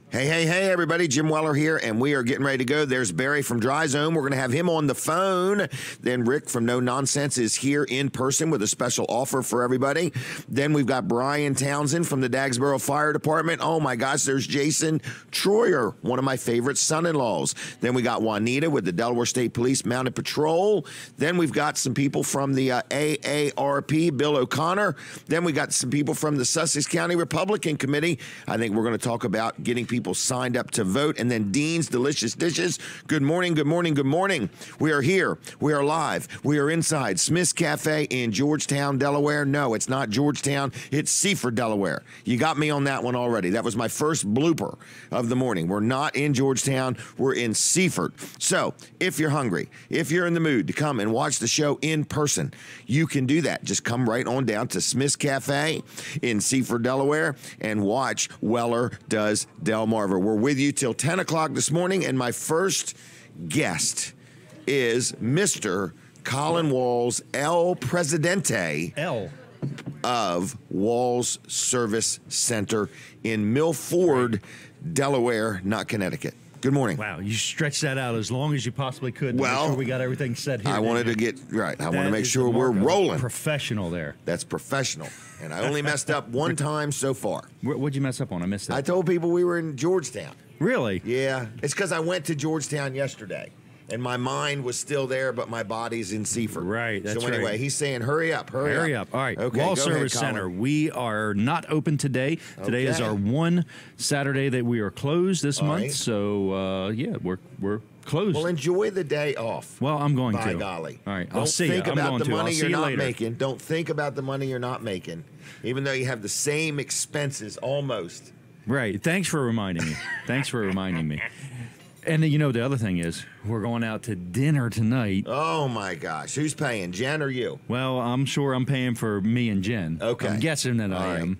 Hey, everybody. Jim Weller here, and we are getting ready to go. There's Barry from Dry Zone. We're going to have him on the phone. Then Rick from No Nonsense is here in person with a special offer for everybody. Then we've got Brian Townsend from the Dagsboro Fire Department. Oh, my gosh, there's Jason Troyer, one of my favorite son-in-laws. Then we got Juanita with the Delaware State Police Mounted Patrol. Then we've got some people from the AARP, Bill O'Connor. Then we got some people from the Sussex County Republican Committee. I think we're going to talk about getting people signed up to vote. And then Dean's Delicious Dishes. Good morning, good morning, good morning. We are here. We are live. We are inside Smith's Cafe in Georgetown, Delaware. No, it's not Georgetown. It's Seaford, Delaware. You got me on that one already. That was my first blooper of the morning. We're not in Georgetown. We're in Seaford. So if you're hungry, if you're in the mood to come and watch the show in person, you can do that. Just come right on down to Smith's Cafe in Seaford, Delaware, and watch Weller Does Delmarva. We're with you till 10 o'clock this morning, and my first guest is Mr. Colin Walls, El Presidente of Walls Service Center in Milford, Delaware, not Connecticut. Good morning. Wow, you stretched that out as long as you possibly could to make sure we got everything set here. I wanted to get right. I want to make sure we're rolling. Professional there. That's professional. And I only messed up one time so far. What'd you mess up on? I missed that. I told people we were in Georgetown. Really? Yeah. It's because I went to Georgetown yesterday. And my mind was still there, but my body's in Seaford. Right, that's So anyway, right. he's saying, hurry up. All right. Okay, Wall go Service ahead, Center. We are not open today. Today is Okay. our one Saturday that we are closed this month. right. So, yeah, we're closed. Well, enjoy the day off. Well, I'm going By to. golly. All right, Don't I'll see think you. I'm about going the to. money I'll see you're you not later. making. Don't think about the money you're not making, even though you have the same expenses almost. Right. Thanks for reminding me. Thanks for reminding me. And you know, the other thing is, we're going out to dinner tonight. Oh, my gosh. Who's paying, Jen or you? Well, I'm sure I'm paying for me and Jen. Okay. I'm guessing that All I right. am.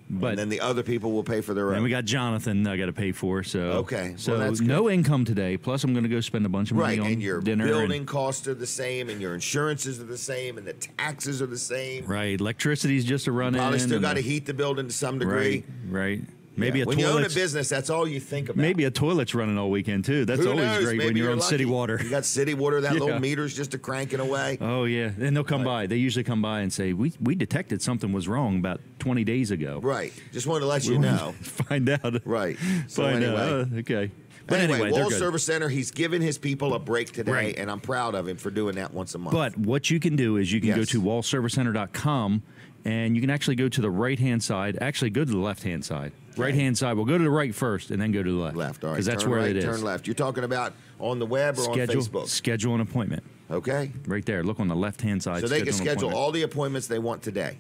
But And then the other people will pay for their and own. we got Jonathan I got to pay for. So Okay. So Well, that's good. no income today. Plus, I'm going to go spend a bunch of money Right, on and your dinner. building costs are the same, and your insurances are the same, and the taxes are the same. Right. Electricity's just a run in. Probably still and got to the- heat the building to some degree. Right. Maybe Yeah. a When you own a toilet's business, that's all you think about. maybe a toilet's running all weekend too. That's Who always knows? great Maybe when you're on city lucky. water. You got city water. That Yeah. little meter's just a cranking away. Oh yeah, and they'll come by. They usually come by and say, "We detected something was wrong about 20 days ago." Right. Just wanted to let you know. Find out. Right. So Find anyway. out. Okay. But Anyway, anyway, they're Wall good. Service Center, he's given his people a break today, Right. and I'm proud of him for doing that once a month. But what you can do is you can go Yes. to wallservicecenter.com and you can actually go to the right-hand side. Actually, go to the left-hand side. Right-hand side. We'll go to the right first and then go to the left. left, all right. Because that's turn where right, it is. Turn left. You're talking about on the web or on Facebook? Schedule an appointment. Okay. Right there. Look on the left-hand side. So they can an schedule appointment. all the appointments they want today,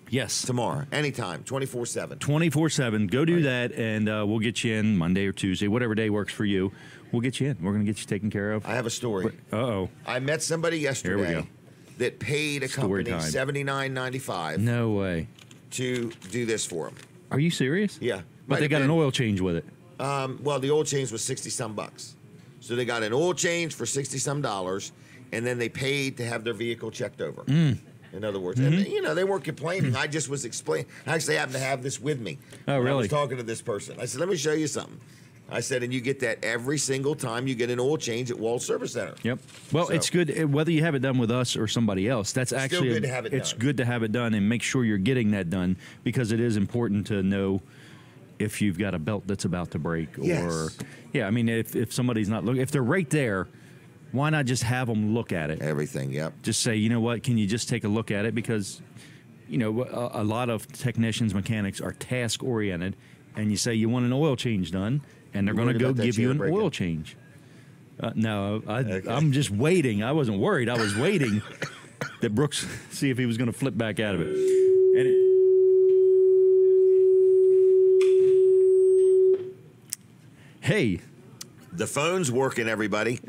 Yes. tomorrow, anytime, 24/7. 24/7. Go do that, and we'll get you in Monday or Tuesday, whatever day works for you. We'll get you in. We're going to get you taken care of. I have a story. Uh-oh. I met somebody yesterday go. that paid a Story company time. $79.95 No way. to do this for them. Are you serious? Yeah. But they got an oil change with it. Well, the oil change was 60-some bucks. So they got an oil change for 60-some dollars, and then they paid to have their vehicle checked over. In other words, and they weren't complaining. I just was explaining. I actually happened to have this with me. Oh, when I was really? talking to this person. I said, let me show you something. I said, and you get that every single time you get an oil change at Wall Service Center. Yep. Well, So- it's good whether you have it done with us or somebody else. That's actually good to have it it's done. good to have it done and make sure you're getting that done because it is important to know if you've got a belt that's about to break Yes. or I mean if somebody's not looking, if they're right there, why not just have them look at it? Everything, yep. Just say, you know what, can you just take a look at it? Because, a lot of technicians, mechanics are task oriented, and you say you want an oil change done, and they're You going to worried go about that give you chair an breaking? oil change. No, Okay. I'm just waiting. I wasn't worried. I was waiting that Brooks see if he was going to flip back out of it. And hey. The phone's working, everybody.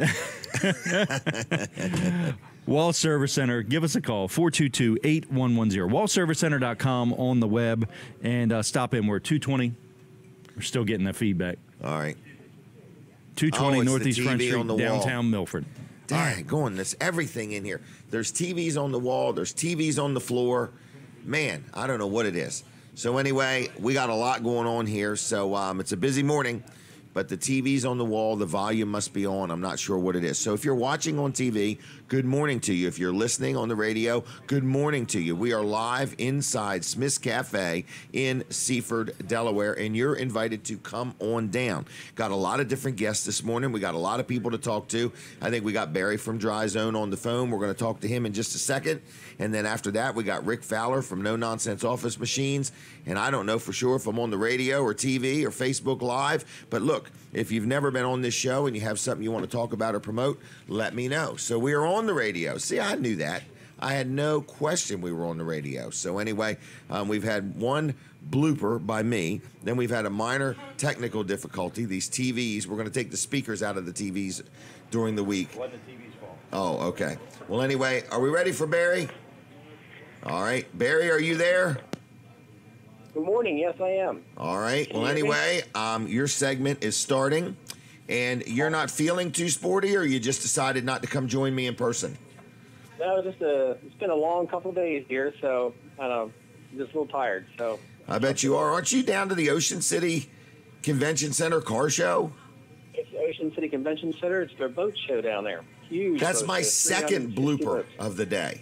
Wall Service Center, give us a call, 422-8110. WallServiceCenter.com on the web, and stop in. We're at 220. We're still getting that feedback. All right. 220 Oh, it's Northeast the Front TV Street, on the wall. downtown Milford. Dang, going, there's everything in here. There's TVs on the wall. There's TVs on the floor. Man, I don't know what it is. So anyway, we got a lot going on here. So it's a busy morning, but the TV's on the wall. The volume must be on. I'm not sure what it is. So if you're watching on TV, good morning to you. If you're listening on the radio, good morning to you. We are live inside Smith's Cafe in Seaford, Delaware, and you're invited to come on down. Got a lot of different guests this morning. We got a lot of people to talk to. I think we got Barry from Dry Zone on the phone. We're going to talk to him in just a second. And then after that, we got Rick Fowler from No Nonsense Office Machines. And I don't know for sure if I'm on the radio or TV or Facebook Live. But look, if you've never been on this show and you have something you want to talk about or promote, let me know. So we are on the radio. See, I knew that. I had no question we were on the radio. So anyway, we've had one blooper by me. Then we've had a minor technical difficulty. These TVs, we're going to take the speakers out of the TVs during the week. What the TV's fault. Oh, okay. Well, anyway, are we ready for Barry? All right. Barry, are you there? Good morning. Yes, I am. All right. Well, anyway, your segment is starting, and you're not feeling too sporty, or you just decided not to come join me in person? No, it's been a long couple of days here, so I'm just a little tired. So I bet you are. Aren't you down to the Ocean City Convention Center car show? It's the Ocean City Convention Center. It's their boat show down there. Huge. That's boat my show, second 350 blooper boats. of the day.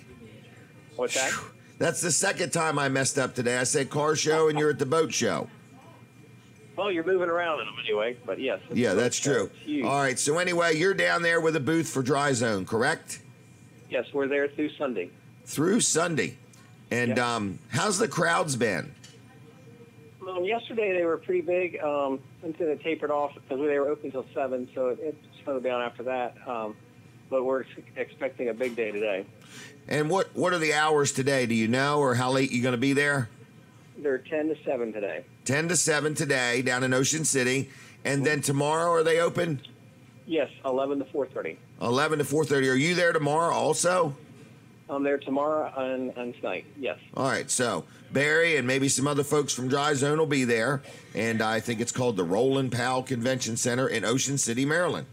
What's that? That's the second time I messed up today. I said car show, and you're at the boat show. Well, you're moving around in them anyway, but yes. it's Yeah, a boat that's show. true. It's huge. All right. So anyway, you're down there with a booth for Dry Zone, correct? Yes, we're there through Sunday. Through Sunday. And Yeah. how's the crowds been? Yesterday they were pretty big. Until it tapered off because they were open until 7, so it slowed down after that. But we're expecting a big day today. And what are the hours today? Do you know, or how late you going to be there? They're 10 to 7 today. 10 to 7 today down in Ocean City. And then tomorrow, are they open? Yes, 11 to 4:30. 11 to 4:30. Are you there tomorrow also? I'm there tomorrow and tonight. Yes. All right. So Barry and maybe some other folks from Dry Zone will be there. And I think it's called the Roland Powell Convention Center in Ocean City, Maryland.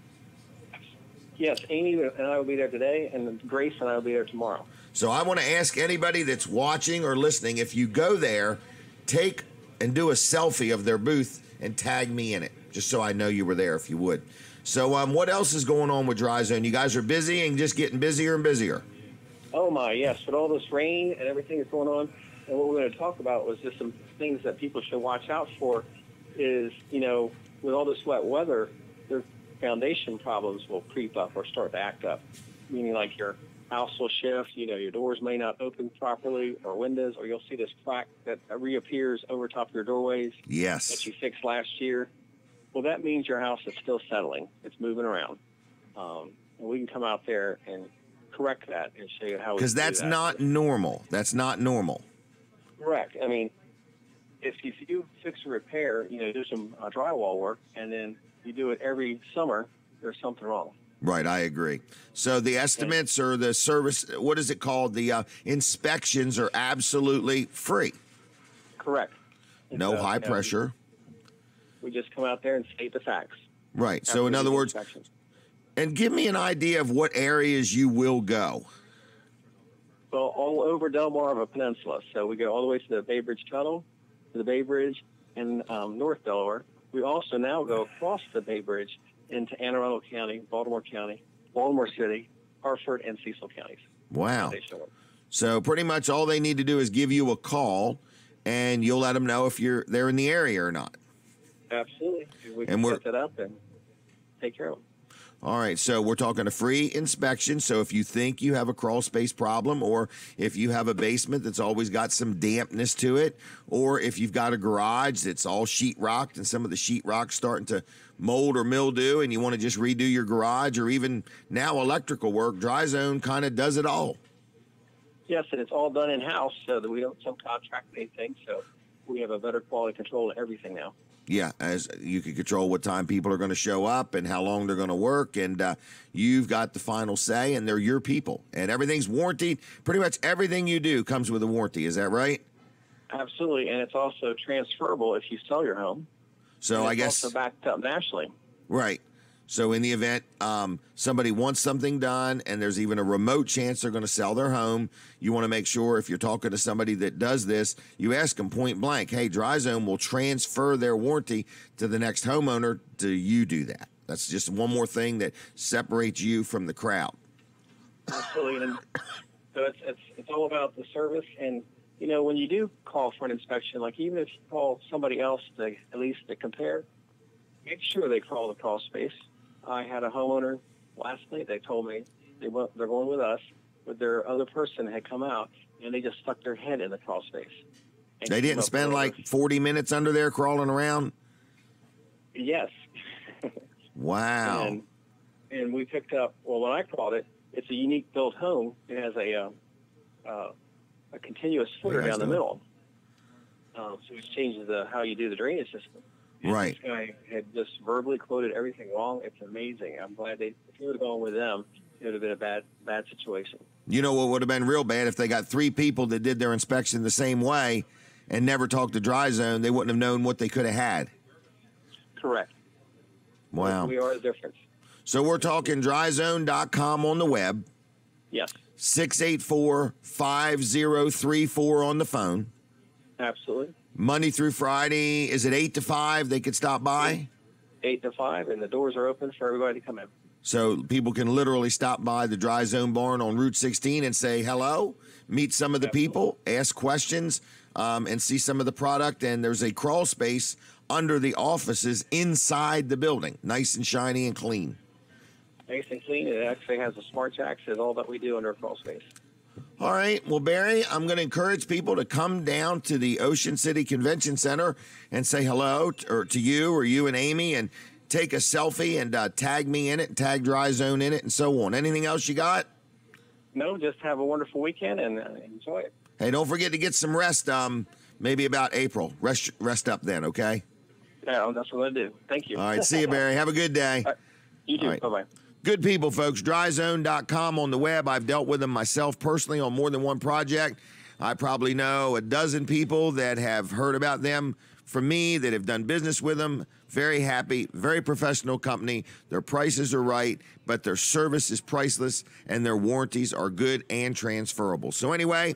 Yes, Amy and I will be there today, and Grace and I will be there tomorrow. So I want to ask anybody that's watching or listening, if you go there, take and do a selfie of their booth and tag me in it, just so I know you were there if you would. So what else is going on with Dry Zone? You guys are busy and just getting busier and busier. Oh, my, yes. With all this rain and everything that's going on, and what we're going to talk about was just some things that people should watch out for is, with all this wet weather, their foundation problems will creep up or start to act up, meaning like your house will shift, your doors may not open properly or windows, or you'll see this crack that reappears over top of your doorways that Yes. you fixed last year. Well, that means your house is still settling. It's moving around. And we can come out there and correct that and show you how we Because can do that's that. not normal. That's not normal. Correct. I mean, if you fix a repair, do some drywall work, and then you do it every summer, there's something wrong. Right, I agree. So the estimates or the service, what is it called? The inspections are absolutely free. Correct. No high pressure. We just come out there and state the facts. Right. So after in we other do words, inspections. and give me an idea of what areas you will go. Well, all over Delmarva Peninsula. So we go all the way to the Bay Bridge Tunnel, to the Bay Bridge in North Delaware. We also now go across the Bay Bridge into Anne Arundel County, Baltimore County, Baltimore City, Hartford, and Cecil counties. Wow. They show up. So pretty much all they need to do is give you a call, and you'll let them know if they're in the area or not. Absolutely. We And can set that up and take care of them. All right, so we're talking a free inspection. So if you think you have a crawl space problem, or if you have a basement that's always got some dampness to it, or if you've got a garage that's all sheetrocked and some of the sheetrock's starting to mold or mildew and you want to just redo your garage, or even now electrical work, Dry Zone kind of does it all. Yes, and it's all done in-house so that we don't subcontract anything. So we have a better quality control of everything now. Yeah, as you can control what time people are going to show up and how long they're going to work, and you've got the final say, and they're your people, and everything's warranted. Pretty much everything you do comes with a warranty. Is that right? Absolutely, and it's also transferable if you sell your home. So And I it's guess also backed up nationally. right. So in the event somebody wants something done and there's even a remote chance they're going to sell their home, you want to make sure if you're talking to somebody that does this, you ask them point blank, hey, Dry Zone will transfer their warranty to the next homeowner. Do you do that? That's just one more thing that separates you from the crowd. Absolutely. And so it's all about the service. And, you know, when you do call for an inspection, like even if you call somebody else to at least to compare, make sure they call the crawl space. I had a homeowner last night. They told me they're going with us, but their other person had come out, and they just stuck their head in the crawl space. They didn't spend like 40 minutes under there crawling around? Yes. Wow. And we picked up, well, when I crawled it, it's a unique built home. It has a continuous footer down the middle. So it changes how you do the drainage system. Right. This guy had just verbally quoted everything wrong. It's amazing. I'm glad if he would have gone with them, it would have been a bad situation. You know what would have been real bad if they got 3 people that did their inspection the same way and never talked to Dry Zone. They wouldn't have known what they could have had. Correct. Wow. We are the difference. So we're talking dryzone.com on the web. Yes. 684-5034 on the phone. Absolutely. Monday through Friday, is it 8 to 5? They could stop by? 8 to 5, and the doors are open for everybody to come in. So people can literally stop by the Dry Zone barn on Route 16 and say hello, meet some of the people, ask questions, and see some of the product. And there's a crawl space under the offices inside the building, nice and shiny and clean. Nice and clean. It actually has a smart jack. It's all that we do under a crawl space. All right. Well, Barry, I'm going to encourage people to come down to the Ocean City Convention Center and say hello to you or you and Amy and take a selfie and tag me in it and tag Dry Zone in it and so on. Anything else you got? No, just have a wonderful weekend and enjoy it. Hey, don't forget to get some rest. Maybe about April. Rest up then, okay? Yeah, that's what I'm going to do. Thank you. All right. See you, Barry. Have a good day. Right. You too. Right. Bye-bye. Good people, folks. Dryzone.com on the web. I've dealt with them myself personally on more than one project. I probably know a dozen people that have heard about them from me, that have done business with them. Very happy, very professional company. Their prices are right, but their service is priceless, and their warranties are good and transferable. So anyway,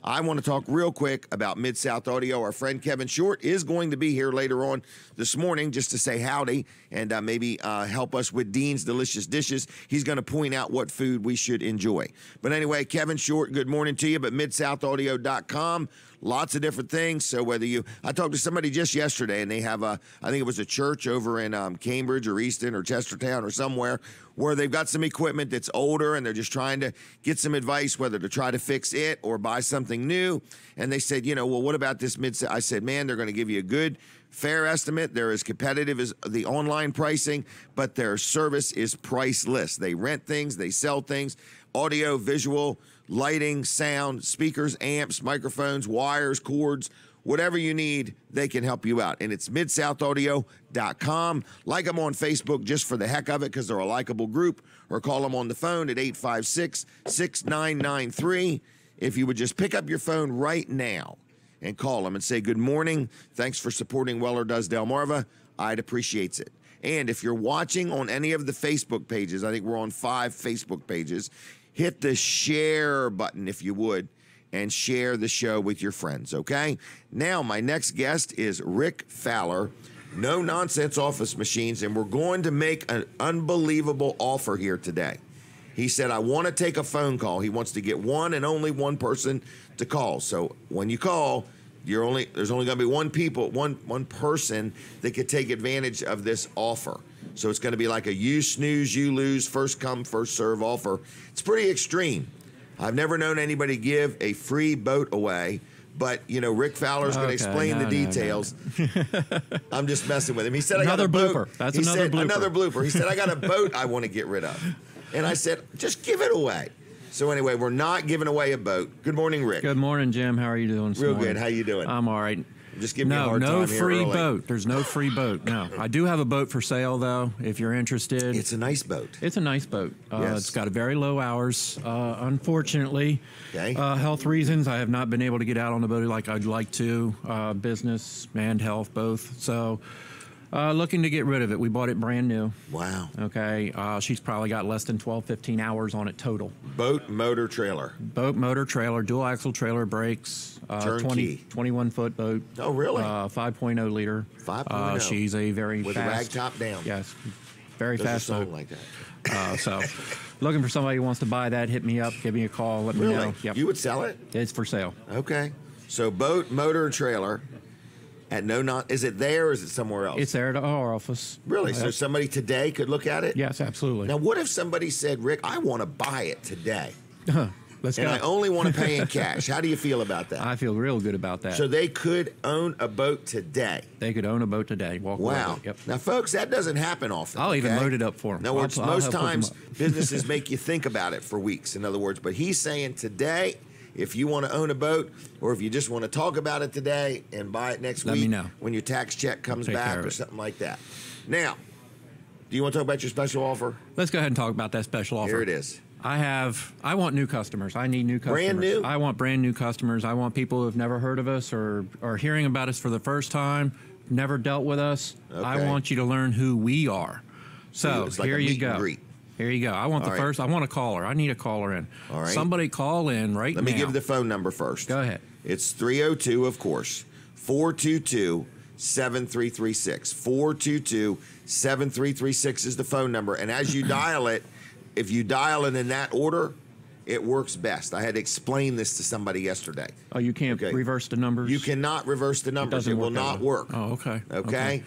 I want to talk real quick about Mid-South Audio. Our friend Kevin Short is going to be here later on this morning just to say howdy and maybe help us with Dean's Delicious Dishes. He's going to point out what food we should enjoy. But anyway, Kevin Short, good morning to you. But MidSouthAudio.com, lots of different things. So whether I talked to somebody just yesterday, and they have I think it was a church over in Cambridge or Easton or Chestertown or somewhere, where they've got some equipment that's older and they're just trying to get some advice whether to try to fix it or buy something new. And they said, well, what about this I said, man, they're going to give you a good, fair estimate. They're as competitive as the online pricing, but their service is priceless. They rent things, they sell things, audio, visual, lighting, sound, speakers, amps, microphones, wires, cords, whatever you need, they can help you out. And it's MidSouthAudio.com. Like them on Facebook just for the heck of it because they're a likable group, or call them on the phone at 856-6993. If you would just pick up your phone right now and call them and say, good morning, thanks for supporting Weller Does Delmarva, I'd appreciate it. And if you're watching on any of the Facebook pages, I think we're on 5 Facebook pages, hit the share button if you would, and share the show with your friends, okay? Now, my next guest is Rick Fowler, No Nonsense Office Machines, and we're going to make an unbelievable offer here today. He said, I want to take a phone call. He wants to get one and only one person to call. So when you call, there's only going to be one person that could take advantage of this offer. So it's going to be like a you snooze, you lose, first come, first serve offer. It's pretty extreme. I've never known anybody give a free boat away, but, Rick Fowler's going to explain the details. No. I'm just messing with him. He said, another I got a blooper. boat. That's he another said, blooper. Another blooper. He said, I got a boat I want to get rid of. And I said, just give it away. So anyway, we're not giving away a boat. Good morning, Rick. Good morning, Jim. How are you doing this morning? Good. How you doing? I'm all right. Just give me a hard time No here free early. boat. There's no free boat. No. I do have a boat for sale, though, if you're interested. It's a nice boat. It's a nice boat. Yes. It's got a very low hours. Unfortunately, Okay. Health reasons, I have not been able to get out on the boat like I'd like to. Business and health, both. So Looking to get rid of it. We bought it brand new. Wow. Okay. She's probably got less than 12, 15 hours on it total. Boat, motor, trailer. Boat, motor, trailer, dual axle trailer, brakes. Turnkey. 21-foot boat. Oh, really? 5.0 liter. 5.0. She's a very With fast. a rag top down. Yes. Very There's fast a song boat. like that. So, looking for somebody who wants to buy that, hit me up, give me a call, let me Really? know. Yep. You would sell it? It's for sale. Okay. So boat, motor, and trailer. At is it there or is it somewhere else? It's there at our office. Really? So somebody today could look at it? Yes, absolutely. Now, what if somebody said, Rick, I want to buy it today, Let's and go. I only want to pay in cash? How do you feel about that? I feel real good about that. So they could own a boat today. They could own a boat today. Walk away Wow. with it. Yep. Now, folks, that doesn't happen often. I'll even okay? load it up for them. In other words, most help hook 'em times up. businesses make you think about it for weeks, in other words. But he's saying today, if you want to own a boat or if you just want to talk about it today and buy it next Let week me know. when your tax check comes Take care back of or it. something like that. Now, do you want to talk about your special offer? Let's go ahead and talk about that special offer. Here it is. I want new customers. I need new customers. Brand new? I want brand new customers. I want people who have never heard of us or are hearing about us for the first time, never dealt with us. I Okay. want you to learn who we are. So It's like here a you meet and go. greet. Here you go. I want All the right. first. I want a caller. I need a caller in. All right. Somebody call in right Let now. me give the phone number first. Go ahead. It's 302, of course, 422-7336. 422-7336 is the phone number. And as you dial it, if you dial it in that order, it works best. I had to explain this to somebody yesterday. Oh, you can't Okay. reverse the numbers? You cannot reverse the numbers. It doesn't will work that not way. work. Oh, okay. Okay?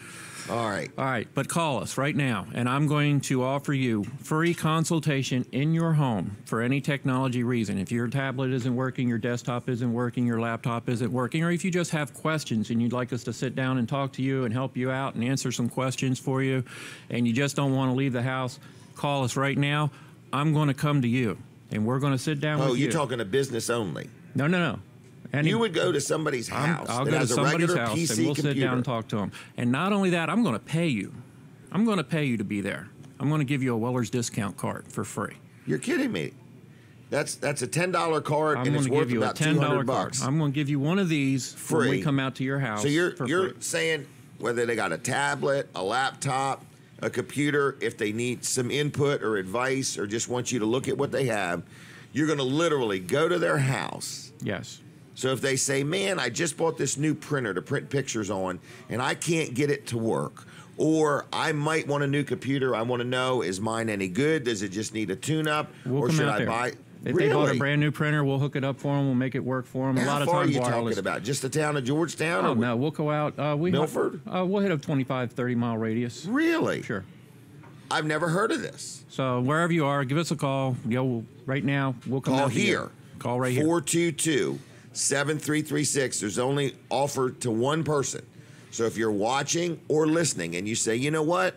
All right. All right, but call us right now, and I'm going to offer you free consultation in your home for any technology reason. If your tablet isn't working, your desktop isn't working, your laptop isn't working, or if you just have questions and you'd like us to sit down and talk to you and help you out and answer some questions for you, and you just don't want to leave the house, call us right now. I'm going to come to you, and we're going to sit down with you. Oh, you're talking a business only. No. You would go to somebody's house I'll that go to has a somebody's regular house PC and we'll computer. sit down and talk to them. And not only that, I'm going to pay you. I'm going to pay you to be there. I'm going to give you a Weller's discount card for free. You're kidding me. That's a $10 card I'm and going it's to worth give you a about $10 $200. card. I'm going to give you one of these when we Free. come out to your house. So you're free. saying whether they got a tablet, a laptop, a computer, if they need some input or advice or just want you to look at what they have, you're going to literally go to their house. Yes. So if they say, man, I just bought this new printer to print pictures on and I can't get it to work, or I might want a new computer, I want to know, is mine any good? Does it just need a tune-up? We'll or come should out I there. buy? If Really? they bought a brand new printer, we'll hook it up for them. We'll make it work for them. A lot How of far are times you wireless. talking about? Just the town of Georgetown? Oh, or no, we'll go out. Milford? We'll hit a 25, 30-mile radius. Really? Sure. I've never heard of this. So wherever you are, give us a call. Right now, we'll come Call out to you. here. Call right here. 422-7336. There's only offered to one person. So if you're watching or listening and you say, you know what?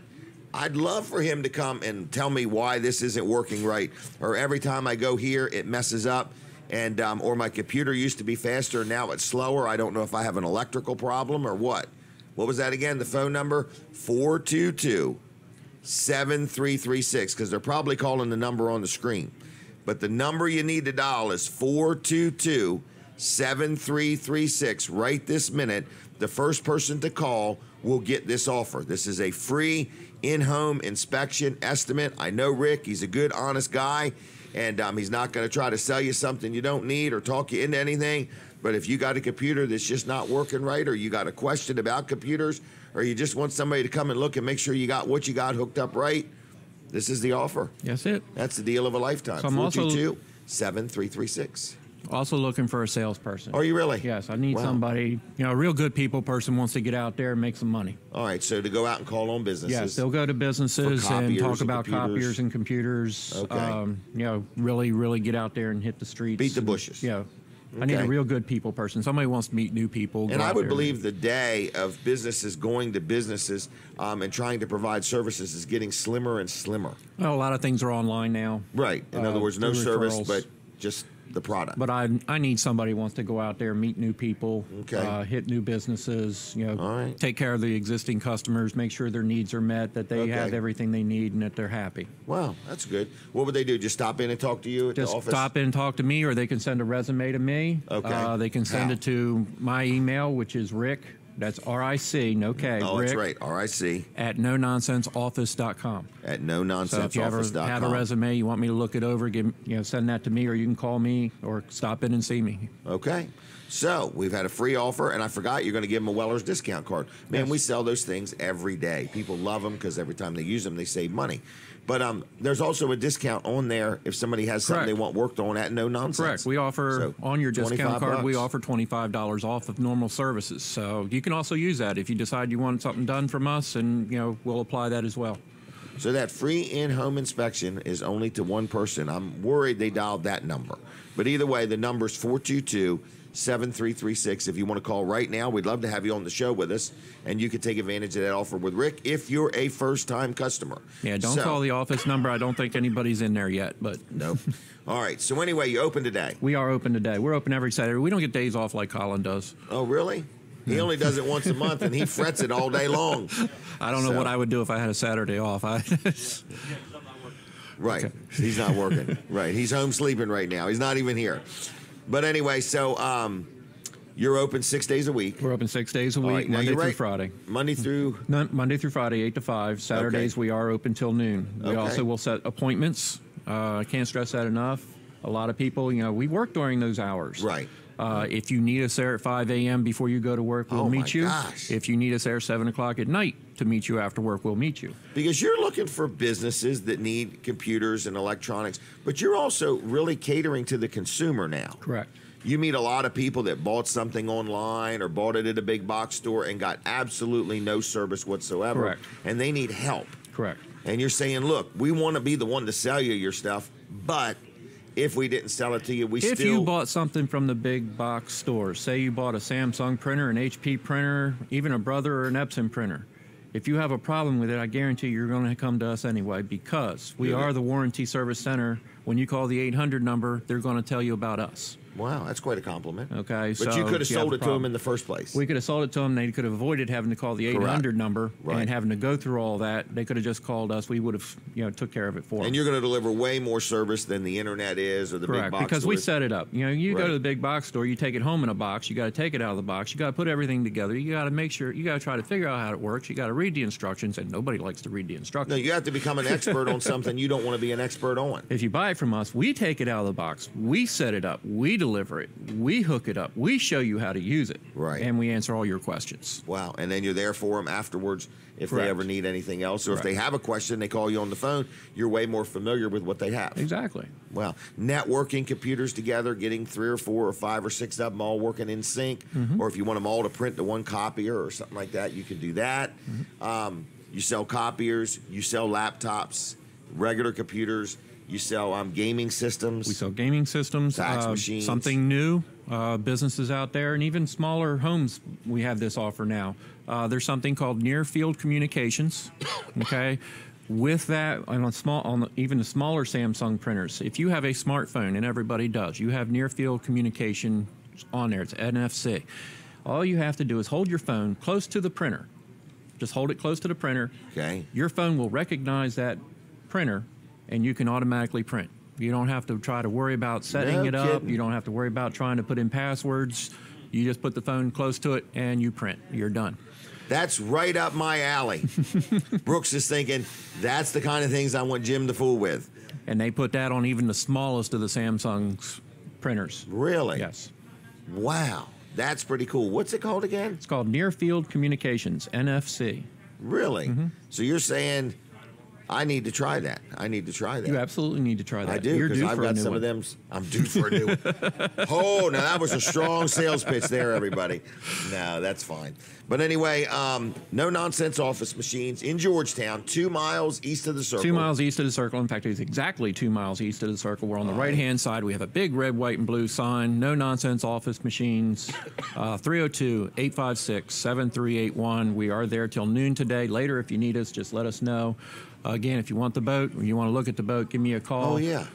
I'd love for him to come and tell me why this isn't working right. Or every time I go here, it messes up. And or my computer used to be faster, now it's slower. I don't know if I have an electrical problem or what. What was that again? The phone number? 422-7336, because they're probably calling the number on the screen. But the number you need to dial is 422-7336 right this minute. The first person to call will get this offer. This is a free in-home inspection estimate. I know Rick, he's a good, honest guy, and he's not going to try to sell you something you don't need or talk you into anything. But if you got a computer that's just not working right, or you got a question about computers, or you just want somebody to come and look and make sure you got what you got hooked up right, this is the offer. That's it. That's the deal of a lifetime. So I'm also- 422-7336. Also looking for a salesperson. Are you really? Yes, I need Wow. somebody, a real good people person wants to get out there and make some money. All right, so to go out and call on businesses. Yes, they'll go to businesses For and copiers talk and about computers. copiers and computers. Okay. Really, really get out there and hit the streets. Beat the and- bushes. Yeah. I need a Okay. real good people person. Somebody wants to meet new people. And go I out would there. believe the day of businesses going to businesses and trying to provide services is getting slimmer and slimmer. Well, a lot of things are online now. Right. In other words, no through service, referrals. but just the product. But I need somebody who wants to go out there, meet new people, Okay. hit new businesses, All right. take care of the existing customers, make sure their needs are met, that they Okay. have everything they need, and that they're happy. Wow, that's good. What would they do? Just stop in and talk to you at Just the office? stop in and talk to me, or they can send a resume to me. Okay. They can send How? it to my email, which is Rick That's R-I-C, no K. Oh, Rick, that's right. RIC at nononsenseoffice.com. at So if you ever nononsenseoffice.com. have a resume, you want me to look it over, send that to me, or you can call me or stop in and see me. Okay. So we've had a free offer, and I forgot you're going to give them a Weller's discount card. Man, Yes. we sell those things every day. People love them because every time they use them, they save money. But there's also a discount on there if somebody has something Correct. they want worked on at no nonsense. Correct. We offer, So, on your discount card, we $25. offer $25 off of normal services. So you can also use that if you decide you want something done from us, and, we'll apply that as well. So that free in-home inspection is only to one person. I'm worried they dialed that number. But either way, the number's 422-7336. If you want to call right now, we'd love to have you on the show with us, and you can take advantage of that offer with Rick if you're a first-time customer. Yeah, don't call the office number. I don't think anybody's in there yet, but Nope. All right. So anyway, you open today. we are open today. We're open every Saturday. We don't get days off like Colin does. Oh, really? He only does it once a month, and he frets it all day long. I don't know So- what I would do if I had a Saturday off. Right. Okay. He's not working. Right. He's home sleeping right now. He's not even here. But anyway, so you're open 6 days a week. We're open 6 days a All week, right, now Monday you're through right. Friday. Monday through. Monday through Friday, 8 to 5. Saturdays, Okay. we are open till noon. We Okay. also will set appointments. I can't stress that enough. A lot of people, we work during those hours. Right. If you need us there at 5 a.m. before you go to work, we'll Oh, my meet you. gosh. If you need us there 7 o'clock at night to meet you after work, we'll meet you. Because you're looking for businesses that need computers and electronics, but you're also really catering to the consumer now. Correct. You meet a lot of people that bought something online or bought it at a big box store and got absolutely no service whatsoever. Correct. And they need help. Correct. And you're saying, look, we want to be the one to sell you your stuff, but if we didn't sell it to you, If you bought something from the big box stores, say you bought a Samsung printer, an HP printer, even a Brother or an Epson printer, if you have a problem with it, I guarantee you're going to come to us anyway, because we Yeah. are the warranty service center. When you call the 800 number, they're going to tell you about us. Wow, that's quite a compliment. Okay, But so you could have if you have sold a it to them problem- in the first place. We could have sold it to them. They could have avoided having to call the 800 number Right. and having to go through all that. They could have just called us. We would have, took care of it for them. And you're going to deliver way more service than the internet is or the big Correct, box because we stores. set it up. You Right. go to the big box store, you take it home in a box, you got to take it out of the box, you got to put everything together, you got to make sure, you got to try to figure out how it works, you got to read the instructions, and nobody likes to read the instructions. No, you have to become an expert on something you don't want to be an expert on. If you buy it from us, we take it out of the box, we set it up, we deliver it, we hook it up, we show you how to use it, Right. and we answer all your questions. Wow. And then you're there for them afterwards if Correct. they ever need anything else. Or if Correct. they have a question, they call you on the phone. You're way more familiar with what they have. Exactly. Wow. Networking computers together, getting 3 or 4 or 5 or 6 of them all working in sync. Mm-hmm. Or if you want them all to print to one copier or something like that, you can do that. Mm-hmm. You sell copiers, you sell laptops, regular computers, you sell gaming systems. We sell gaming systems, Fax machines. something new, businesses out there, and even smaller homes. We have this offer now. There's something called near field communications. Okay, with that, even the smaller Samsung printers. If you have a smartphone, and everybody does, you have near field communication on there. It's NFC. All you have to do is hold your phone close to the printer. Just hold it close to the printer. Okay. Your phone will recognize that printer, and you can automatically print. You don't have to try to worry about setting No it up. kidding. You don't have to worry about trying to put in passwords. You just put the phone close to it, and you print. You're done. That's right up my alley. Brooks is thinking, that's the kind of things I want Jim to fool with. And they put that on even the smallest of the Samsung's printers. Really? Yes. Wow. That's pretty cool. What's it called again? It's called Near Field Communications, NFC. Really? Mm-hmm. So you're saying I need to try that. I need to try that. You absolutely need to try that. I do, You're because due I've for a got new some one. of them. I'm due for a new one. Oh, now that was a strong sales pitch there, everybody. No, that's fine. But anyway, no nonsense office machines in Georgetown, 2 miles east of the circle. 2 miles east of the circle. In fact, it's exactly 2 miles east of the circle. We're on the right-hand side. We have a big red, white, and blue sign. No nonsense office machines. 302-856-7381. We are there till noon today. Later, if you need us, just let us know. Again, if you want the boat or you want to look at the boat, give me a call. Oh, yeah.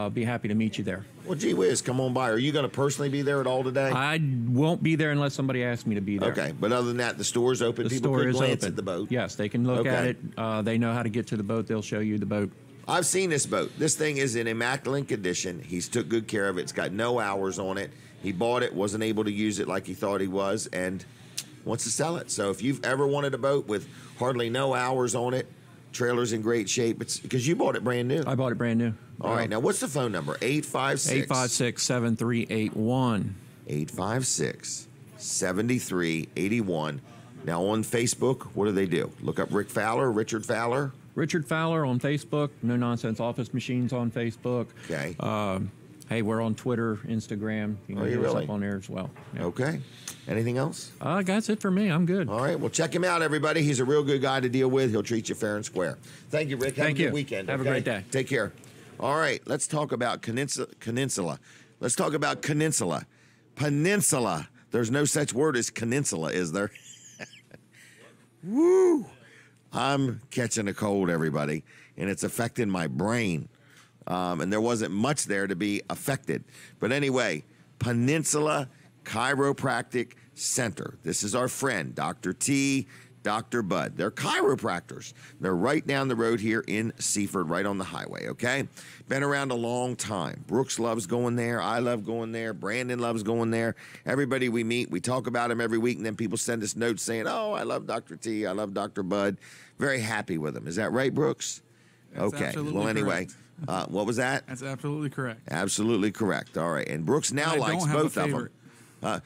Be happy to meet you there. Well, gee whiz, come on by. Are you going to personally be there at all today? I won't be there unless somebody asks me to be there. Okay, but other than that, the store's open. The People store could is glance open. at the boat. Yes, they can look at Okay. it. They know how to get to the boat. They'll show you the boat. I've seen this boat. This thing is in immaculate condition. He's took good care of it. It's got no hours on it. He bought it, wasn't able to use it like he thought he was, and wants to sell it. So if you've ever wanted a boat with hardly no hours on it, trailer's in great shape. It's because you bought it brand new. I bought it brand new. All right. Now, what's the phone number? 856-7381. 856-7381. Now, on Facebook, what do they do? Look up Rick Fowler, Richard Fowler. Richard Fowler on Facebook. No Nonsense Office Machines on Facebook. Okay. Hey, we're on Twitter, Instagram. You can hit us up on there as well. Yeah. Okay. Anything else? That's it for me. I'm good. All right. Well, check him out, everybody. He's a real good guy to deal with. He'll treat you fair and square. Thank you, Rick. Have a good weekend. Have a great day. Take care. All right. Let's talk about Peninsula. Let's talk about Peninsula. Peninsula. There's no such word as peninsula, is there? Woo! I'm catching a cold, everybody, and it's affecting my brain. And there wasn't much there to be affected. But anyway, Peninsula Chiropractic Center. This is our friend, Dr. T, Dr. Bud. They're chiropractors. They're right down the road here in Seaford, right on the highway, okay? Been around a long time. Brooks loves going there. I love going there. Brandon loves going there. Everybody we meet, we talk about him every week, and then people send us notes saying, oh, I love Dr. T. I love Dr. Bud. Very happy with him. Is that right, Brooks? That's okay. absolutely Well, anyway. correct. What was that? That's absolutely correct. Absolutely correct. All right. And Brooks now likes both of them.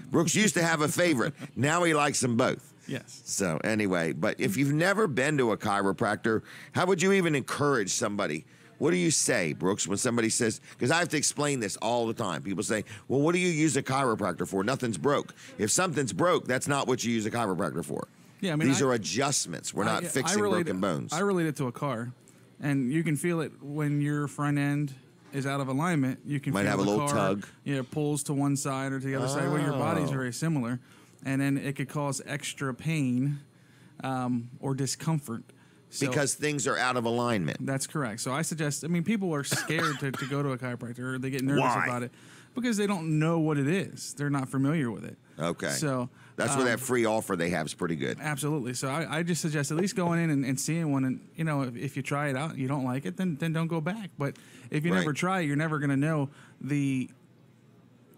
Brooks used to have a favorite. Now he likes them both. Yes. So anyway, but if you've never been to a chiropractor, how would you even encourage somebody? What do you say, Brooks, when somebody says, because I have to explain this all the time. People say, well, what do you use a chiropractor for? Nothing's broke. If something's broke, that's not what you use a chiropractor for. Yeah, I mean, these are adjustments. We're not fixing broken bones. I relate it to a car, and you can feel it when your front end is out of alignment. You can Might feel have a the little car, tug. Pulls to one side or to the other side. Well, your body's very similar, and then it could cause extra pain or discomfort. So, because things are out of alignment. That's correct. So I suggest, people are scared to go to a chiropractor, or they get nervous about it because they don't know what it is. They're not familiar with it. Okay. So that's where that free offer they have is pretty good. Absolutely. So I just suggest at least going in and seeing one. And, if you try it out and you don't like it, then don't go back. But if you never try it, you're never going to know the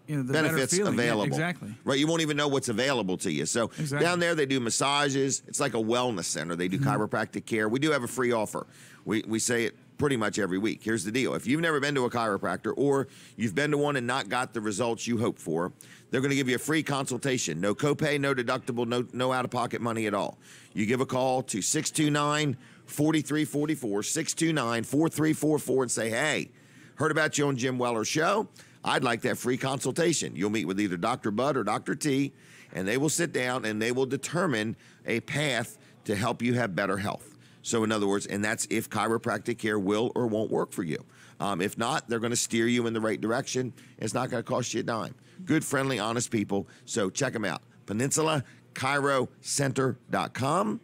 benefits available. Yeah, exactly. Right. You won't even know what's available to you. So down there, they do massages. It's like a wellness center. They do chiropractic care. We do have a free offer. We say it pretty much every week. Here's the deal. If you've never been to a chiropractor, or you've been to one and not got the results you hope for, they're going to give you a free consultation. No copay, no deductible, no out-of-pocket money at all. You give a call to 629-4344, 629-4344, and say, hey, heard about you on Jim Weller's show. I'd like that free consultation. You'll meet with either Dr. Bud or Dr. T, and they will sit down and they will determine a path to help you have better health. So in other words, and that's if chiropractic care will or won't work for you. If not, they're going to steer you in the right direction. It's not going to cost you a dime. Good, friendly, honest people. So check them out. PeninsulaChiroCenter.com.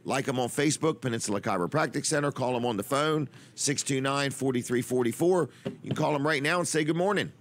Like them on Facebook, Peninsula Chiropractic Center. Call them on the phone, 629-4344. You can call them right now and say good morning.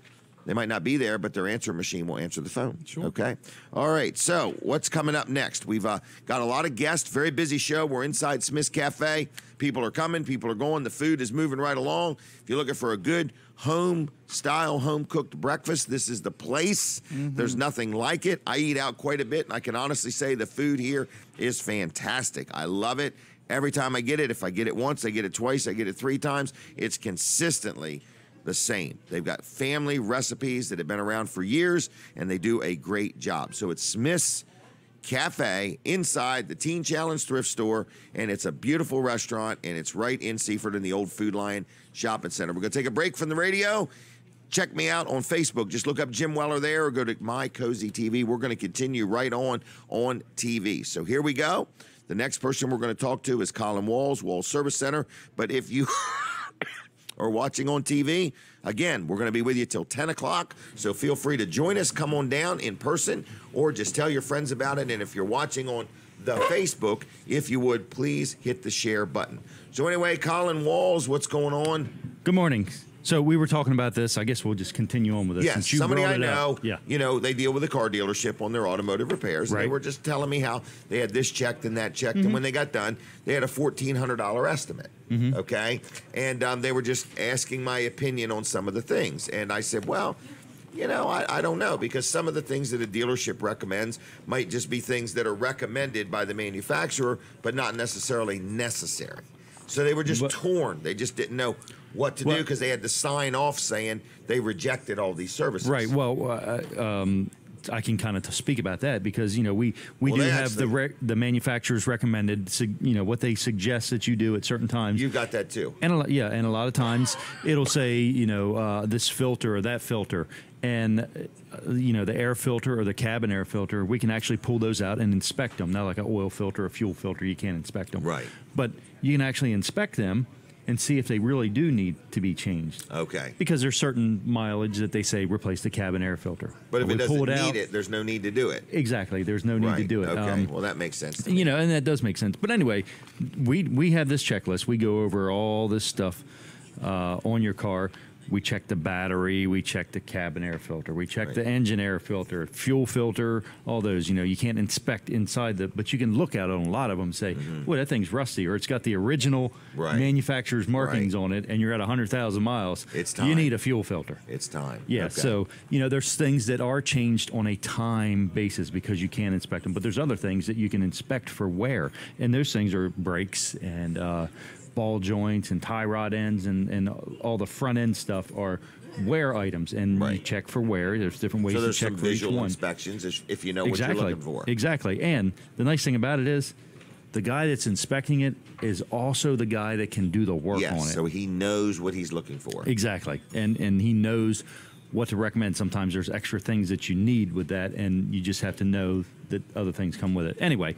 They might not be there, but their answer machine will answer the phone. Sure. Okay. All right. So what's coming up next? We've got a lot of guests. Very busy show. We're inside Smith's Cafe. People are coming. People are going. The food is moving right along. If you're looking for a good home-style, home-cooked breakfast, this is the place. There's nothing like it. I eat out quite a bit, and I can honestly say the food here is fantastic. I love it. Every time I get it, if I get it once, I get it twice, I get it 3 times, it's consistently the same. They've got family recipes that have been around for years, and they do a great job. So it's Smith's Cafe inside the Teen Challenge thrift store, and it's a beautiful restaurant, and it's right in Seaford in the old Food Lion Shopping Center. We're going to take a break from the radio. Check me out on Facebook. Just look up Jim Weller there, or go to My Cozy TV. We're going to continue right on TV. So here we go. The next person we're going to talk to is Colin Walls Service Center. But if you or watching on TV, again, we're going to be with you till 10 o'clock, so feel free to join us. Come on down in person, or just tell your friends about it. And if you're watching on the Facebook, if you would, please hit the share button. So anyway, Colin Walls, what's going on? Good morning. So we were talking about this. I guess we'll just continue on with this. Yes, somebody I know, Yeah. They deal with a car dealership on their automotive repairs. And Right. they were just telling me how they had this checked and that checked. And when they got done, they had a $1,400 estimate. Okay. And they were just asking my opinion on some of the things. And I said, well, You know, I don't know, because some of the things that a dealership recommends might just be things that are recommended by the manufacturer, but not necessarily necessary. So they were just torn. They just didn't know what to do because they had to sign off saying they rejected all these services. Right. Well, I can kind of speak about that because, you know, we do have the manufacturers recommended, you know, what they suggest that you do at certain times. You've got that too. And a lot of times it'll say, you know, this filter or that filter. And, you know, the air filter or the cabin air filter, we can actually pull those out and inspect them. Not like an oil filter or fuel filter, you can't inspect them. Right. But you can actually inspect them and see if they really do need to be changed. Okay. Because there's certain mileage that they say replace the cabin air filter. But if it doesn't need it, there's no need to do it. Exactly. There's no need to do it. Okay. Well, that makes sense to me. You know, and that does make sense. But anyway, we have this checklist. We go over all this stuff on your car. We check the battery, we check the cabin air filter, we check the engine air filter, fuel filter, all those. You know, you can't inspect inside but you can look at it on a lot of them and say, well, that thing's rusty, or it's got the original manufacturer's markings on it, and you're at 100,000 miles. It's time. You need a fuel filter. It's time. Yeah, so, you know, there's things that are changed on a time basis because you can't inspect them, but there's other things that you can inspect for wear, and those things are brakes and ball joints and tie rod ends and all the front end stuff are wear items, and you check for wear. There's different ways to check some for each visual one. inspections if you know what you're looking for. Exactly. And the nice thing about it is the guy that's inspecting it is also the guy that can do the work on it. So he knows what he's looking for. Exactly. And he knows what to recommend. Sometimes there's extra things that you need with that, and you just have to know that other things come with it. Anyway,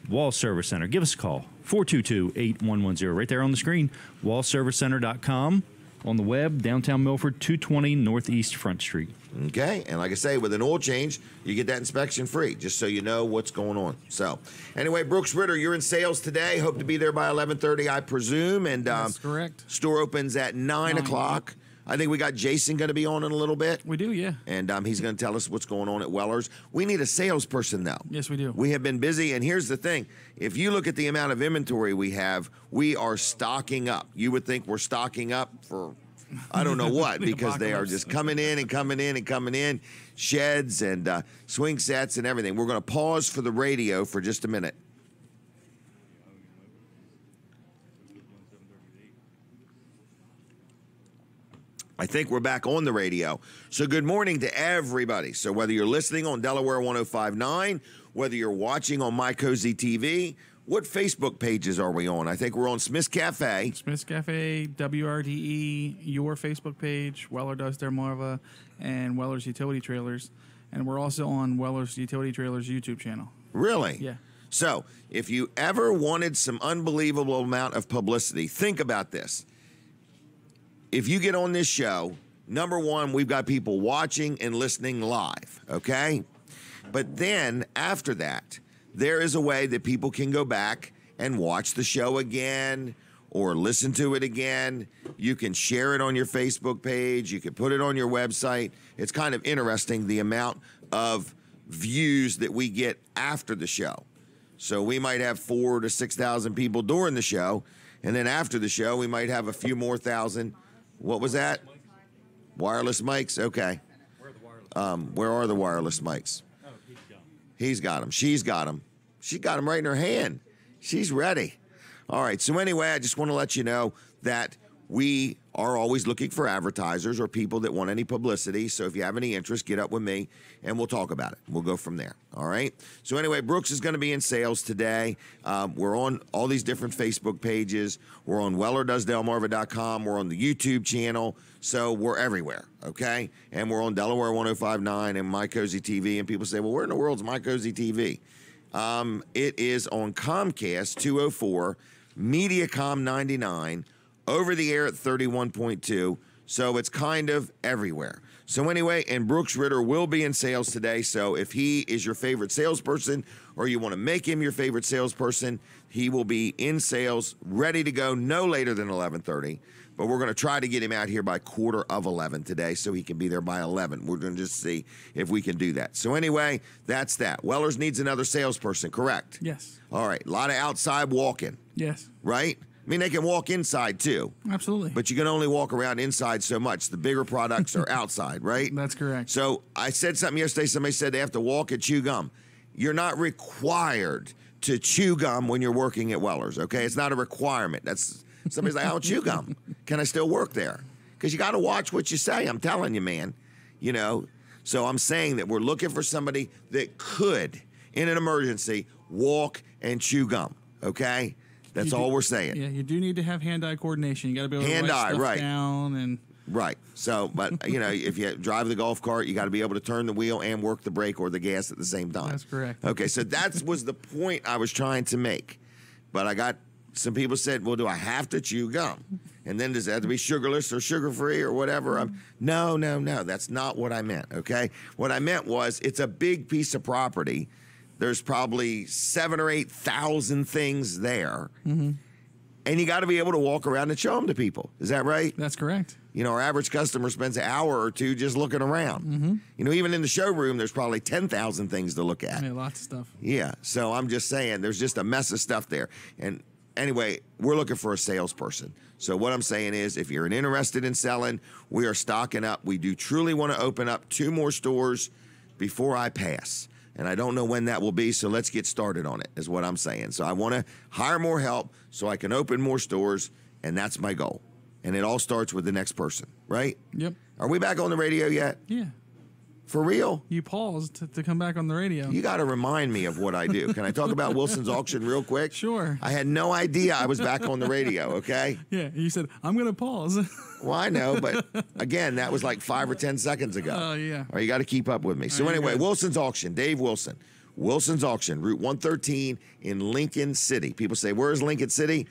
Wall Service Center. Give us a call, 422-8110. Right there on the screen, wallservicecenter.com. On the web, downtown Milford, 220 Northeast Front Street. Okay, and like I say, with an oil change, you get that inspection free, just so you know what's going on. So, anyway, Brooks Ritter, you're in sales today. Hope to be there by 11:30, I presume. And that's correct. Store opens at 9 o'clock. I think we got Jason going to be on in a little bit. We do, yeah. And he's going to tell us what's going on at Weller's. We need a salesperson, though. Yes, we do. We have been busy, and here's the thing. If you look at the amount of inventory we have, we are stocking up. You would think we're stocking up for I don't know what, because they are just coming in and coming in and coming in, sheds and swing sets and everything. We're going to pause for the radio for just a minute. I think we're back on the radio. So good morning to everybody. So whether you're listening on Delaware 105.9, whether you're watching on My Cozy TV, what Facebook pages are we on? I think we're on Smith's Cafe. Smith's Cafe, WRDE, your Facebook page, Weller Does Delmarva, and Weller's Utility Trailers. And we're also on Weller's Utility Trailers YouTube channel. Really? Yeah. So if you ever wanted some unbelievable amount of publicity, think about this. If you get on this show, number one, we've got people watching and listening live, okay? But then after that, there is a way that people can go back and watch the show again or listen to it again. You can share it on your Facebook page. You can put it on your website. It's kind of interesting the amount of views that we get after the show. So we might have 4,000 to 6,000 people during the show, and then after the show, we might have a few more thousand. What was that? Wireless mics? Okay. Where are the wireless mics? He's got them. She's got them. She got them right in her hand. She's ready. All right. So anyway, I just want to let you know that we are always looking for advertisers or people that want any publicity. So if you have any interest, get up with me and we'll talk about it. We'll go from there. All right. So anyway, Brooks is going to be in sales today. We're on all these different Facebook pages. We're on WellerDoesDelmarva.com. We're on the YouTube channel. So we're everywhere. Okay. And we're on Delaware 105.9 and My Cozy TV. And people say, well, where in the world's My Cozy TV? It is on Comcast 204, Mediacom 99, over the air at 31.2, so it's kind of everywhere. So anyway, and Brooks Ritter will be in sales today, so if he is your favorite salesperson or you want to make him your favorite salesperson, he will be in sales, ready to go no later than 11:30. But we're going to try to get him out here by 11:15 today so he can be there by 11. We're going to just see if we can do that. So anyway, that's that. Weller's needs another salesperson, correct? Yes. All right, a lot of outside walking. Yes. Right? I mean, they can walk inside too. Absolutely. But you can only walk around inside so much. The bigger products are outside, right? That's correct. So I said something yesterday. Somebody said they have to walk and chew gum. You're not required to chew gum when you're working at Weller's, okay? It's not a requirement. That's somebody's like, I don't chew gum. Can I still work there? Because you got to watch what you say. I'm telling you, man. You know, so I'm saying that we're looking for somebody that could, in an emergency, walk and chew gum, okay? That's all we're saying. Yeah, you do need to have hand-eye coordination. You got to be able to write stuff down and. Right. So, but you know, if you drive the golf cart, you got to be able to turn the wheel and work the brake or the gas at the same time. That's correct. Okay, so that was the point I was trying to make. But I got some people said, "Well, do I have to chew gum? And then does it have to be sugarless or sugar-free or whatever?" No. That's not what I meant. Okay, what I meant was it's a big piece of property. There's probably 7,000 or 8,000 things there. Mm-hmm. And you got to be able to walk around and show them to people. Is that right? That's correct. You know, our average customer spends an hour or two just looking around. Mm-hmm. You know, even in the showroom, there's probably 10,000 things to look at. Yeah, lots of stuff. Yeah. So I'm just saying there's just a mess of stuff there. And anyway, we're looking for a salesperson. So what I'm saying is if you're interested in selling, we are stocking up. We do truly want to open up 2 more stores before I pass. And I don't know when that will be, so let's get started on it, is what I'm saying. So I want to hire more help so I can open more stores, and that's my goal. And it all starts with the next person, right? Yep. Are we back on the radio yet? Yeah. For real? You paused to come back on the radio. You got to remind me of what I do. Can I talk about Wilson's auction real quick? Sure. I had no idea I was back on the radio, okay? Yeah, you said, I'm going to pause. Well, I know, but again, that was like 5 or 10 seconds ago. Oh, yeah. All right, you got to keep up with me. So anyway, Wilson's auction, Dave Wilson. Wilson's auction, Route 113 in Lincoln City. People say, where's Lincoln City?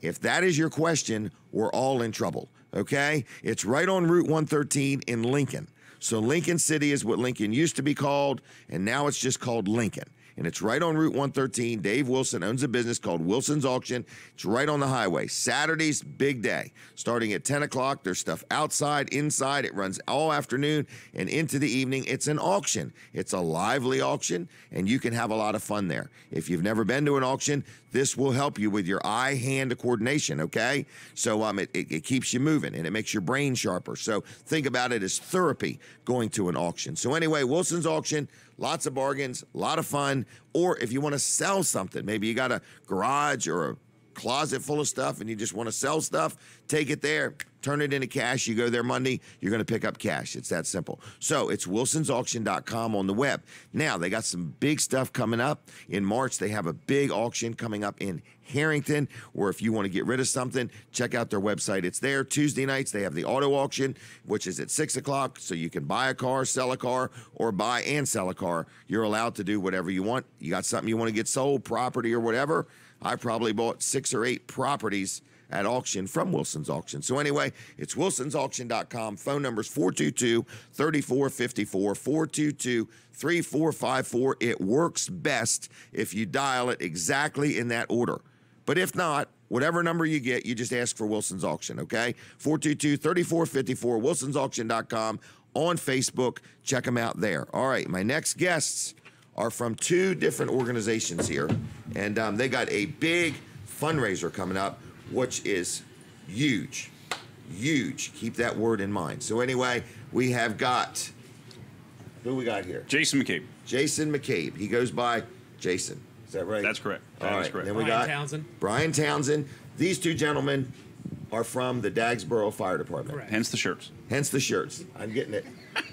If that is your question, we're all in trouble, okay? It's right on Route 113 in Lincoln. So Lincoln City is what Lincoln used to be called, and now it's just called Lincoln. And it's right on Route 113. Dave Wilson owns a business called Wilson's Auction. It's right on the highway. Saturday's big day. Starting at 10 o'clock, there's stuff outside, inside. It runs all afternoon and into the evening. It's an auction. It's a lively auction, and you can have a lot of fun there. If you've never been to an auction, this will help you with your eye-hand coordination, okay? So it keeps you moving, and it makes your brain sharper. So think about it as therapy going to an auction. So anyway, Wilson's Auction, lots of bargains, a lot of fun. Or if you want to sell something, maybe you got a garage or a closet full of stuff and you just want to sell stuff, take it there, turn it into cash. You go there Monday, you're going to pick up cash. It's that simple. So it's wilsonsauction.com on the web. Now, they got some big stuff coming up. In March, they have a big auction coming up in Harrington, where if you want to get rid of something, check out their website. It's there. Tuesday nights, they have the auto auction, which is at 6 o'clock, so you can buy a car, sell a car, or buy and sell a car. You're allowed to do whatever you want. You got something you want to get sold, property or whatever. I probably bought 6 or 8 properties at auction from Wilson's Auction. So anyway, it's wilsonsauction.com. Phone number is 422-3454, 422-3454. It works best if you dial it exactly in that order. But if not, whatever number you get, you just ask for Wilson's Auction, okay? 422-3454, wilsonsauction.com. On Facebook, check them out there. All right, my next guests are from 2 different organizations here, and they got a big fundraiser coming up, which is huge, huge. Keep that word in mind. So anyway, we have got, who we got here? Jason McCabe. Jason McCabe. He goes by Jason. Is that right? That's correct. That is correct. Then we Brian got Townsend. Brian Townsend. These 2 gentlemen are from the Dagsboro Fire Department. Correct. Hence the shirts. Hence the shirts. I'm getting it.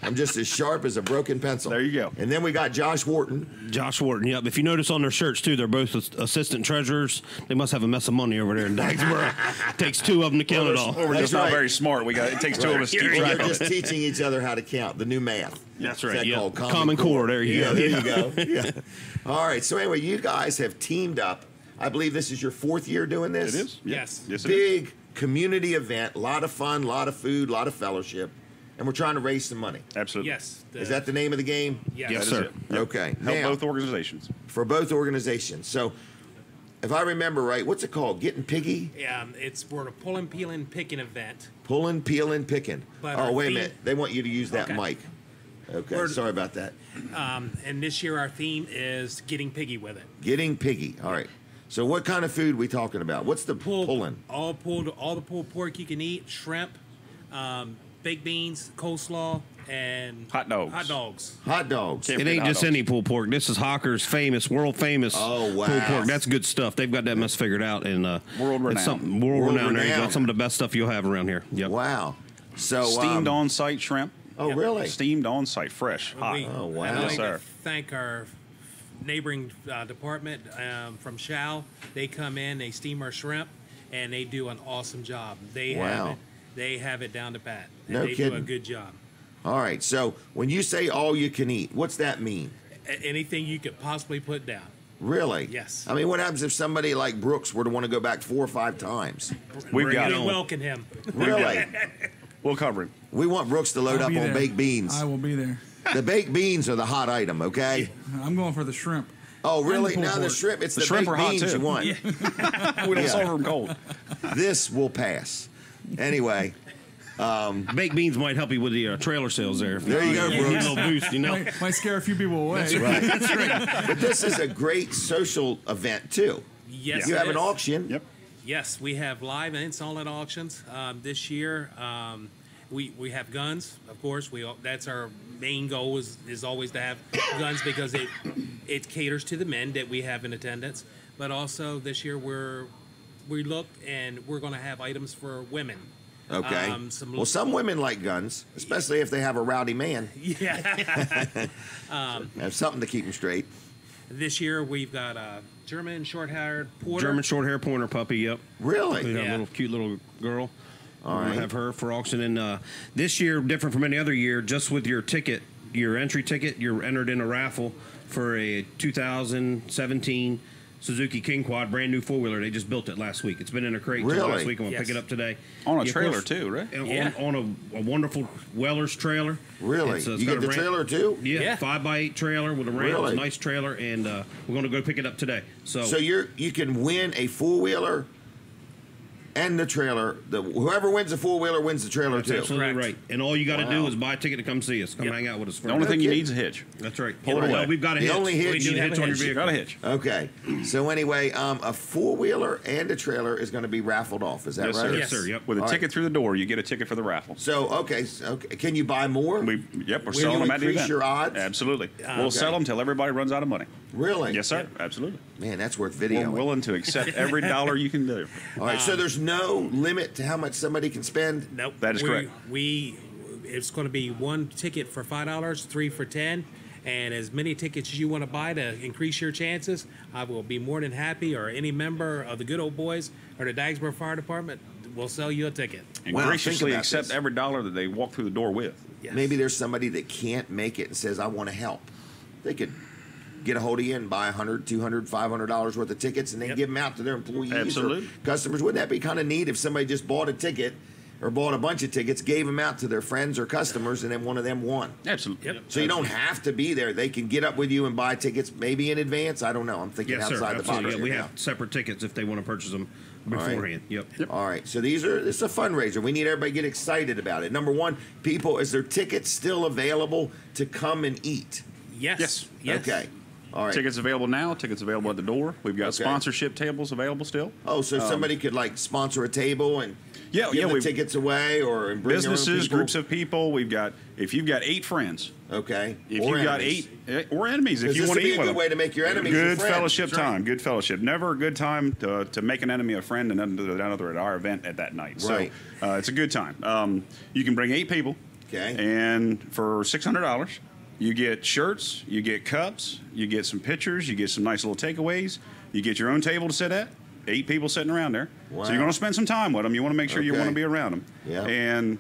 I'm just as sharp as a broken pencil. There you go. And then we got Josh Wharton. Josh Wharton, yep. If you notice on their shirts, too, they're both assistant treasurers. They must have a mess of money over there in Dagsboro. Takes 2 of them to count it all. Or we're That's just not right. very smart. It takes 2 of us to keep We're track of just it. teaching each other how to count, the new math. That's What's right, that yeah. called? Common Core, there you Yeah, go. there Yeah. you go. Yeah. All right, so anyway, you guys have teamed up. I believe this is your 4th year doing this. It is? Yes. Yes, it is. Big community event, a lot of fun, a lot of food, a lot of fellowship, and we're trying to raise some money. Absolutely. Yes. Is that the name of the game? Yes. Yes, That is sir. it. Yep. Okay. Help Now, both organizations. for both organizations. So if I remember right, what's it called? Getting Piggy? We're a pulling, peeling, picking event. Pulling, peeling, picking. But Oh, our wait a theme- minute. They want you to use that Okay. mic. Okay, We're- sorry about that. And this year our theme is getting piggy with it. Getting Piggy. All right. So what kind of food we talking about? What's the pulling? All the pulled pork you can eat, shrimp, baked beans, coleslaw, and Hot dogs. Hot dogs. Can't It forget ain't hot just dogs. any pulled pork. This is Hawker's famous, world famous Oh, wow. pulled pork. That's good stuff. They've got that mess figured out, and World-renowned. It's something world renowned. There you go. World-renowned. Some of the best stuff you'll have around here. Yep. Wow. So Steamed on-site shrimp. Oh, really? Steamed on-site, fresh, hot. Oh, wow. I'd like Yes, sir. to thank our neighboring department from Shao. They come in, they steam our shrimp, and they do an awesome job. Wow. They have it down to pat. And No they do a kidding. good job. All right. So when you say all you can eat, what's that mean? Anything you could possibly put down. Really? Yes. I mean, what happens if somebody like Brooks were to want to go back 4 or 5 times? We've got We it. welcome him. Really? We'll cover him. We want Brooks to load I'll up be on there. baked beans. I will be there. The baked beans are the hot item, okay? I'm going for the shrimp. Oh, really? And the Now pulled the pork. shrimp, it's the shrimp baked are hot, beans too. you want. We don't Yeah. serve them cold. This will pass. Anyway, Baked beans might help you with the trailer sales there. There you go, Give you a Brooks. little boost, you know. Might scare a few people away. right. But this is a great social event, too. Yes, You it have an is. auction. Yep. Yes, we have live and installment auctions this year. We have guns, of course. That's our main goal is always to have guns because it caters to the men that we have in attendance. But also this year we looked and we're going to have items for women. Okay. Some- Well, some women like guns, especially if they have a rowdy man. Yeah. Have something to keep them straight. This year we've got a German short-haired porter. German short hair pointer puppy, yep. Really? We have Yeah. a little cute little girl. All We're gonna right. have her for auction. And this year, different from any other year, just with your ticket, your entry ticket, you're entered in a raffle for a 2017 Suzuki King Quad, brand new 4-wheeler. They just built it last week. It's been in a crate till Really? last week. I'm going to Yes. pick it up today. On a Yeah, of trailer, course, too, right? Yeah. On a wonderful Weller's trailer. Really? It's You got get a the ramp. trailer, too? Yeah, Yeah. 5x8 trailer with a ramp. Really? It's a nice trailer, and we're going to go pick it up today. So You can win a 4-wheeler and the trailer. Whoever wins the 4-wheeler wins the trailer, that's too. absolutely Correct. right. And all you got to Wow. do is buy a ticket to come see us. Come Yep. hang out with us. For The only thing you kidding. need is a hitch. That's right. Pull it Yeah, away. we've got a The hitch. only hitch- We You need a have hitch a on your hitch. vehicle. Got a hitch. Okay. So anyway, a 4-wheeler and a trailer is going to be raffled off. Is that Yes, right? sir. Yes, sir. Yep. With a All right. ticket through the door, you get a ticket for the raffle. So okay, can you buy more? We're Will selling you them at the increase event. your odds? Absolutely. Okay. We'll sell them till everybody runs out of money. Really? Yes, sir. Absolutely. Man, that's worth We're video. willing to accept every dollar you can do. All right. So there's no limit to how much somebody can spend. Nope. That is correct. It's going to be one ticket for $5, 3 for 10, and as many tickets as you want to buy to increase your chances. I will be more than happy, or any member of the Good Old Boys or the Dagsboro Fire Department will sell you a ticket. And Wow, graciously think about accept this. every dollar that they walk through the door with. Yes. Maybe there's somebody that can't make it and says, "I want to help." They could get a hold of you and buy $100, $200, $500 worth of tickets, and then Yep. give them out to their employees Absolutely. or customers. Wouldn't that be kind of neat if somebody just bought a ticket or bought a bunch of tickets, gave them out to their friends or customers, and then one of them won? Absolutely. Yep. So you don't have to be there. They can get up with you and buy tickets maybe in advance. I don't know. I'm thinking Yes, sir. outside the box. Absolutely. Yeah, we here have separate tickets if they want to purchase them right. beforehand. Yep. now. All right. So it's a fundraiser. We need everybody to get excited about it. Number one, people, is there tickets still available to come and eat? Yes. Yes. Okay. All right. Tickets available now. Tickets available at the door. We've got Okay. sponsorship tables available still. Oh, so somebody could like sponsor a table and Yeah, give yeah, the we've- tickets away or bring their own Businesses, people? groups of people. If you've got 8 friends, Okay. if Or you've got enemies. 8 or enemies, if Because you this want would to be eat a with good them. way to make your enemies your Good friends. fellowship That's right. time. Good fellowship. Never a good time to make an enemy a friend and another at our event at that night. Right. So it's a good time. You can bring 8 people. Okay. And for $600, you get shirts, you get cups, you get some pictures, you get some nice little takeaways, you get your own table to sit at. 8 people sitting around there. Wow. So you're going to spend some time with them. You want to make sure you Okay. want to be around them. Yeah. And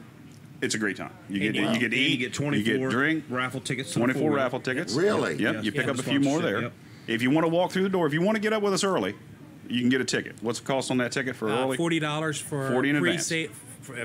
it's a great time. You get And you get to And eat, you get 24 you get drink, raffle tickets. to the 24 4-wheeler. raffle tickets. Really? Yep. Yes. You pick Yeah, up the a few more there. sponsorship, If you want to walk through the door, if you want to get up with us early, you can get a ticket. What's the cost on that ticket for early? $40 for 40 in advance.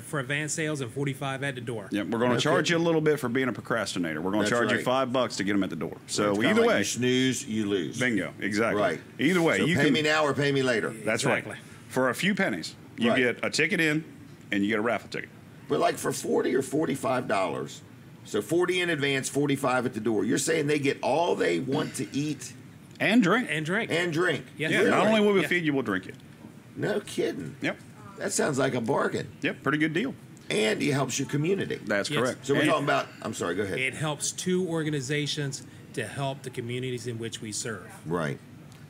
for advance sales and $45 at the door. Yep, we're going to Okay. charge you a little bit for being a procrastinator. We're going to That's charge you right. $5 to get them at the door. So It's kinda either like way, you snooze, you lose. bingo, exactly. Right. Either way, So you pay can me now or pay me later. That's Exactly. right. For a few pennies, you Right. get a ticket in, and you get a raffle ticket. But like for $40 or $45, so 40 in advance, 45 at the door. You're saying they get all they want to eat And drink. And drink. And drink. Yes. Yeah, Really? not only will we Yeah. feed you, we'll drink you. No kidding. Yep. That sounds like a bargain. Yep, pretty good deal. And it helps your community. That's Yes. correct. So we're And- talking about, I'm sorry, go ahead. It helps 2 organizations to help the communities in which we serve. Right.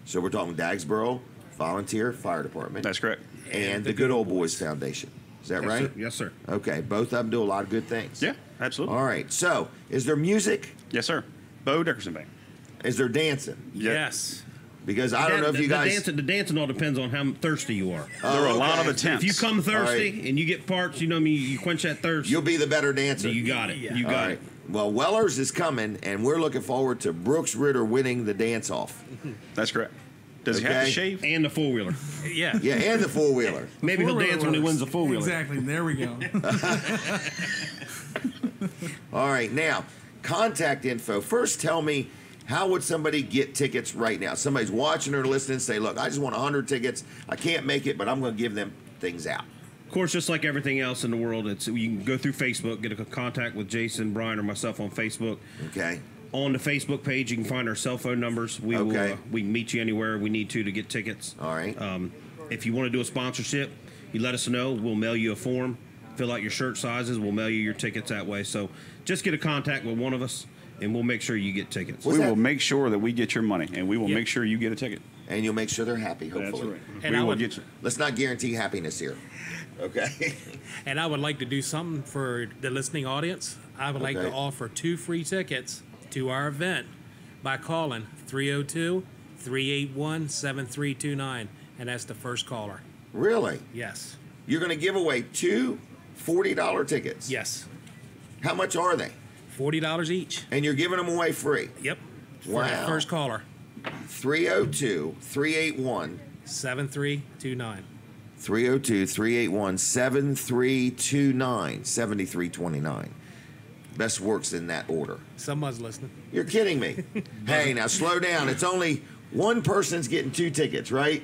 So we're talking Dagsboro Volunteer Fire Department. That's correct. And the Good Old Boys Foundation. Is that right? Sir. Yes, sir. Okay. Both of them do a lot of good things. Yeah, absolutely. All right. So is there music? Yes, sir. Bo Dickerson Band. Is there dancing? Yeah. Yes. Because I don't know if you guys. The dancing all depends on how thirsty you are. There are a lot okay. of attempts. If you come thirsty right. and you get parts, you know what I mean, you quench that thirst. You'll be the better dancer. You got it. Yeah. You All got right. it. Well, Wellers is coming, and we're looking forward to Brooks Ritter winning the dance off. That's correct. Does he have Okay. to shave? And the four wheeler. Yeah. Yeah, and the four wheeler. Maybe he'll dance when he wins the four wheeler. Exactly. There we go. All right, now contact info. First, tell me how would somebody get tickets right now? Somebody's watching or listening. Say, look, I just want 100 tickets. I can't make it, but I'm going to give them things out. Of course, just like everything else in the world, it's you can go through Facebook, get a contact with Jason, Brian, or myself on Facebook. Okay. On the Facebook page, you can find our cell phone numbers. We Okay. will we can meet you anywhere we need to get tickets. All right. If you want to do a sponsorship, you let us know. We'll mail you a form. Fill out your shirt sizes. We'll mail you your tickets that way. So just get a contact with one of us, and we'll make sure you get tickets. What's We that? will make sure that we get your money, and we will Yeah. make sure you get a ticket. And you'll make sure they're happy, hopefully. And we I will would- get you. Let's not guarantee happiness here. Okay. And I would like to do something for the listening audience. I would like to Okay. offer 2 free tickets to our event by calling 302-381-7329. And that's the first caller. Really? Yes. You're going to give away 2 $40 tickets. Yes. How much are they? $40 each. And you're giving them away free. Yep. For Wow. that first caller. 302-381 7329. 302-381-7329, 7329. Best works in that order. Someone's listening. You're kidding me. Hey, now slow down. It's only one person's getting 2 tickets, right?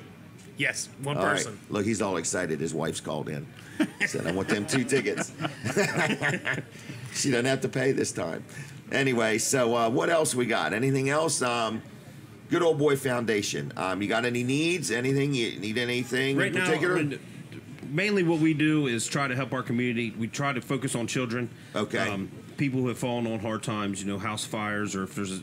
Yes, one All right. person. Look, he's all excited. His wife's called in. Said, I want them 2 tickets. She doesn't have to pay this time. Anyway, so what else we got? Anything else? Good Old Boy Foundation. You got any needs? Anything? You need anything Right in now, particular? mainly what we do is try to help our community. We try to focus on children. Okay. People who have fallen on hard times, house fires, or if there's,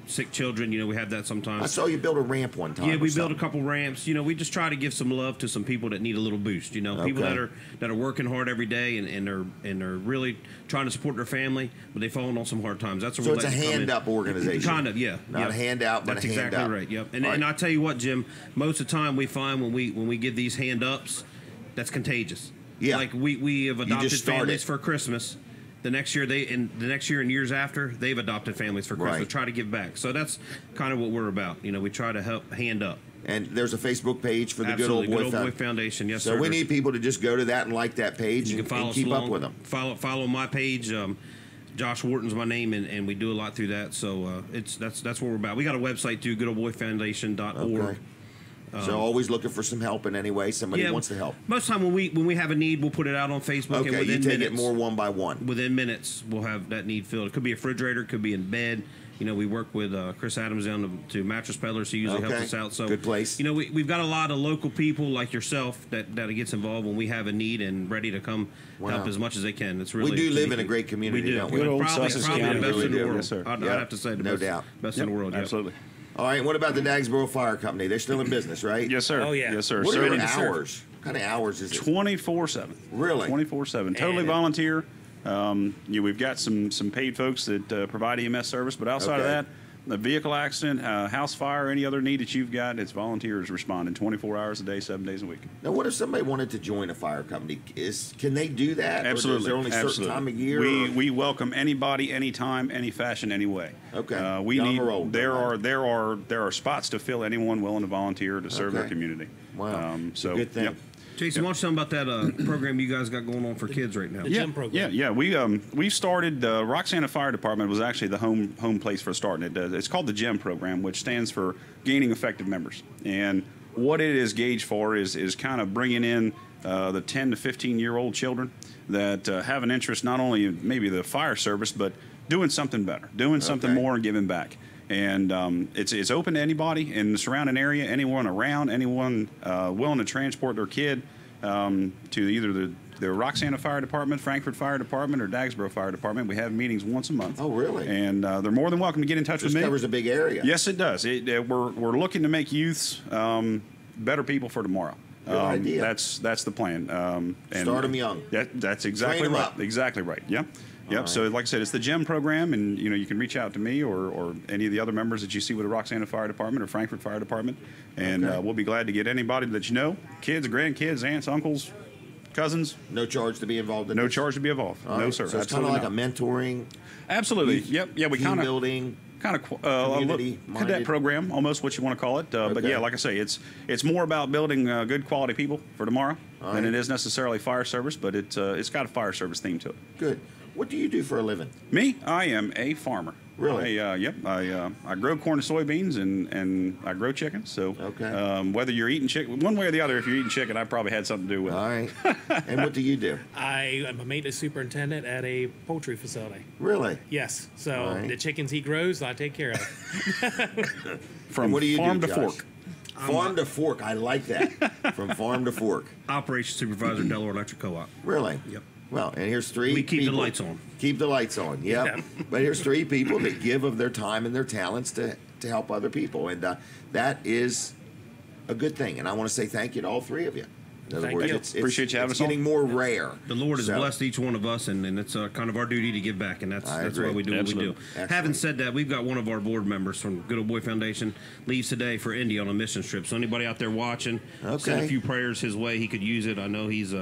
sick children, we have that I sometimes. saw you build a ramp one time. Yeah, or we built a something. couple ramps. We just try to give some love to some people that need a little boost. People Okay. that are working hard every day and are really trying to support their family, but they've fallen on some hard times. That's what So we it's a like to come in. hand-up organization. Kind of, yeah. Not yeah. a handout, but That's a hand exactly up. right. Yep. And, All and right. I tell you what, Jim. Most of the time, we find when we give these hand ups, that's contagious. Yeah. Like we have adopted just start families it. for Christmas. The next year and years after, they've adopted families for Christmas. Right. Try to give back. So that's kind of what we're about. We try to help hand up. And there's a Facebook page for the Absolutely. Good Old Boy, Foundation. Yes, So sir. we need people to just go to that and like that page You and, can follow and us keep along. up with them. Follow my page. Josh Wharton's my name, and we do a lot through that. So that's what we're about. We got a website too, goodoldboyfoundation.org. Okay. So always looking for some help in any way. Somebody wants to help. Most of the time when we have a need, we'll put it out on Facebook. Okay, and you within take minutes, it more one by one. Within minutes, we'll have that need filled. It could be a refrigerator, it could be in bed. We work with Chris Adams down to Mattress Peddlers. He usually helps Okay. us out. So Good place. we've got a lot of local people like yourself that gets involved when we have a need and ready to come Wow. help as much as they can. It's really We do live in a great community, We do. don't we? Good old Probably Sussex the County, best really in the do. world. Yes, sir. I'd Yep. have to say the No best, doubt. best in the world. Yep. Absolutely. All right. What about the Dagsboro Fire Company? They're still in business, right? Yes, sir. Oh, yeah. Yes, sir. What are Serving their hours? What kind of hours is it? 24/7. Really? 24/7. Totally And- volunteer. We've got some paid folks that provide EMS service, but outside of Okay. that, a vehicle accident, house fire, any other need that you've got, it's volunteers responding 24 hours a day, 7 days a week. Now, what if somebody wanted to join a fire company? Can they do that? Absolutely. Or is there only a certain Absolutely. time of year? or- We welcome anybody, anytime, any fashion, any way. Okay. We Young need. or old, There don't are spots to fill anyone willing to volunteer to serve their Okay. community. Wow. So Good thing. Yep. Jason, why don't you tell them about that program you guys got going on for kids right now? The gym program. Yeah. We started Roxana Fire Department was actually the home place for starting it. It's called the GEM program, which stands for Gaining Effective Members. And what it is gauged for is kind of bringing in the 10 to 15-year-old children that have an interest not only in maybe the fire service, but doing something better, doing something Okay. more and giving back. And it's open to anybody in the surrounding area, anyone around, anyone willing to transport their kid to either the Roxana Fire Department, Frankfort Fire Department, or Dagsboro Fire Department. We have meetings once a month. Oh, really? And they're more than welcome to get in touch with me. This covers a big area. Yes, it does. We're looking to make youths better people for tomorrow. Good idea. That's the plan. And Start them young. That's exactly Train 'em right. up. Exactly right. Yeah. Yep. right. So, like I said, it's the GEM program, and you can reach out to me or any of the other members that you see with the Roxana Fire Department or Frankfort Fire Department, and Okay. we'll be glad to get anybody that you know, kids, grandkids, aunts, uncles, cousins. No charge to be involved in No this? charge to be involved. All No, right. sir. So it's kind of Absolutely like not. a mentoring, Absolutely. Yep. Yeah. We team kind of building. cadet community-minded. program, almost what you want to call it. But Okay. yeah, like I say, it's more about building good quality people for tomorrow All than right. it is necessarily fire service. But it's got a fire service theme to it. Good. What do you do for a living? Me, I am a farmer. Really? Yep. I grow corn and soybeans, and I grow chickens. So Okay. whether you're eating chicken, one way or the other, if you're eating chicken, I probably had something to do with it. All right. And what do you do? I am a maintenance superintendent at a poultry facility. Really? Yes. So All right. the chickens he grows, I take care of. From And what do you farm do, to Josh? fork. Farm to fork. I like that. From farm to fork. Operations supervisor, Delaware Electric Co-op. Really? Yep. Well, and here's three. We keep the people. lights on. Keep the lights on. Yep. Yeah. But here's three people that give of their time and their talents to help other people, and that is a good thing. And I want to say thank you to all three of you. In other Thank words, you. Appreciate you having it's us on. getting more rare. The Lord has So, blessed each one of us, and it's kind of our duty to give back, and that's I why agree. we do what we do. Absolutely. Excellent. Having said that, we've got one of our board members from Good Old Boy Foundation leaves today for India on a mission trip. So anybody out there watching, send Okay. a few prayers his way. He could use it. I know he's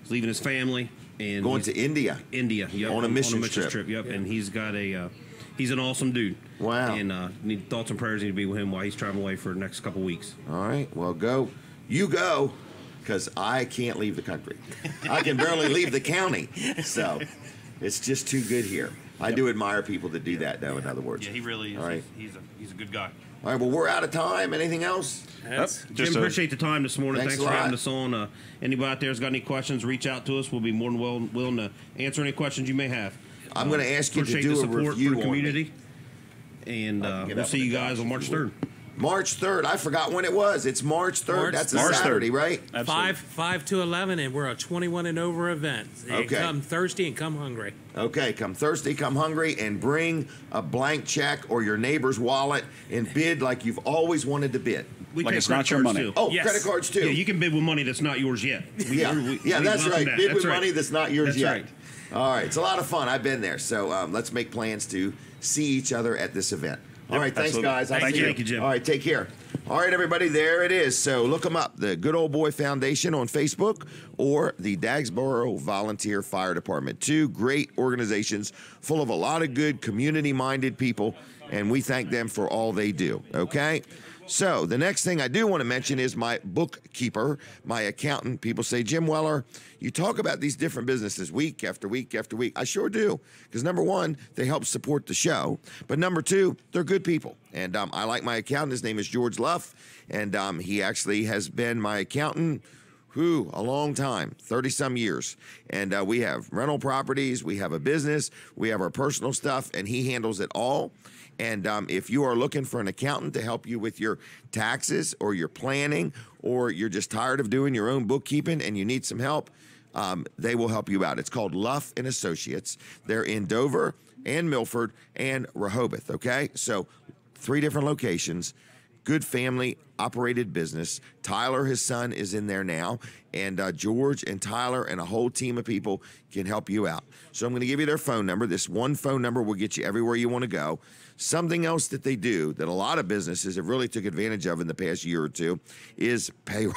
leaving his family and Going he's- to India. India, yep, On a mission trip. Yep, and he's got he's an awesome dude. Wow. And need thoughts and prayers need to be with him while he's traveling away for the next couple weeks. All right. Well, go. You go, because I can't leave the country. I can barely leave the county. So it's just too good here. I do admire people that do that, though, in other words. Yeah, he really is. All right. He's a good guy. All right. Well, we're out of time. Anything else? That's, Jim, appreciate the time this morning. Thanks Thanks a for lot. having us on. Anybody out there's got any questions, reach out to us. We'll be more than willing to answer any questions you may have. I'm going to ask you to Appreciate do the a support review for the on me. community. And I can get we'll up see in you the guys Dodge on March if you 3rd. March 3rd. I forgot when it was. It's March 3rd. March That's a 3rd. Saturday, right? Absolutely. 5 to 11, and we're a 21 and over event. And Okay. Come thirsty and come hungry. Okay, come thirsty, come hungry, and bring a blank check or your neighbor's wallet and bid like you've always wanted to bid. We Like take it's credit not your cards, money. too. Oh, Yes. credit cards too. Yeah, you can bid with money that's not yours yet. Yeah, we that's welcome right. that. Bid That's with right. money that's not yours That's yet. right. All right, it's a lot of fun. I've been there, so let's make plans to see each other at this event. All right, thanks, absolutely. guys. I'll Thank see you. Thank you, Jim. All right, take care. All right, everybody, there it is. So look them up, the Good Old Boy Foundation on Facebook or the Dagsboro Volunteer Fire Department. Two great organizations full of a lot of good community-minded people, and we thank them for all they do, okay? So the next thing I do want to mention is my bookkeeper, my accountant. People say, Jim Weller, you talk about these different businesses week after week after week. I sure do, because number one, they help support the show. But number two, they're good people. And I like my accountant. His name is George Luff, and he actually has been my accountant a long time, 30-some years. And we have rental properties, we have a business, we have our personal stuff, and he handles it all. And if you are looking for an accountant to help you with your taxes or your planning, or you're just tired of doing your own bookkeeping and you need some help, they will help you out. It's called Luff and Associates. They're in Dover and Milford and Rehoboth, okay? So 3 different locations. Good family operated business. Tyler, his son, is in there now, and George and Tyler and a whole team of people can help you out. So I'm going to give you their phone number. This one phone number will get you everywhere you want to go. Something else that they do that a lot of businesses have really took advantage of in the past year or two is payroll.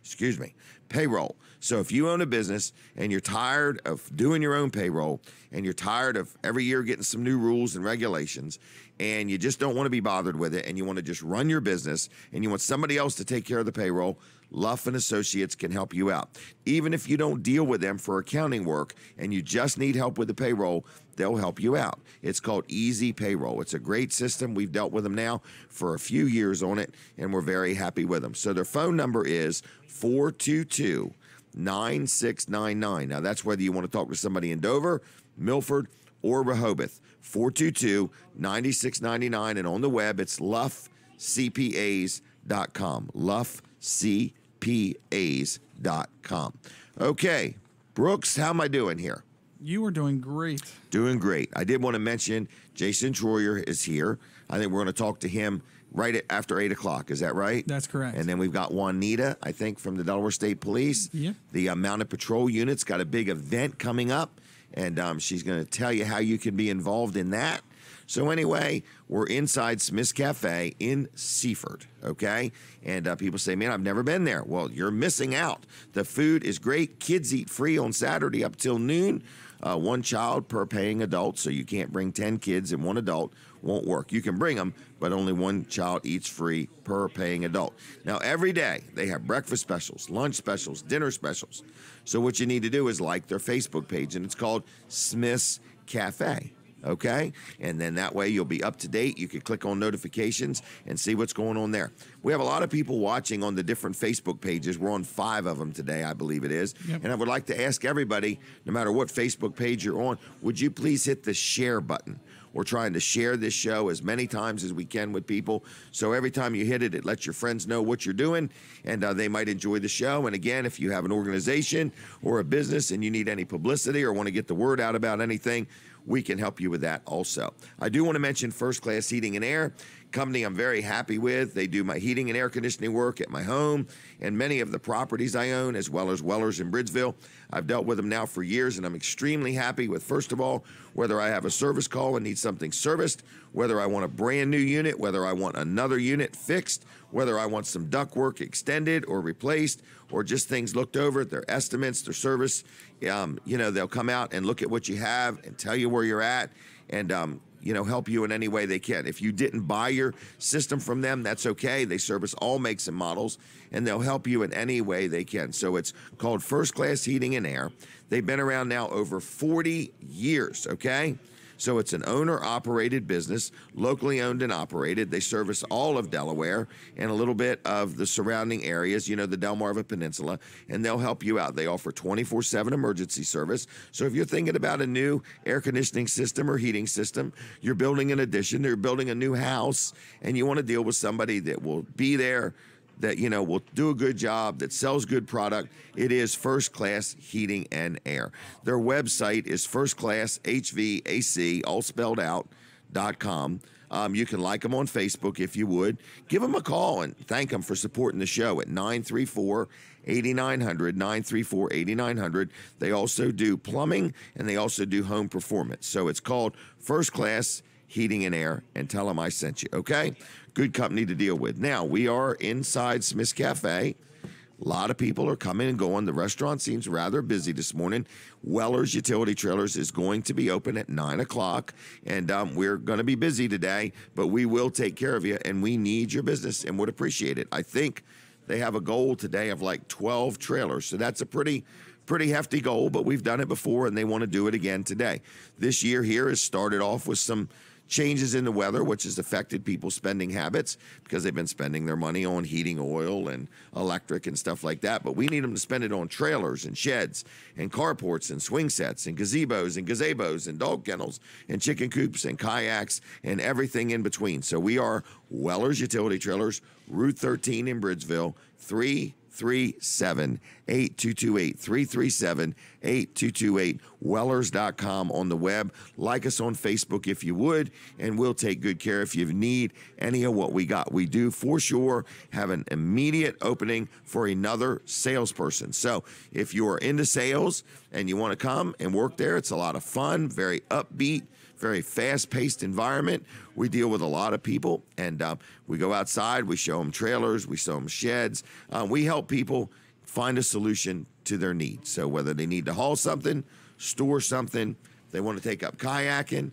Excuse me, payroll. So if you own a business and you're tired of doing your own payroll and you're tired of every year getting some new rules and regulations and you just don't want to be bothered with it and you want to just run your business and you want somebody else to take care of the payroll, Luff and Associates can help you out. Even if you don't deal with them for accounting work and you just need help with the payroll, they'll help you out. It's called Easy Payroll. It's a great system. We've dealt with them now for a few years on it, and we're very happy with them. So their phone number is 422-9699. Now, that's whether you want to talk to somebody in Dover, Milford, or Rehoboth. 422-9699. And on the web, it's luffcpas.com. luffcpas.com. Okay, Brooks, how am I doing here? You are doing great. Doing great. I did want to mention Jason Troyer is here. I think we're going to talk to him right after 8 o'clock. Is that right? That's correct. And then we've got Juanita, I think, from the Delaware State Police. Yep. The Mounted Patrol Unit's got a big event coming up, and she's going to tell you how you can be involved in that. So anyway, we're inside Smith's Cafe in Seaford, okay? And people say, man, I've never been there. Well, you're missing out. The food is great. Kids eat free on Saturday up till noon. One child per paying adult, so you can't bring 10 kids and one adult. Won't work. You can bring them, but only one child eats free per paying adult. Now, every day they have breakfast specials, lunch specials, dinner specials. So what you need to do is like their Facebook page, and it's called Smith's Cafe. Okay? And then that way you'll be up to date. You can click on notifications and see what's going on there. We have a lot of people watching on the different Facebook pages. We're on 5 of them today, I believe it is. Yep. And I would like to ask everybody, no matter what Facebook page you're on, would you please hit the share button? We're trying to share this show as many times as we can with people. So every time you hit it, it lets your friends know what you're doing, and they might enjoy the show. And again, if you have an organization or a business and you need any publicity or want to get the word out about anything, we can help you with that also. I do want to mention First Class Heating and Air, company I'm very happy with. They do my heating and air conditioning work at my home and many of the properties I own, as well as Weller's in Bridgeville. I've dealt with them now for years, and I'm extremely happy with, first of all, whether I have a service call and need something serviced, whether I want a brand new unit, whether I want another unit fixed, whether I want some ductwork extended or replaced, or just things looked over, their estimates, their service. They'll come out and look at what you have and tell you where you're at, and help you in any way they can. If you didn't buy your system from them, that's okay. They service all makes and models, and they'll help you in any way they can. So it's called First Class Heating and Air. They've been around now over 40 years, okay? So it's an owner-operated business, locally owned and operated. They service all of Delaware and a little bit of the surrounding areas, the Delmarva Peninsula, and they'll help you out. They offer 24/7 emergency service. So if you're thinking about a new air conditioning system or heating system, you're building an addition, you're building a new house, and you want to deal with somebody that will be there, that will do a good job, that sells good product, it is First Class Heating and Air. Their website is firstclasshvac, all spelled out, .com. You can like them on Facebook if you would. Give them a call and thank them for supporting the show at 934-8900, 934-8900. They also do plumbing, and they also do home performance. So it's called First Class Heating and Air, and tell them I sent you, okay? Good company to deal with. Now, we are inside Smith's Cafe. A lot of people are coming and going. The restaurant seems rather busy this morning. Weller's Utility Trailers is going to be open at 9 o'clock, and we're going to be busy today, but we will take care of you, and we need your business and would appreciate it. I think they have a goal today of like 12 trailers, so that's a pretty hefty goal, but we've done it before, and they want to do it again today. This year here has started off with some changes in the weather, which has affected people's spending habits because they've been spending their money on heating oil and electric and stuff like that. But we need them to spend it on trailers and sheds and carports and swing sets and gazebos and gazebos and dog kennels and chicken coops and kayaks and everything in between. So we are Weller's Utility Trailers, Route 13 in Bridgeville, 337-8228, 337-8228, Wellers.com on the web. Like us on Facebook if you would, and we'll take good care if you need any of what we got. We do for sure have an immediate opening for another salesperson. So if you are into sales and you want to come and work there, it's a lot of fun, very upbeat, very fast-paced environment. We deal with a lot of people, and we go outside, we show them trailers, we show them sheds. We help people find a solution to their needs. So whether they need to haul something, store something, they want to take up kayaking,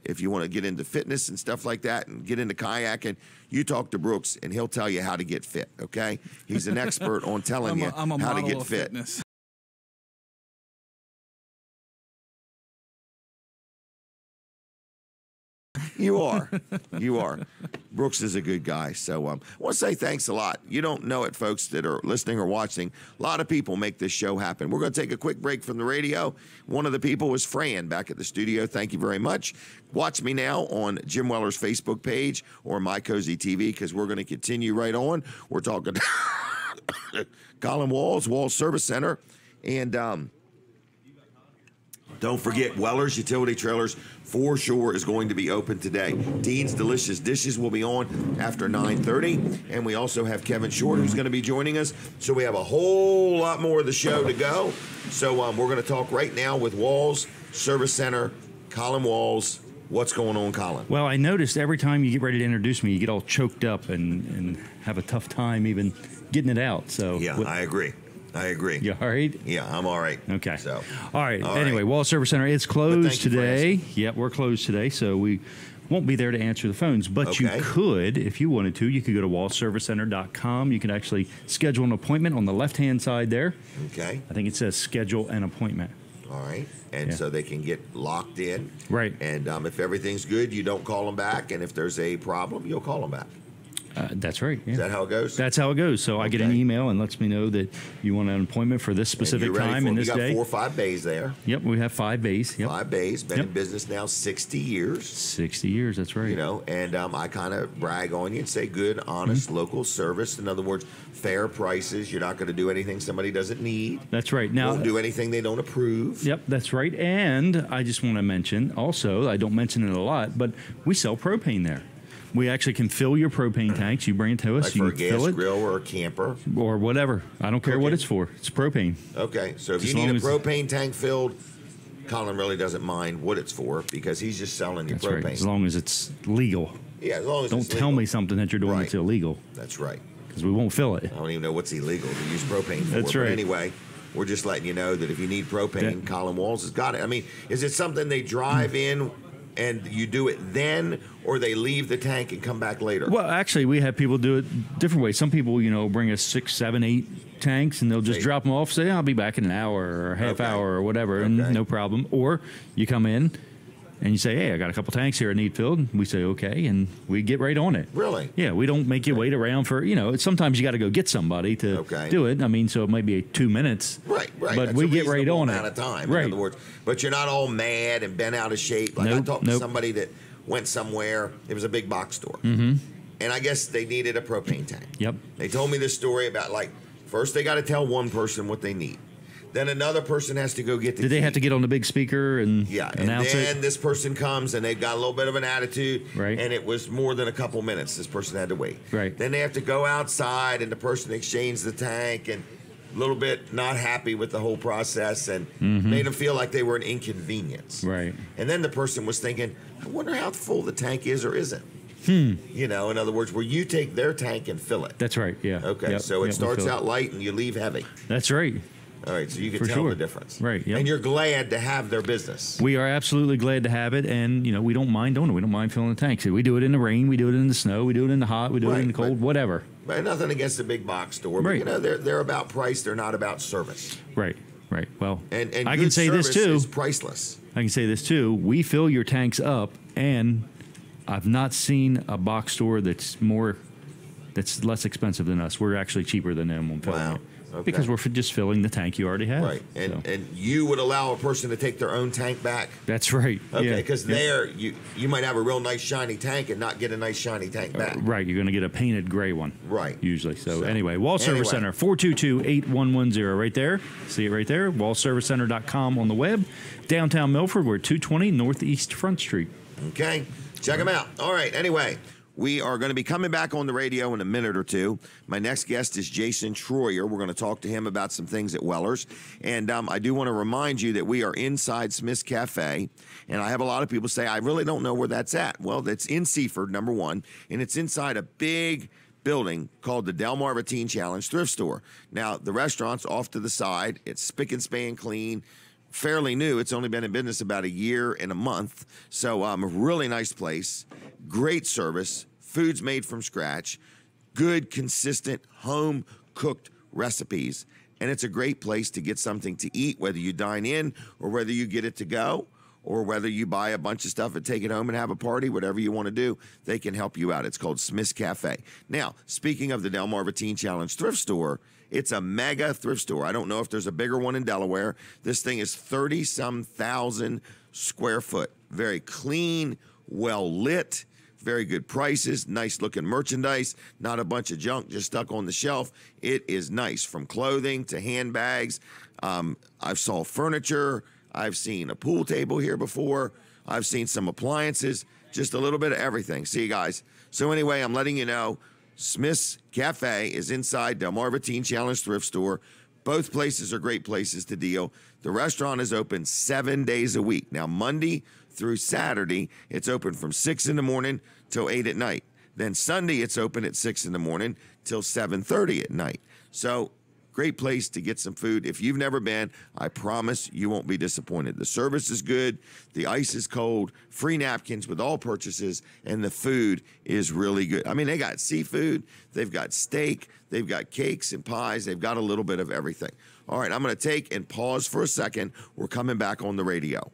if you want to get into fitness and stuff like that and get into kayaking, you talk to Brooks, and he'll tell you how to get fit, okay? He's an expert on telling you how to get fit. Fitness. You are. You are. Brooks is a good guy. So I want to say thanks a lot. You don't know it, folks that are listening or watching. A lot of people make this show happen. We're going to take a quick break from the radio. One of the people was Fran back at the studio. Thank you very much. Watch me now on Jim Weller's Facebook page or My Cozy TV, because we're going to continue right on. We're talking Colin Walls Service Center. And don't forget, Weller's Utility Trailers for sure is going to be open today. Dean's Delicious Dishes will be on after 9:30. And we also have Kevin Short, who's going to be joining us. So we have a whole lot more of the show to go. So we're going to talk right now with Walls Service Center, Colin Walls. What's going on, Colin? Well, I noticed every time you get ready to introduce me, you get all choked up and have a tough time even getting it out. So yeah, I agree. You all right? Yeah, I'm all right. Okay. So, all right. Anyway, Wall Service Center, it's closed today. Yep, we're closed today, so we won't be there to answer the phones. But you could, if you wanted to, you could go to wallservicecenter.com. You can actually schedule an appointment on the left-hand side there. Okay. I think it says schedule an appointment. All right. And so they can get locked in. Right. And if everything's good, you don't call them back. And if there's a problem, you'll call them back. That's right. Yeah. Is that how it goes? That's how it goes. So I get an email and lets me know that you want an appointment for this specific time and this day. You got 4 or 5 bays there. Yep, we have 5 bays. Yep. 5 bays. Been in business now 60 years. 60 years, that's right. You know, and I kind of brag on you and say good, honest, local service. In other words, fair prices. You're not going to do anything somebody doesn't need. That's right. Now, won't do anything they don't approve. Yep, that's right. And I just want to mention also, I don't mention it a lot, but we sell propane there. We actually can fill your propane tanks. You bring it to us. Like you for can a gas fill it, grill or a camper. or whatever. I don't care what it's for. It's propane. Okay, so if you need a propane tank filled, Colin really doesn't mind what it's for because he's just selling you propane. Right, as long as it's legal. Yeah, as long as don't it's tell legal. me something that you're doing that's illegal. That's right. Because we won't fill it. I don't even know what's illegal to use propane for. That's right. But anyway, we're just letting you know that if you need propane, Colin Walls has got it. I mean, is it something they drive in and you do it then, or they leave the tank and come back later? Well, actually, we have people do it different ways. Some people, bring us 6, 7, 8 tanks, and they'll just drop them off, say, I'll be back in an hour or a half hour or whatever, and no problem. Or you come in and you say, hey, I got a couple tanks here I need filled. We say, okay, and we get right on it. Really? Yeah, we don't make you wait around for, sometimes you got to go get somebody to do it. I mean, so it might be 2 minutes. Right. But That's we get right on it. Amount of time, right. In other words. But you're not all mad and bent out of shape. Like I talked to somebody that went somewhere. It was a big box store. Mm-hmm. And I guess they needed a propane tank. Yep. They told me this story about, first they got to tell one person what they need. Then another person has to go get the key. Did they have to get on the big speaker and announce and then it? this person comes and they've got a little bit of an attitude. Right. And it was more than a couple minutes this person had to wait. Right. Then they have to go outside and the person exchanged the tank and a little bit not happy with the whole process and made them feel like they were an inconvenience. Right. And then the person was thinking, I wonder how full the tank is or isn't. In other words, where you take their tank and fill it. That's right, yeah. Okay, so it starts out light and you leave heavy. That's right. All right, so you can tell the difference. Right, yep. And you're glad to have their business. We are absolutely glad to have it, and, we don't mind doing it. We don't mind filling the tanks. We do it in the rain, we do it in the snow, we do it in the hot, we do it in the cold, whatever. But nothing against the big box store. Right. But, they're about price, they're not about service. Right. Well, and I good can say this, too. Is priceless. I can say this, too. We fill your tanks up, and I've not seen a box store that's less expensive than us. We're actually cheaper than them on filling it. Okay. Because we're just filling the tank you already have. Right. And you would allow a person to take their own tank back? That's right. Okay, because there you might have a real nice shiny tank and not get a nice shiny tank back. Right. You're going to get a painted gray one. Right. Usually. So anyway, Wall Service Center, 422-8110 right there. See it right there. wallservicecenter.com on the web. Downtown Milford, we're 220 Northeast Front Street. Okay. Check them out. All right. Anyway. We are going to be coming back on the radio in a minute or two. My next guest is Jason Troyer. We're going to talk to him about some things at Weller's. And I do want to remind you that we are inside Smith's Cafe. And I have a lot of people say, I really don't know where that's at. Well, that's in Seaford, number one. And it's inside a big building called the Delmarva Teen Challenge Thrift Store. Now, the restaurant's off to the side. It's spick and span clean. Fairly new. It's only been in business about a year and a month. So a really nice place. Great service. Food's made from scratch. Good, consistent, home-cooked recipes. And it's a great place to get something to eat, whether you dine in or whether you get it to go or whether you buy a bunch of stuff and take it home and have a party, whatever you want to do, they can help you out. It's called Smith's Cafe. Now, speaking of the Delmarva Teen Challenge thrift store, it's a mega thrift store. I don't know if there's a bigger one in Delaware. This thing is 30-some thousand square foot. Very clean, well lit, very good prices, nice looking merchandise, not a bunch of junk just stuck on the shelf. It is nice, from clothing to handbags. I've saw furniture. I've seen a pool table here before. I've seen some appliances, just a little bit of everything. See you guys. So anyway, I'm letting you know, Smith's Cafe is inside Delmarva Teen Challenge thrift store. Both places are great places to deal. The restaurant is open 7 days a week. Now, Monday through Saturday, it's open from 6 in the morning till 8 at night. Then Sunday, it's open at 6 in the morning till 7:30 at night. So, great place to get some food. If you've never been, I promise you won't be disappointed. The service is good, the ice is cold, free napkins with all purchases, and the food is really good. I mean, they got seafood, they've got steak, they've got cakes and pies, they've got a little bit of everything. All right, I'm going to take and pause for a second. We're coming back on the radio.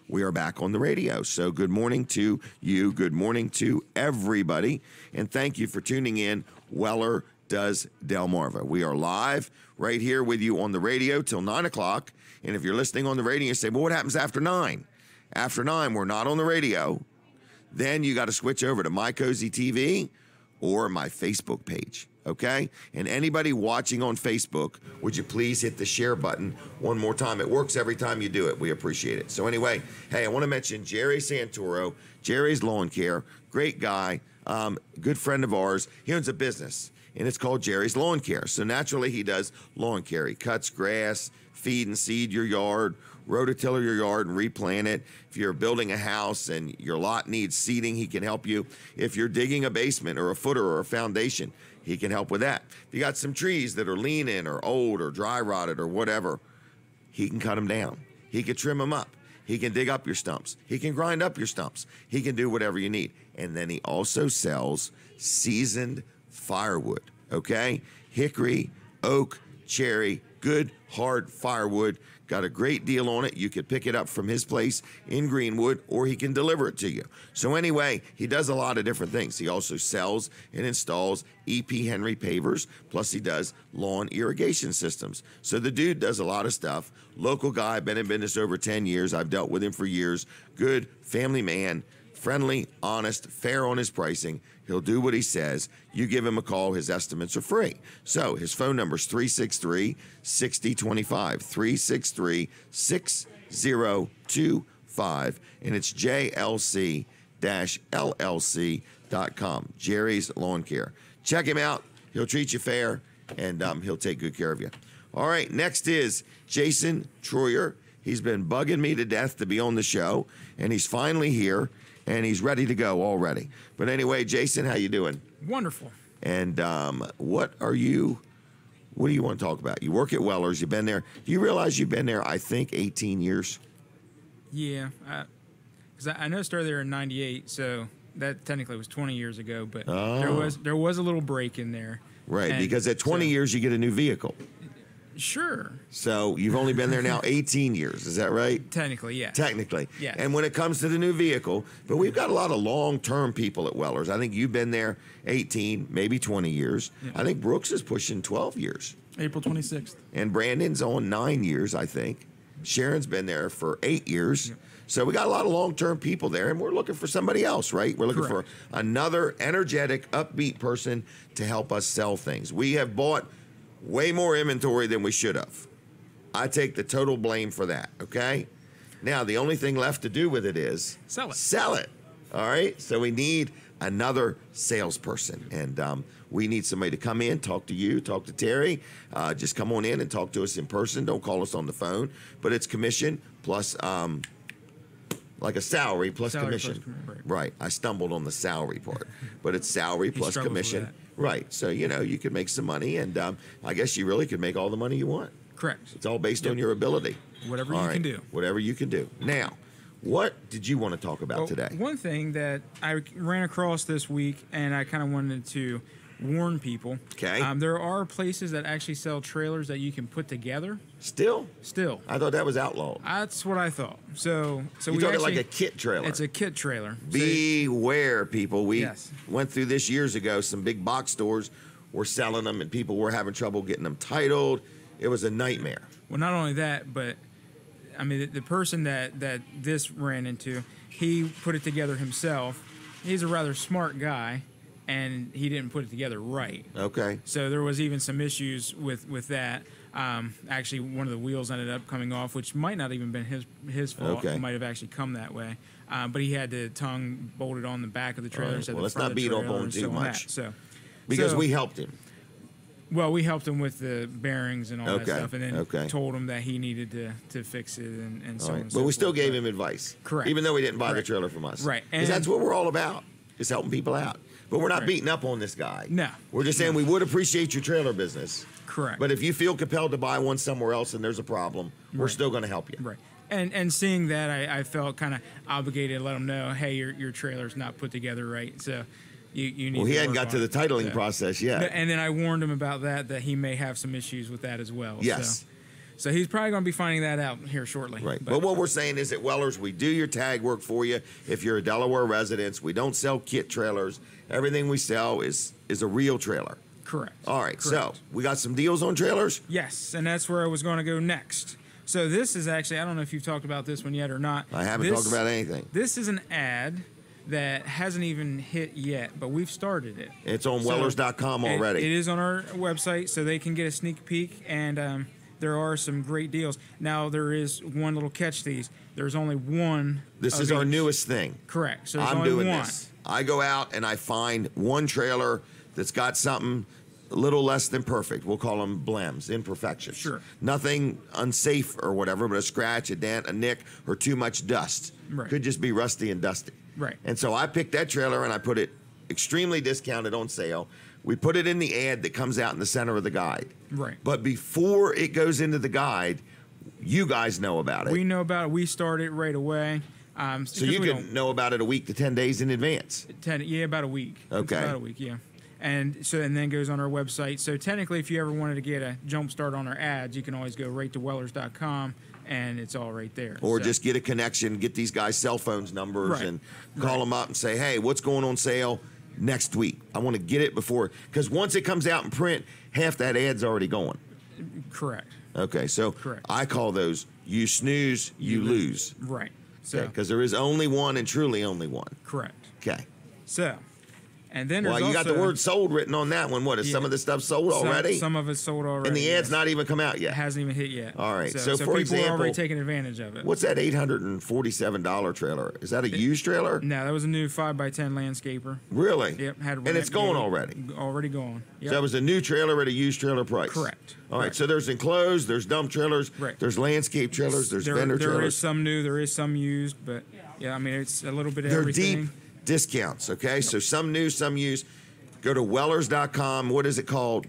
We are back on the radio. So good morning to you. Good morning to everybody. And thank you for tuning in. Weller Does Delmarva. We are live right here with you on the radio till 9 o'clock. And if you're listening on the radio, you say, well, what happens after 9? After 9, we're not on the radio. Then you got to switch over to My Cozy TV or my Facebook page. Okay? And anybody watching on Facebook, would you please hit the share button one more time? It works every time you do it. We appreciate it. So anyway, hey, I want to mention Jerry Santoro, Jerry's Lawn Care, great guy, good friend of ours. He owns a business, and it's called Jerry's Lawn Care. So naturally, he does lawn care. He cuts grass, feed and seed your yard, rototiller your yard and replant it. If you're building a house and your lot needs seeding, he can help you. If you're digging a basement or a footer or a foundation, he can help with that. If you got some trees that are leaning or old or dry rotted or whatever, he can cut them down. He can trim them up. He can dig up your stumps. He can grind up your stumps. He can do whatever you need. And then he also sells seasoned firewood, okay? Hickory, oak, cherry, good hard firewood. Got a great deal on it. You could pick it up from his place in Greenwood, or he can deliver it to you. So anyway, he does a lot of different things. He also sells and installs E.P. Henry pavers, plus he does lawn irrigation systems. So the dude does a lot of stuff. Local guy, been in business over 10 years. I've dealt with him for years. Good family man, friendly, honest, fair on his pricing. He'll do what he says. You give him a call. His estimates are free. So his phone number is 363-6025, 363-6025, and it's JLC-LLC.com, Jerry's Lawn Care. Check him out. He'll treat you fair, and he'll take good care of you. All right, next is Jason Troyer. He's been bugging me to death to be on the show, and he's finally here. And he's ready to go already. But anyway, Jason, how you doing? Wonderful. And what do you want to talk about? You work at Weller's. You've been there. Do you realize you've been there, I think, 18 years? Yeah. Because I know I started there in 98, so that technically was 20 years ago. But there was a little break in there. Right, because at 20 years, you get a new vehicle. Sure. So you've only been there now 18 years. Is that right? Technically, yeah. Technically. Yeah. And when it comes to the new vehicle, but we've got a lot of long-term people at Weller's. I think you've been there 18, maybe 20 years. Yeah. I think Brooks is pushing 12 years. April 26th. And Brandon's on 9 years, I think. Sharon's been there for 8 years. Yeah. So we got a lot of long-term people there, and we're looking for somebody else, right? We're looking for another energetic, upbeat person to help us sell things. We have bought way more inventory than we should have. I take the total blame for that, okay? Now, the only thing left to do with it is sell it. Sell it, all right? So we need another salesperson, and we need somebody to come in, talk to you, talk to Terry. Just come on in and talk to us in person. Don't call us on the phone. But it's commission plus like a salary plus commission. Right. I stumbled on the salary part, but it's salary plus commission. Right. So, you could make some money, and I guess you really could make all the money you want. Correct. It's all based on your ability. Whatever you can do. Whatever you can do. Now, what did you want to talk about today? One thing that I ran across this week, and I kind of wanted to warn people. Okay. There are places that actually sell trailers that you can put together. Still? Still. I thought that was outlawed. That's what I thought. So You're we talking actually, like a kit trailer. It's a kit trailer. Beware, people. We Yes. went through this years ago. Some big box stores were selling them, and people were having trouble getting them titled. It was a nightmare. Well, not only that, but I mean, the person that this ran into, he put it together himself. He's a rather smart guy, and he didn't put it together right. Okay. So there was even some issues with that. Actually, one of the wheels ended up coming off, which might not even been his fault. Okay. It might have actually come that way. But he had the tongue bolted on the back of the trailer. All right. instead of Well, the let's front not of the beat up trailer on and too so much. that. So Because so- we helped him. Well, we helped him with the bearings and all Okay, that stuff, and then okay. told him that he needed to fix it and so All on. right. and But so we still forth. gave him advice. Correct. Even though he didn't buy the Correct. trailer from us. Right. Because And- that's what we're all about, is helping people out. But we're not Right. beating up on this guy. No. We're just saying we would appreciate your trailer business. Correct. But if you feel compelled to buy one somewhere else and there's a problem, we're Right. still going to help you. Right. And seeing that, I felt kind of obligated to let him know, hey, your trailer's not put together right, so you need. Well, he to hadn't work got to on the it. titling So- process yet. And then I warned him about that he may have some issues with that as well. Yes. So he's probably going to be finding that out here shortly. Right. But what we're saying is at Weller's, we do your tag work for you. If you're a Delaware resident, we don't sell kit trailers. Everything we sell is a real trailer. Correct. All right. So Correct. we got some deals on trailers. Yes, and that's where I was going to go next. So this is actually, I don't know if you've talked about this one yet or not. I haven't talked about anything. This is an ad that hasn't even hit yet, but we've started it. It's on So Wellers.com already. It is on our website, so they can get a sneak peek, and there are some great deals. Now, there is one little catch to these. There's only one. This of is our each. newest thing. Correct. So there's I'm only doing one. this. I go out and I find one trailer that's got something a little less than perfect. We'll call them blems, imperfections. Sure. Nothing unsafe or whatever, but a scratch, a dent, a nick, or too much dust. Right. Could just be rusty and dusty. Right. And so I picked that trailer and I put it extremely discounted on sale. We put it in the ad that comes out in the center of the guide. Right. But before it goes into the guide, you guys know about it. We know about it. We start it right away. So you can know about it a week to 10 days in advance. About a week. Okay. It's about a week, yeah. And then goes on our website. So technically, if you ever wanted to get a jump start on our ads, you can always go right to Wellers.com, and it's all right there. Or So- just get a connection, get these guys' cell phones numbers, Right. and call them up and say, hey, what's going on sale next week? I want to get it before, because once it comes out in print, half that ad's already going. Correct. Okay, so Correct. I call those you snooze, you lose. Right. So Because there is only one and truly only one. correct. Okay. So, and then there's Well, you got the also- word sold written on that one. What, is some Yeah. of the stuff sold already? Some of it's sold already. and the ad's yes. not even come out It yet. hasn't even hit yet. All right, so for people example, are already taking advantage of it. What's that $847 trailer? Is that a used trailer? No, that was a new 5x10 landscaper. Really? Yep, had And it's going already. Already going. Yep. So that was a new trailer at a used trailer price. Correct. All right. Correct. So there's enclosed, there's dump trailers, Right. there's landscape trailers, there's vendor there trailers. is some new, there is some used, but yeah, I mean it's a little bit of They're everything. deep discounts. Okay. So some new, some used. Go to Wellers.com. What is it called?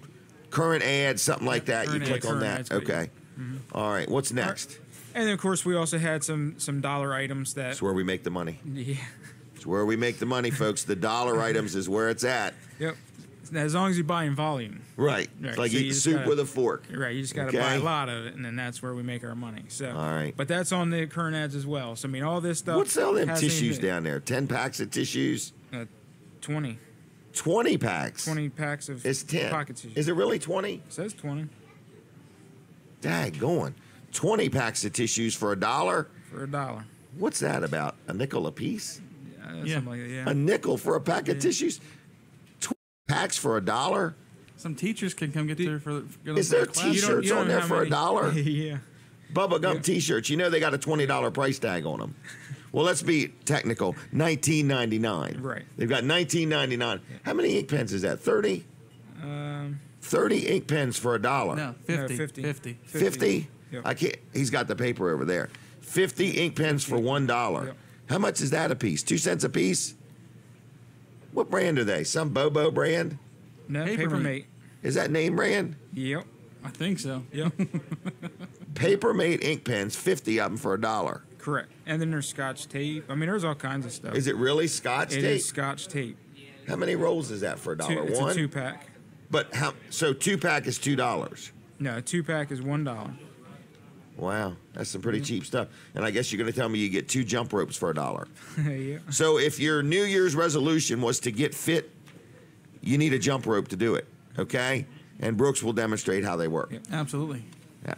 Current ad, something like that. Current You click ad, on current that. ad's good, Okay. All right. What's next? And then of course we also had some dollar items that It's where we make the money. yeah. It's where we make the money, folks. The dollar items is where it's at. Yep. As long as you buy in volume. Right. Right, It's like so you eating just soup gotta- with a fork. Right, you just got to Okay. buy a lot of it, and then that's where we make our money. So, All right. But that's on the current ads as well. So I mean, all this stuff. What's all them hasn't tissues even- down there? 10 packs of tissues? 20. 20 packs? 20 packs of It's 10. pocket tissues. Is it really 20? It says 20 Daggone. 20 packs of tissues for $1? for $1. What's that about? A nickel a piece? Yeah. Something like that, yeah. A nickel for a pack of tissues? 20 packs for $1? Some teachers can come get there for get Is them there for class. t-shirts You don't on know there how for many- $1? yeah. Bubba Gum t-shirts. You know they got a $20 price tag on them. Well, let's be technical. $19.99. Right. They've got $19.99. How many ink pens is that? 30? 30 ink pens for $1. No, 50. 50. 50. 50? Yep. I can't. He's got the paper over there. 50 ink pens for $1. Yep. How much is that a piece? 2 cents a piece? What brand are they? Some Bobo brand? No, Paper Paper Mate. Mate. Is that name brand? Yep. I think so. Yep. Paper Mate ink pens, 50 of them for $1. Correct. And then there's Scotch tape. I mean, there's all kinds of stuff. Is it really Scotch It tape? is Scotch tape. How many rolls is that for $1? It's One? a 2-pack. But how? So 2-pack is $2. No, a 2-pack is $1. Wow, that's some pretty cheap stuff. And I guess you're going to tell me you get 2 jump ropes for $1. Yeah. So if your New Year's resolution was to get fit, you need a jump rope to do it. Okay, and Brooks will demonstrate how they work. Yep. Absolutely.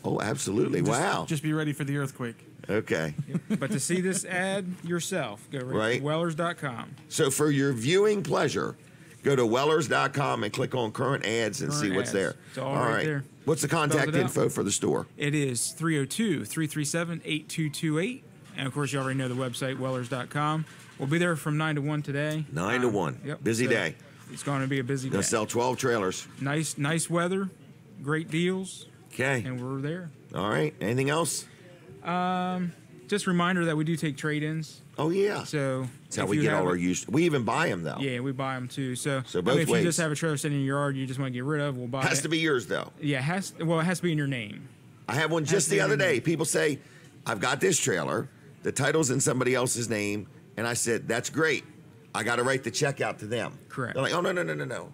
Oh, absolutely! Wow. Just be ready for the earthquake. Okay. But to see this ad yourself, go Right. to Wellers.com. So for your viewing pleasure, go to Wellers.com and click on current ads and Current see what's ads. there. It's all right there. What's the contact Spells it out. info for the store? It is 302-337-8228. And of course, you already know the website, Wellers.com. We'll be there from 9 to 1 today. 9 to 1. Yep. Busy So day. It's going to be a busy day. Gonna sell 12 trailers. Nice weather, great deals, Okay. and we're there. All right. Anything else? Just a reminder that we do take trade-ins. Oh yeah. So That's how if we you get all have our a- used. We even buy them though. Yeah, we buy them too. So both if ways. you just have a trailer sitting in your yard you just want to get rid of, we'll buy Has it. to be yours though. Yeah, it has to be in your name. I had one Has just to the be other in your day. name. People say, I've got this trailer. The title's in somebody else's name. And I said, that's great. I got to write the check out to them. Correct. They're like, oh, no.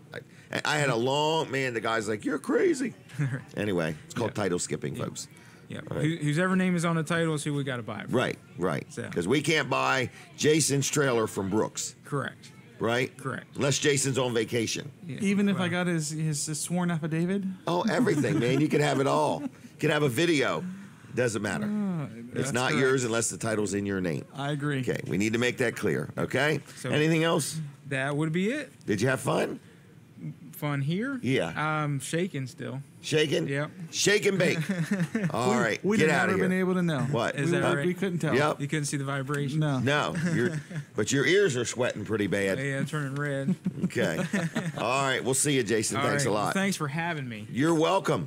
I had a long, man, the guy's like, you're crazy. Anyway, it's called title skipping, folks. Yeah. Right. Whose ever name is on the title is who we got to buy it from. Right. So- Because we can't buy Jason's trailer from Brooks, Correct. right? Correct. Unless Jason's on vacation. Yeah. Even if I Well, got his sworn affidavit. Oh, everything, man. You can have it all. You can have a video. Doesn't matter. It's that's not correct. yours unless the title's in your name. I agree. Okay, we need to make that clear. Okay. So- Anything else? that would be it. Did you have fun? Fun here. Yeah. I'm shaking still. Shaking? Yep. Shake and bake. All right. We'd Get have out of never here. been able to know. What? Is that right? We couldn't tell. Yep. You couldn't see the vibration. No. No, but your ears are sweating pretty bad. Yeah, turning red. Okay. All right. We'll see you, Jason. All Thanks right. a Well, lot. thanks for having me. You're welcome.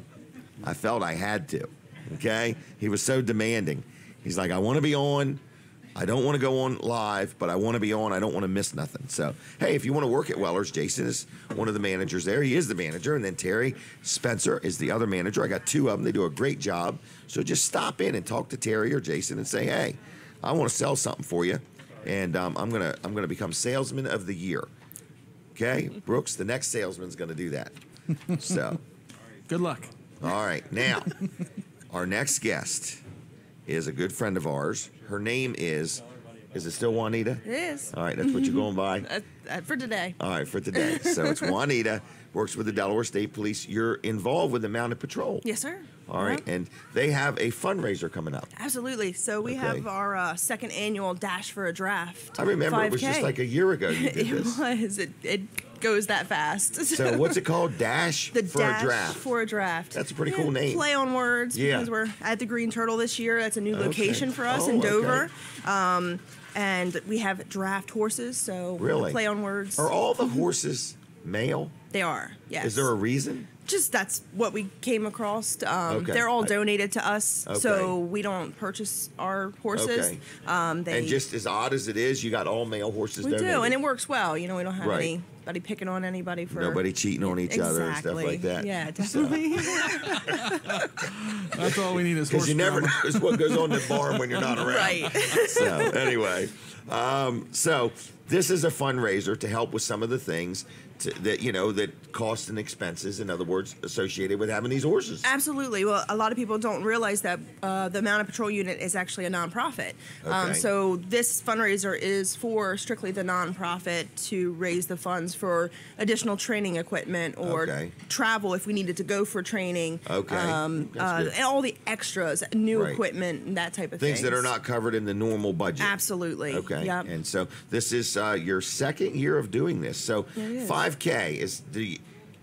I felt I had to. Okay. He was so demanding. He's like, I want to be on. I don't want to go on live, but I want to be on. I don't want to miss nothing. So, hey, if you want to work at Wellers, Jason is one of the managers there. He is the manager. And then Terry Spencer is the other manager. I got 2 of them. They do a great job. So just stop in and talk to Terry or Jason and say, hey, I want to sell something for you. And I'm gonna become salesman of the year. Okay, Brooks, the next salesman's going to do that. So, Good luck. all right. Now, our next guest is a good friend of ours. Her name is it still Juanita? It is. All right, that's what you're going by? For today. All right, for today. So it's Juanita, works with the Delaware State Police. You're involved with the Mounted Patrol. Yes, sir. All right, and they have a fundraiser coming up. Absolutely. So we Okay. have our second annual Dash for a Draft. I remember it was 5K. just like a year ago you did It this. was. It goes that fast. So what's it called? Dash The for Dash a Draft. for a Draft. That's a pretty cool name. Play on words Yeah. because we're at the Green Turtle this year. That's a new Okay. location for us Oh, in okay. Dover. And we have draft horses, so Really? play on words. Are all the horses male? They are, yes. Is there a reason? Just that's what we came across. Okay. They're all donated to us, Okay. so we don't purchase our horses. Okay. They And just as odd as it is, you got all male horses we donated. do, and it works well. You know, we don't have Right. anybody picking on anybody for Nobody cheating on each other and stuff like that. Yeah, definitely. That's all we need is Because horse you never know drama. what goes on in the barn when you're not around. Right. So anyway, so this is a fundraiser to help with some of the things that cost and expenses. In other words, associated with having these horses. Absolutely. Well, a lot of people don't realize that the Mounted Patrol Unit is actually a nonprofit. Okay. So this fundraiser is for strictly the nonprofit to raise the funds for additional training equipment or Okay. travel if we needed to go for training. Okay. That's good. And all the extras, new Right. equipment, and that type of Things that are not covered in the normal budget. Absolutely. Okay. Yep. And so this is your second year of doing this. So It is. 5K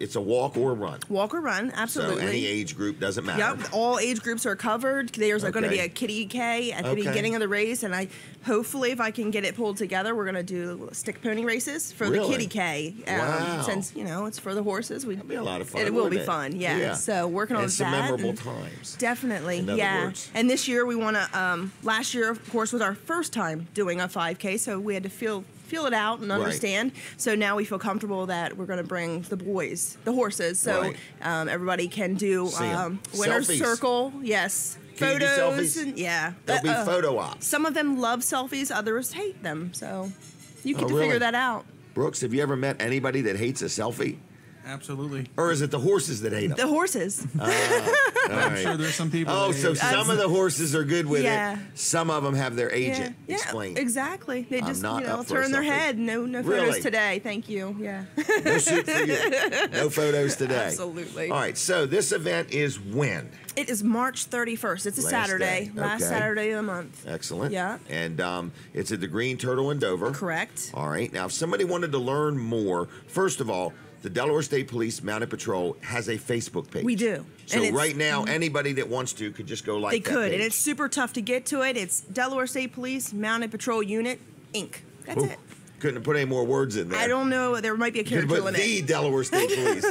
it's a walk or a run. Walk or run, absolutely. So any age group doesn't matter. Yep, all age groups are covered. There's going to be Okay. a kitty K at the Okay. beginning of the race, and hopefully, if I can get it pulled together, we're going to do stick pony races for Really? the kitty K. Wow. Since it's for the horses, It'll be a lot of fun. It will be wouldn't fun, yeah. So working on and some that memorable and- times. Definitely, In other yeah. words. And this year we want to. Last year, of course, was our first time doing a 5K, so we had to feel it out and Right. understand. So now we feel comfortable that we're going to bring the boys, the horses, so Right. everybody can do See 'em. winner's Selfies. circle. Yes, Can you do photos. selfies? And, yeah, There'll be photo ops. Some of them love selfies, others hate them. So you get Oh, to really? figure that out. Brooks, have you ever met anybody that hates a selfie? Absolutely. Or is it the horses that hate them? The horses. I'm sure there's some people. Oh, that so hate some of the horses are good with Yeah. it. Some of them have their agent Yeah, explain. exactly. They I'm just not up for a turn their selfie. head. No photos Really? today. Thank you. Yeah. No suit for you. No photos today. Absolutely. All right, so this event is when? It is March 31st. It's a Last Saturday. day. Last Okay. Saturday of the month. Excellent. Yeah. And it's at the Green Turtle in Dover. Correct. All right. Now, if somebody wanted to learn more, first of all, the Delaware State Police Mounted Patrol has a Facebook page. We do. So And it's- right now, anybody that wants to could just go like They that could, page. and it's super tough to get to it. It's Delaware State Police Mounted Patrol Unit, Inc. That's Ooh, it. couldn't have put any more words in there. I don't know. There might be a You could character put limit. the Delaware State Police.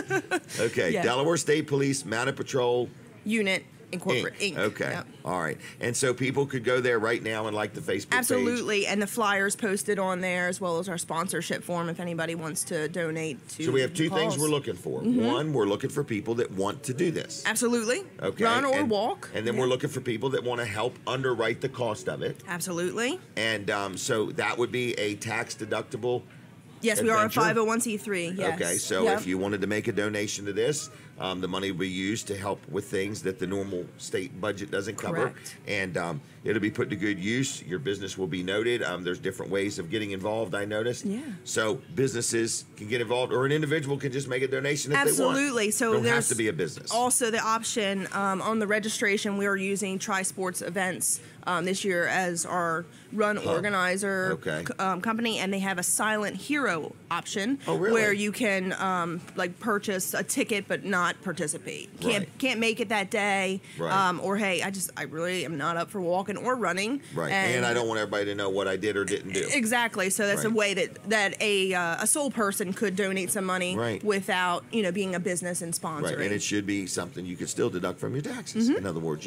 Okay, Yeah. Delaware State Police Mounted Patrol Unit, Incorporate, Inc. Inc. Okay. Yep. All right. And so people could go there right now and like the Facebook page. Absolutely, and the flyers posted on there as well as our sponsorship form if anybody wants to donate to. So we have two things cause. we're looking for. Mm-hmm. One, we're looking for people that want to do this. Absolutely. Okay. Run or and, walk. And then Yeah. we're looking for people that want to help underwrite the cost of it. Absolutely. And so that would be a tax deductible. Yes, we are a adventure? 501c3. Yes. Okay, so Yep. if you wanted to make a donation to this, the money will be used to help with things that the normal state budget doesn't cover. Correct. And it'll be put to good use. Your business will be noted. There's different ways of getting involved, I noticed. Yeah. So businesses can get involved, or an individual can just make a donation if they want. Absolutely. So don't have there's to be a business. Also, the option on the registration, we are using Tri Sports Events this year as our run organizer Okay. company, and they have a silent hero option Oh, really? where you can like purchase a ticket but not participate. Right. Can't make it that day, Right. or hey, I really am not up for walking or running. Right. And I don't want everybody to know what I did or didn't do. Exactly. So that's a Right. way that a sole person could donate some money Right. without being a business and sponsoring. Right, and it should be something you could still deduct from your taxes. Mm-hmm. In other words,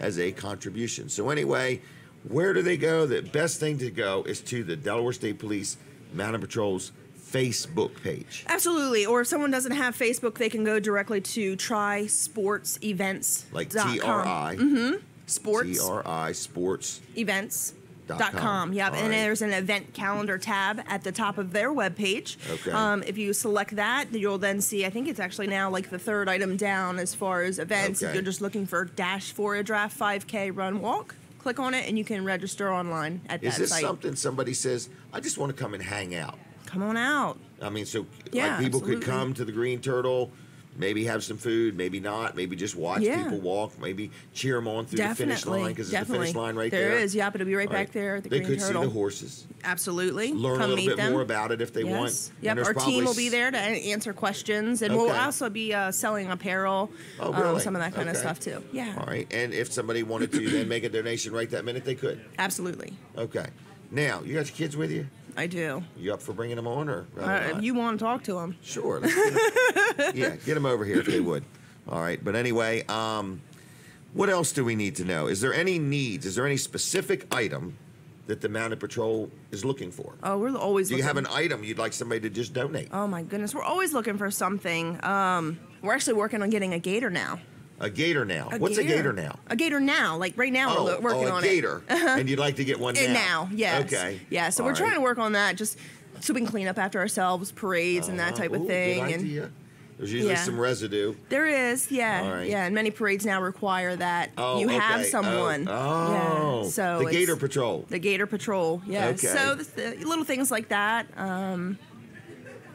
as a contribution. So anyway, where do they go? The best thing to go is to the Delaware State Police Mounted Patrol's Facebook page. Absolutely. Or if someone doesn't have Facebook, they can go directly to trisportsevents.com. Like TRI. Sports TRI Sports. events.com. Yep. All And right. there's an event calendar tab at the top of their webpage. Okay. If you select that, you'll then see, I think it's actually now like the third item down as far as events. If Okay. you're just looking for Dash for a Draft 5K Run Walk, click on it and you can register online at Is that this site. something somebody says, I just want to come and hang out? Come on out. I mean, so Yeah, like people could absolutely. come to the Green Turtle, maybe have some food, maybe not, maybe just watch Yeah. people walk, maybe cheer them on through Definitely. the finish line because there's the finish line right there. There is. Yep. It'll be right All back there at the They Green could Turtle. see the horses, Absolutely. learn Come a little meet bit them. more about it if they want. Yes. And Yep. there's Our probably team will be there to answer questions, and we'll Okay. also be selling apparel, Oh, really? some of that kind of Okay. stuff too. Yeah. All right, and if somebody wanted to then make a donation right that minute, they could. Absolutely. Okay. Now, you got your kids with you? I do. You up for bringing them on, or rather If not? you want to talk to them. Sure. Let's get them over here if they would. All right. But anyway, what else do we need to know? Is there any needs? Is there any specific item that the Mounted Patrol is looking for? Oh, we're always Do you looking. have an item you'd like somebody to just donate? Oh my goodness, we're always looking for something. We're actually working on getting a gator now. A gator now. What's a gator now? A gator now. Like right now, we're working a on gator. it. And you'd like to get one now? And now, yes. Okay. Yeah, so All we're trying right. to work on that, just so we can clean up after ourselves, parades and that type of Ooh, thing. Good And idea. There's usually Yeah. some residue. there is, yeah, All right. yeah, and many parades now require that Oh, you have okay. someone. Oh. Yeah, so the it's Gator Patrol. The Gator Patrol, yes. Okay. So the little things like that.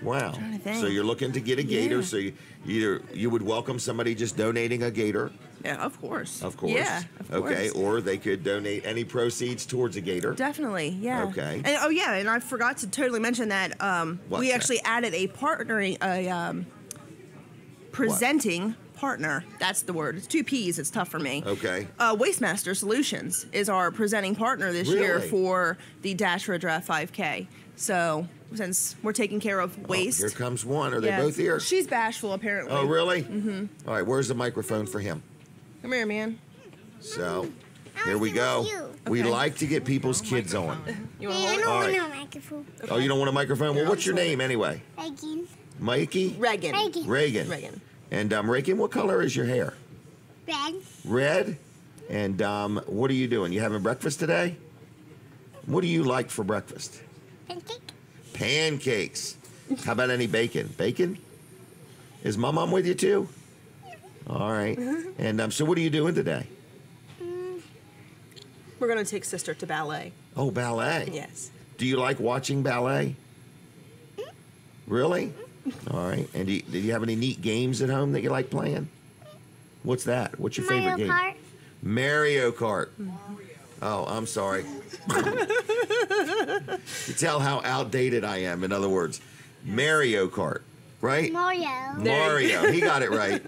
Wow. trying to think. So you're looking to get a gator. Yeah. So you would welcome somebody just donating a gator, Yeah, of course. of course. Yeah, of course. Okay. Or they could donate any proceeds towards a gator. Definitely, yeah. Okay. And, oh, yeah, and I forgot to totally mention that What's we that? actually added a presenting partner. That's the word. It's two P's. It's tough for me. Okay. Wastemaster Solutions is our presenting partner this year Really? for the Dash for a Draft 5K. So since we're taking care of waste. Here comes one. Are they yeah, both here? She's bashful, apparently. Oh, really? Mm-hmm. All right. Where's the microphone for him? Come here, man. So here we go. We Okay. like to get people's kids on. You want to I hold it? don't All want right. no microphone. Oh, you don't want a microphone? Well, what's your name anyway? Reagan. Mikey? Reagan. Reagan. Reagan. Reagan. And Reagan, what color is your hair? Red. Red? And what are you doing? You having breakfast today? What do you like for breakfast? Pancake. Pancakes. How about any bacon? Bacon? Is Mom with you too? All right. And so what are you doing today? We're going to take sister to ballet. Oh, ballet. Yes. Do you like watching ballet? Really? All right. And do you have any neat games at home that you like playing? What's that? What's your favorite game? Kart. Mario Kart. Oh, I'm sorry. You tell how outdated I am, in other words. Mario Kart, right? Mario. He got it right.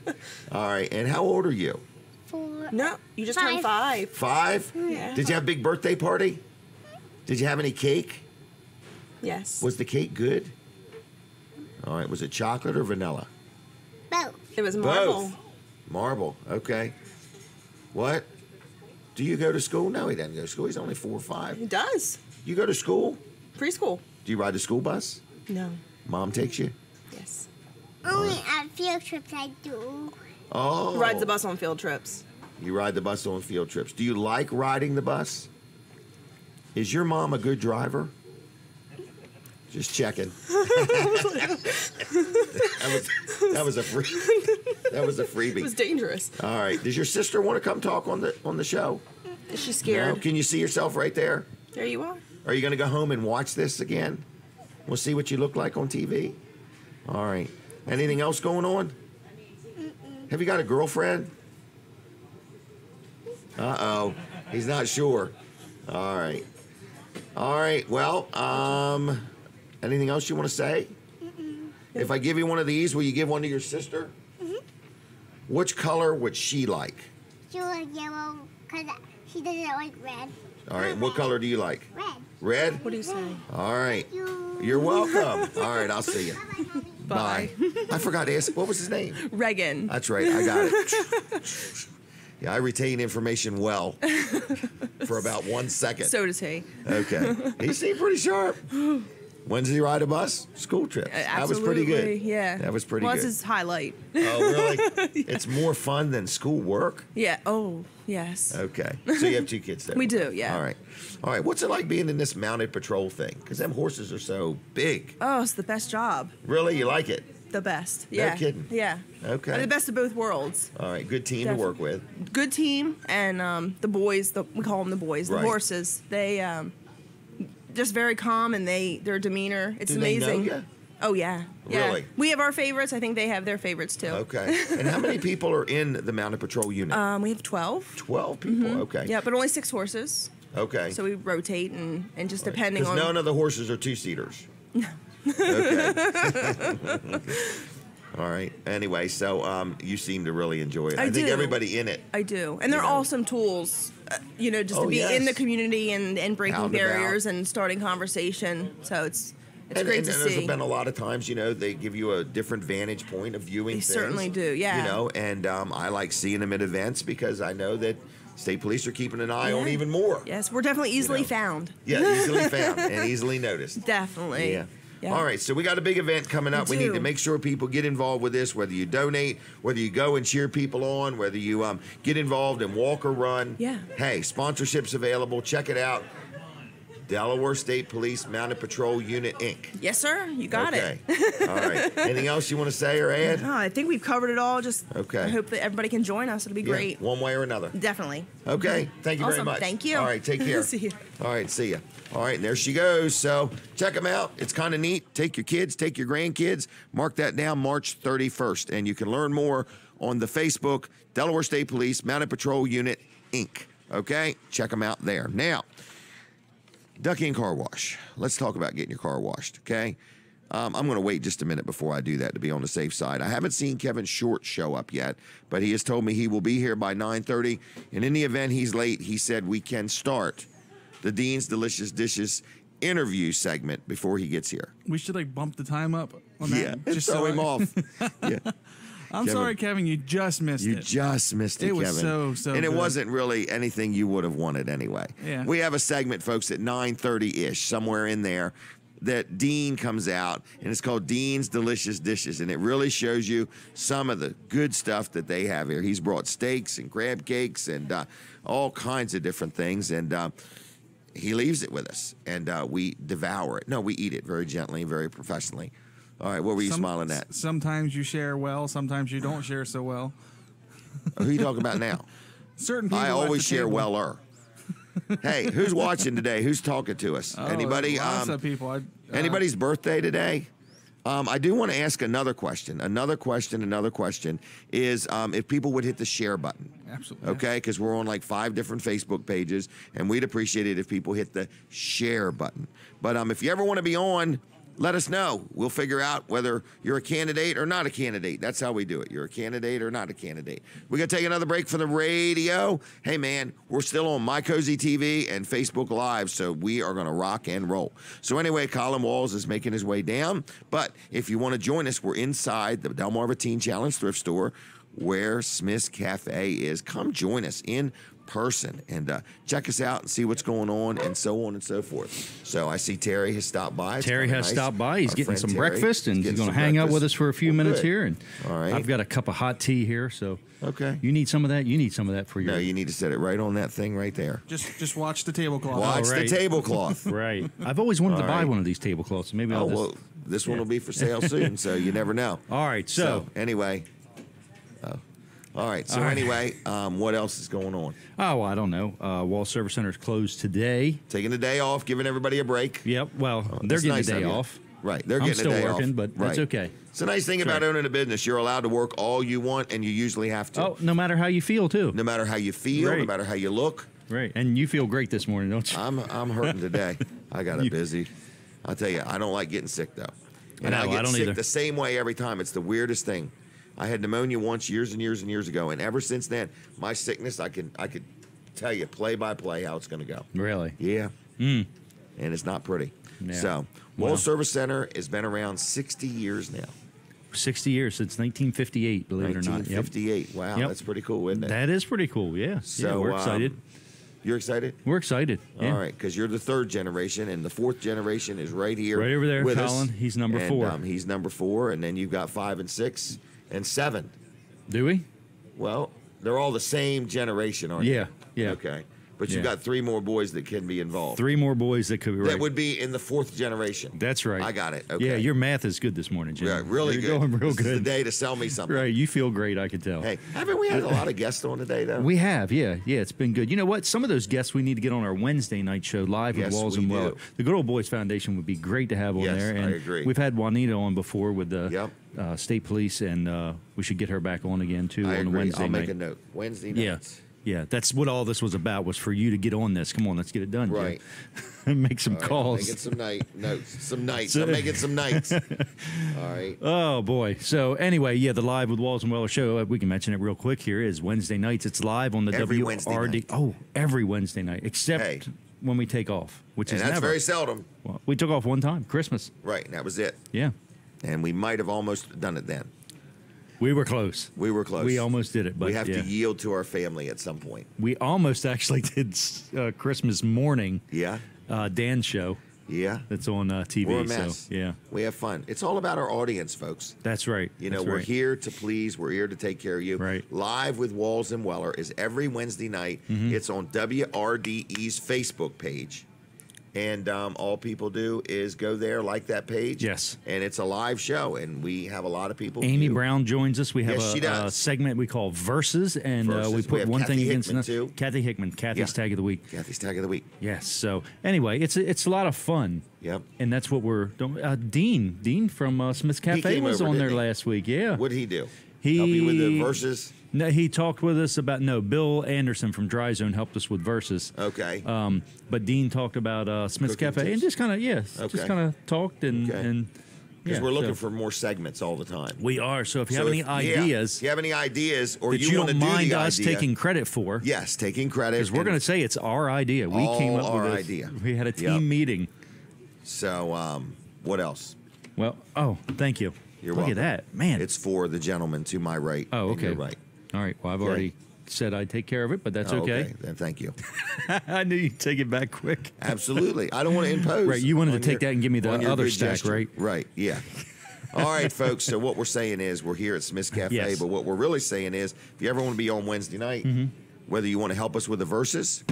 All right. And how old are you? 4. No, you just turned 5. 5? Yeah. Did you have a big birthday party? Did you have any cake? Yes. Was the cake good? All right. Was it chocolate or vanilla? Both. It was marble. Both. Marble. Okay. What? Do you go to school? No, he doesn't go to school. He's only 4 or 5. He does. You go to school? Preschool. Do you ride the school bus? No. Mom takes you? Yes. Only on field trips I do. Oh. He rides the bus on field trips. You ride the bus on field trips. Do you like riding the bus? Is your mom a good driver? Just checking. that was a freebie. It was dangerous. All right. Does your sister want to come talk on the show? Is she scared? No? Can you see yourself right there? There you are. Are you going to go home and watch this again? We'll see what you look like on TV. All right. Anything else going on? Have you got a girlfriend? Uh-oh. He's not sure. All right. All right. Well, anything else you want to say? If I give you one of these, will you give one to your sister? Which color would she like? She like yellow because she doesn't like red. All right. What color do you like? Red. Red? What do you say? All right. You're welcome. All right. I'll see you. Bye. I forgot to ask. What was his name? Reagan. That's right. I got it. Yeah, I retain information well for about 1 second. So does he. Okay. He seemed pretty sharp. When does he ride a bus? School trips. That was pretty good. Yeah. That was pretty well, good. That's his highlight. Oh, really? It's more fun than school work? Yeah. Oh, yes. Okay. So you have 2 kids there? We do, yeah. All right. All right. What's it like being in this mounted patrol thing? Because them horses are so big. Oh, it's the best job. Really? You like it? The best. Yeah. No kidding. Yeah. Okay. The best of both worlds. All right. Good team to work with. Good team, and the boys. We call them the boys. The Right. horses. They just very calm, and their demeanor. It's Do they amazing. know ya? Oh yeah. Yeah. Really? We have our favorites. I think they have their favorites too. Okay. And how many people are in the mounted patrol unit? We have 12. 12 people. Okay. Yeah, but only 6 horses. Okay. So we rotate and just depending Because on. none of the horses are 2-seaters. Okay. All right. Anyway, so you seem to really enjoy it. I think do. everybody in it. I do, and they're awesome tools. Just to be in the community and breaking Out and barriers and starting conversation. So it's great to see. There's been a lot of times, they give you a different vantage point of viewing They things. certainly do, yeah. And I like seeing them at events because I know that state police are keeping an eye on even more. Yes, we're definitely easily found. Yeah, easily found and easily noticed. Definitely. Yeah. Yeah. All right, so we got a big event coming up. We need to make sure people get involved with this, whether you donate, whether you go and cheer people on, whether you get involved and walk or run. Yeah. Hey, sponsorships available. Check it out. Delaware State Police Mounted Patrol Unit, Inc. Yes, sir. You got it. All right. Anything else you want to say or add? No, I think we've covered it all. Just Okay. I hope that everybody can join us. It'll be great. One way or another. Definitely. Okay. Thank you very Awesome. much. Thank you. All right. Take care. See you. All right. See ya. All right. And there she goes. So check them out. It's kind of neat. Take your kids, take your grandkids. Mark that down, March 31st. And you can learn more on the Facebook, Delaware State Police Mounted Patrol Unit, Inc. Okay. Check them out there. Now, Ducky and Car Wash. Let's talk about getting your car washed, okay? I'm going to wait just a minute before I do that to be on the safe side. I haven't seen Kevin Short show up yet, but he has told me he will be here by 9:30. And in the event he's late, he said we can start the Dean's Delicious Dishes interview segment before he gets here. We should bump the time up on that. Yeah, and throw him off. Yeah. I'm Kevin, sorry, Kevin. You just missed it. You just missed it, It was Kevin. so And it good. wasn't really anything you would have wanted anyway. Yeah. We have a segment, folks, at 9:30-ish, somewhere in there, that Dean comes out, and it's called Dean's Delicious Dishes, and it really shows you some of the good stuff that they have here. He's brought steaks and crab cakes and all kinds of different things, and he leaves it with us, and we devour it. No, we eat it very gently, very professionally. All right, what were you smiling at? Sometimes you share well, sometimes you don't share so well. Who are you talking about now? Certain people I at always the share table. weller. Hey, who's watching today? Who's talking to us? Oh, Anybody? Lots of people. Anybody's birthday today? I do want to ask another question. Another question is if people would hit the share button. Absolutely. Okay, because we're on like 5 different Facebook pages, and we'd appreciate it if people hit the share button. But if you ever want to be on, let us know. We'll figure out whether you're a candidate or not a candidate. That's how we do it. You're a candidate or not a candidate. We're going to take another break for the radio. Hey, man, we're still on My Cozy TV and Facebook Live, so we are going to rock and roll. So anyway, Colin Walls is making his way down. But if you want to join us, we're inside the Delmarva Teen Challenge thrift store where Smith's Cafe is. Come join us in person and check us out and see what's going on and so on and so forth. So I see Terry has stopped by. Terry has stopped by. He's Our getting friend some Terry breakfast, and is he's getting going to some hang out with breakfast. us for a few Well, minutes good. here. And all right, I've got a cup of hot tea here, so okay. You need some of that. You need some of that for your. No, you need to set it right on that thing right there. Just watch the tablecloth. Watch right. the tablecloth. Right. I've always wanted to All buy right. one of these tablecloths. Maybe I'll Oh just. well, this one will be for sale soon, so you never know. All right. So anyway. All right. So All right. anyway, what else is going on? oh, I don't know. Wall Service Center is closed today. Taking the day off, giving everybody a break. Yep. Well, they're That's getting nice a day of you. off. Right. They're I'm getting still a day working, off. but that's okay. It's a nice thing That's about right. owning a business. You're allowed to work all you want, and you usually have to. Oh, no matter how you feel, too. No matter how you feel, no Right. matter how you look. Right. And you feel great this morning, don't you? I'm hurting today. I got it busy. I'll tell you, I don't like getting sick though. And I know, I get I don't sick either. the same way every time. It's the weirdest thing. I had pneumonia once years and years and years ago, and ever since then, my sickness, I could tell you play by play how it's going to go. Really? Yeah. Mm. And it's not pretty. Yeah. So, Wall Well. Service Center has been around 60 years now. 60 years since 1958, believe it or not. Yep. 1958. Wow, Yep. that's pretty cool, isn't it? That is pretty cool. Yeah. So, yeah, we're excited. You're excited? We're excited. Yeah. All right, because you're the 3rd generation, and the 4th generation is right here, Right over there, with Colin. us. He's number And, 4. He's number 4, and then you've got 5 and 6 and 7. Do we? Well, they're all the same generation, aren't Yeah. they? Yeah. Okay, but you've Yeah. got 3 more boys that can be involved. 3 more boys that could be right. That would be in the 4th generation. That's right. I got it. Okay. Yeah, your math is good this morning, Jim. Yeah, really You're good. going real This is the good. day to sell me something. Right. You feel great, I can tell. Hey, haven't we had a lot of guests on today, though? We have, yeah. It's been good. You know what? Some of those guests we need to get on our Wednesday night show live Yes, with Walls we and Weller. do. The Good Old Boys Foundation would be great to have on Yes, there. I And agree. we've had Juanita on before with the Yep. state police, and we should get her back on again too I on agree. Wednesday I'll night. make a note. Wednesday Yeah. nights. Yeah, that's what all this was about, was for you to get on this. Come on, let's get it done, Jim. Right. And make some All right, calls. I'm making some notes. Some nights. So- I'm making some nights. All right. Oh boy! So anyway, yeah, the live with Walls and Weller show. We can mention it real quick here. Is Wednesday nights. It's live on the Every WRD. Wednesday night. Oh, every Wednesday night, except Hey. when we take off, which And is that's never. very seldom. Well, we took off one time, Christmas. Right. And that was it. Yeah, And we might have almost done it then. we were close. We were close. We almost did it, but we have yeah. to yield to our family at some point. We almost actually did Christmas morning. Yeah. Dan's show. Yeah. That's on TV. We're a mess. So yeah, We have fun. It's all about our audience, folks. that's right. You know, That's we're right. here to please. We're here to take care of you. Right. Live with Walls and Weller is every Wednesday night. It's on WRDE's Facebook page. And all people do is go there, like that page. Yes. And it's a live show, and we have a lot of people. Amy view. Brown joins us. We have Yes, she a does. segment we call Versus, and Versus. we We put have one Kathy thing against Hickman, another. too. Kathy Hickman, Kathy's Yeah. Tag of the Week. Kathy's Tag of the Week. Yes. So anyway, it's a lot of fun. Yep. And that's what we're doing. Dean from Smith's Cafe came was over, on there didn't he? last week. Yeah. What'd he do? He Help you with the verses? No, he talked with us about Bill Anderson from Dry Zone helped us with Versus. Okay. But Dean talked about Smith's Cooking Cafe tips? and just kind of just Okay. kind of talked and Okay. and Because yeah, we're looking so for more segments all the time. we are. So if you So have any if ideas you have any ideas, or that you want to don't do mind the us idea, taking credit for, yes, taking credit. because we're and- going to say it's our idea. We All came up our with this. idea. We had a team Yep. meeting. So, what else? Well, thank you. You're Look welcome. at that, man. It's for the gentleman to my right. Oh, and okay. your right. All right. Well, I've Okay. already said I'd take care of it, but that's Oh, okay. Then thank you. I knew you'd take it back quick. Absolutely. I don't want to impose. Right, you wanted to on take that and give me the on your other good stack, gesture. right? Right. Yeah. All right, folks. So what we're saying is we're here at Smith's Cafe, Yes. but what we're really saying is if you ever want to be on Wednesday night, Mm-hmm. whether you want to help us with the verses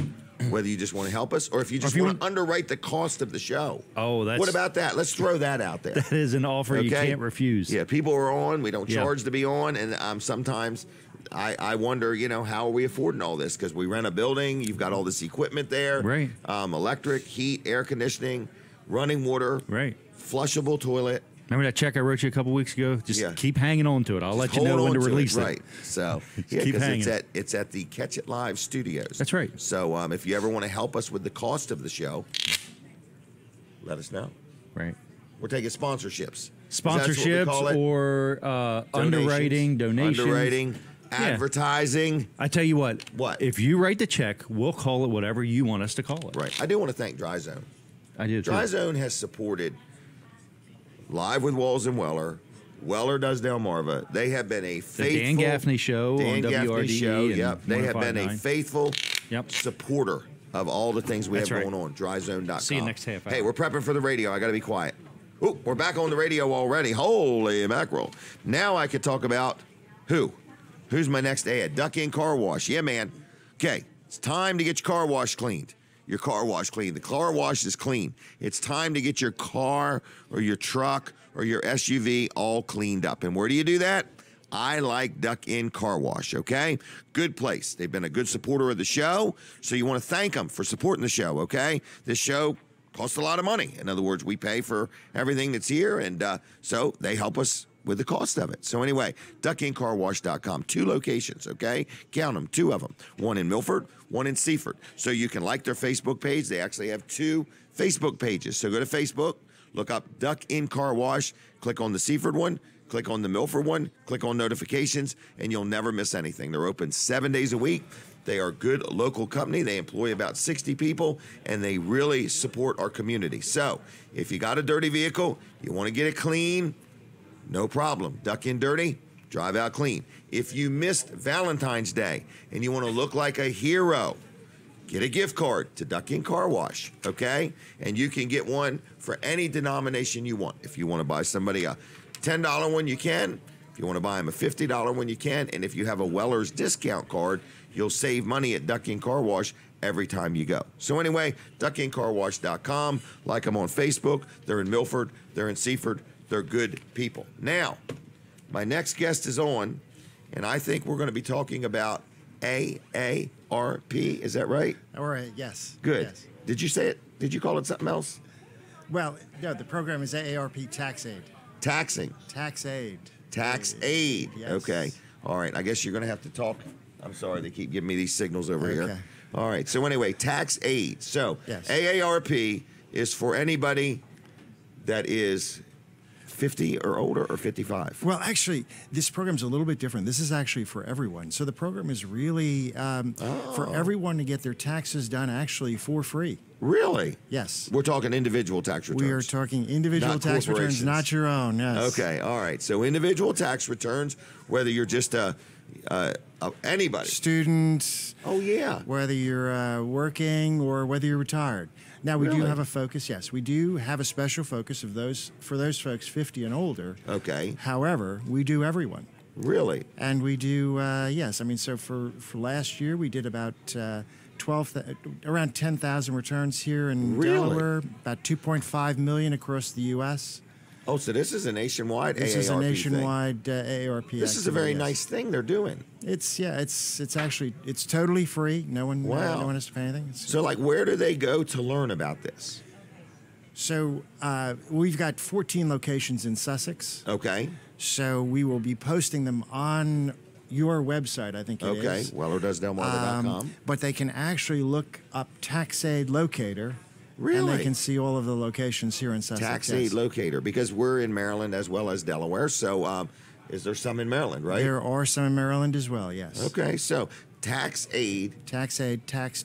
whether you just want to help us or if you just you want to underwrite the cost of the show. Oh, that's what about that? Let's throw that out there. That is an offer you can't refuse. Yeah, people are on. We don't Yeah. charge to be on, and sometimes I wonder, how are we affording all this? Because we rent a building, you've got all this equipment there, Right. Electric, heat, air conditioning, running water, Right. flushable toilet. Remember that check I wrote you a couple weeks ago? Just Yeah. keep hanging on to it. I'll let you Hold know when on to release it. Right. So yeah, keep because hanging. it's at the Catch It Live studios. That's right. So if you ever want to help us with the cost of the show, let us know. Right. We're taking sponsorships. That's what we Sponsorships call it. or underwriting, donations. Underwriting, advertising. I tell you what. What? If you write the check, we'll call it whatever you want us to call it. Right. I do want to thank Dry Zone. I do too. Dry Zone has supported Live with Walls and Weller. Weller does Delmarva. They have been a faithful The Dan Gaffney Show Dan on Gaffney WRDE. Show. and Yep. They have been a 105.9. faithful Yep. supporter of all the things we That's have right. going on. DryZone.com. See you next half Hey, hour. we're prepping for the radio. I got to be quiet. Oh, we're back on the radio already. Holy mackerel. Now I could talk about who? Who's my next ad? Duck In Car Wash. Yeah, man. Okay, it's time to get your car wash cleaned. Your car wash cleaned. The car wash is clean. It's time to get your car or your truck or your SUV all cleaned up. And where do you do that? I like Duck In Car Wash, okay? Good place. They've been a good supporter of the show, so you want to thank them for supporting the show, okay? This show costs a lot of money. In other words, we pay for everything that's here, and so they help us with the cost of it. So anyway, duckincarwash.com. 2 locations, okay? Count them, 2 of them. One in Milford, one in Seaford. So you can like their Facebook page. They actually have 2 Facebook pages. So go to Facebook, look up Duck In Car Wash, click on the Seaford one, click on the Milford one, click on notifications, and you'll never miss anything. They're open 7 days a week. They are a good local company. They employ about 60 people, and they really support our community. So if you got a dirty vehicle, you want to get it clean, no problem. Duck in dirty, drive out clean. If you missed Valentine's Day and you want to look like a hero, get a gift card to Duck In Car Wash, okay? And you can get one for any denomination you want. If you want to buy somebody a $10 one, you can. If you want to buy them a $50 one, you can. And if you have a Weller's discount card, you'll save money at Duck In Car Wash every time you go. So anyway, duckincarwash.com. Like them on Facebook. They're in Milford. They're in Seaford. They're good people. Now, my next guest is on, and I think we're going to be talking about AARP. Is that right? All right, yes. Good. Yes. Did you say it? Did you call it something else? Well, no, the program is AARP Tax Aid. Taxing. Tax Aid. Tax aid. Yes. Okay. All right. I guess you're going to have to talk. I'm sorry. They keep giving me these signals over Okay. here. All right. So anyway, tax aid. So Yes. AARP is for anybody that is 50 or older or 55. Well, actually, this program's a little bit different. This is actually for everyone. So the program is really for everyone to get their taxes done actually for free. Really? Yes. We're talking individual tax returns. We are talking individual Not tax returns, corporations. not your own. Yes. Okay. All right. So individual tax returns, whether you're just anybody. Students, Oh, yeah. whether you're working or whether you're retired. Now, we do Really? have a focus, yes. We do have a special focus of those for those folks 50 and older. Okay. However, we do everyone. Really? And we do, yes. I mean, so for last year, we did about around 10,000 returns here in Really? Delaware, about 2.5 million across the U.S. Oh, so this is a nationwide This AARP is a thing. nationwide AARP. This is a very activity, yes. nice thing they're doing. It's actually it's totally free. No one Wow. no one has to pay anything. So, like, where do they go to learn about this? So we've got 14 locations in Sussex. Okay. So we will be posting them on your website, I think it Okay. is. WellerDoesDelmarva.com. But they can actually look up Tax Aid Locator. And Really? they can see all of the locations here in Sussex. Tax yes. Aid Locator, because we're in Maryland as well as Delaware. So, is there some in Maryland, right? There are some in Maryland as well, yes. Okay. So, Tax Aid. Tax Aid, Tax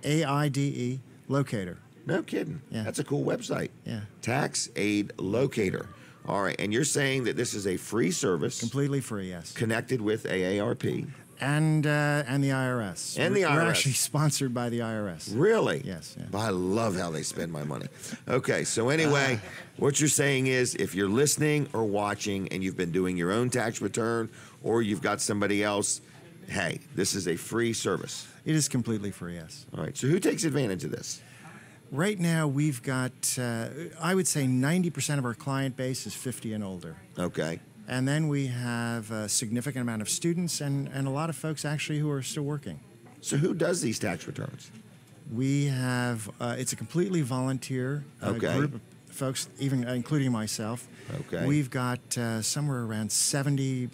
TAXAIDE Locator. No kidding. Yeah. That's a cool website. Yeah. Tax Aid Locator. All right. And you're saying that this is a free service Completely free, yes. connected with AARP. And the IRS. And the We're IRS. actually sponsored by the IRS. Really? Yes. Yeah. I love how they spend my money. Okay, so anyway, what you're saying is if you're listening or watching and you've been doing your own tax return or you've got somebody else, hey, this is a free service. It is completely free, yes. All right. So who takes advantage of this? Right now, we've got, I would say 90% of our client base is 50 and older. Okay. And then we have a significant amount of students and a lot of folks actually who are still working. So who does these tax returns? We have, it's a completely volunteer Okay. group of folks, even including myself. Okay. We've got somewhere around 70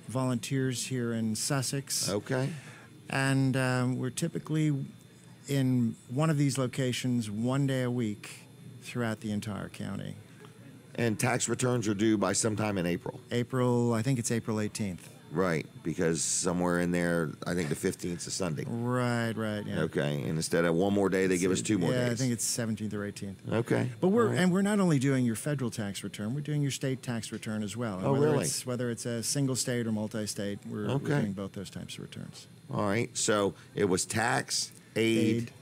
volunteers here in Sussex. Okay. And we're typically in one of these locations 1 day a week throughout the entire county. And tax returns are due by sometime in April. I think it's April 18th. Right, because somewhere in there, I think the 15th is Sunday. Right, yeah. Okay, and instead of one more day, they give us 2 more days. Yeah, I think it's 17th or 18th. Okay. But we're not only doing your federal tax return, we're doing your state tax return as well. And Oh, really? Whether it's a single state or multi-state, we're doing both those types of returns. All right, so it was tax, aid.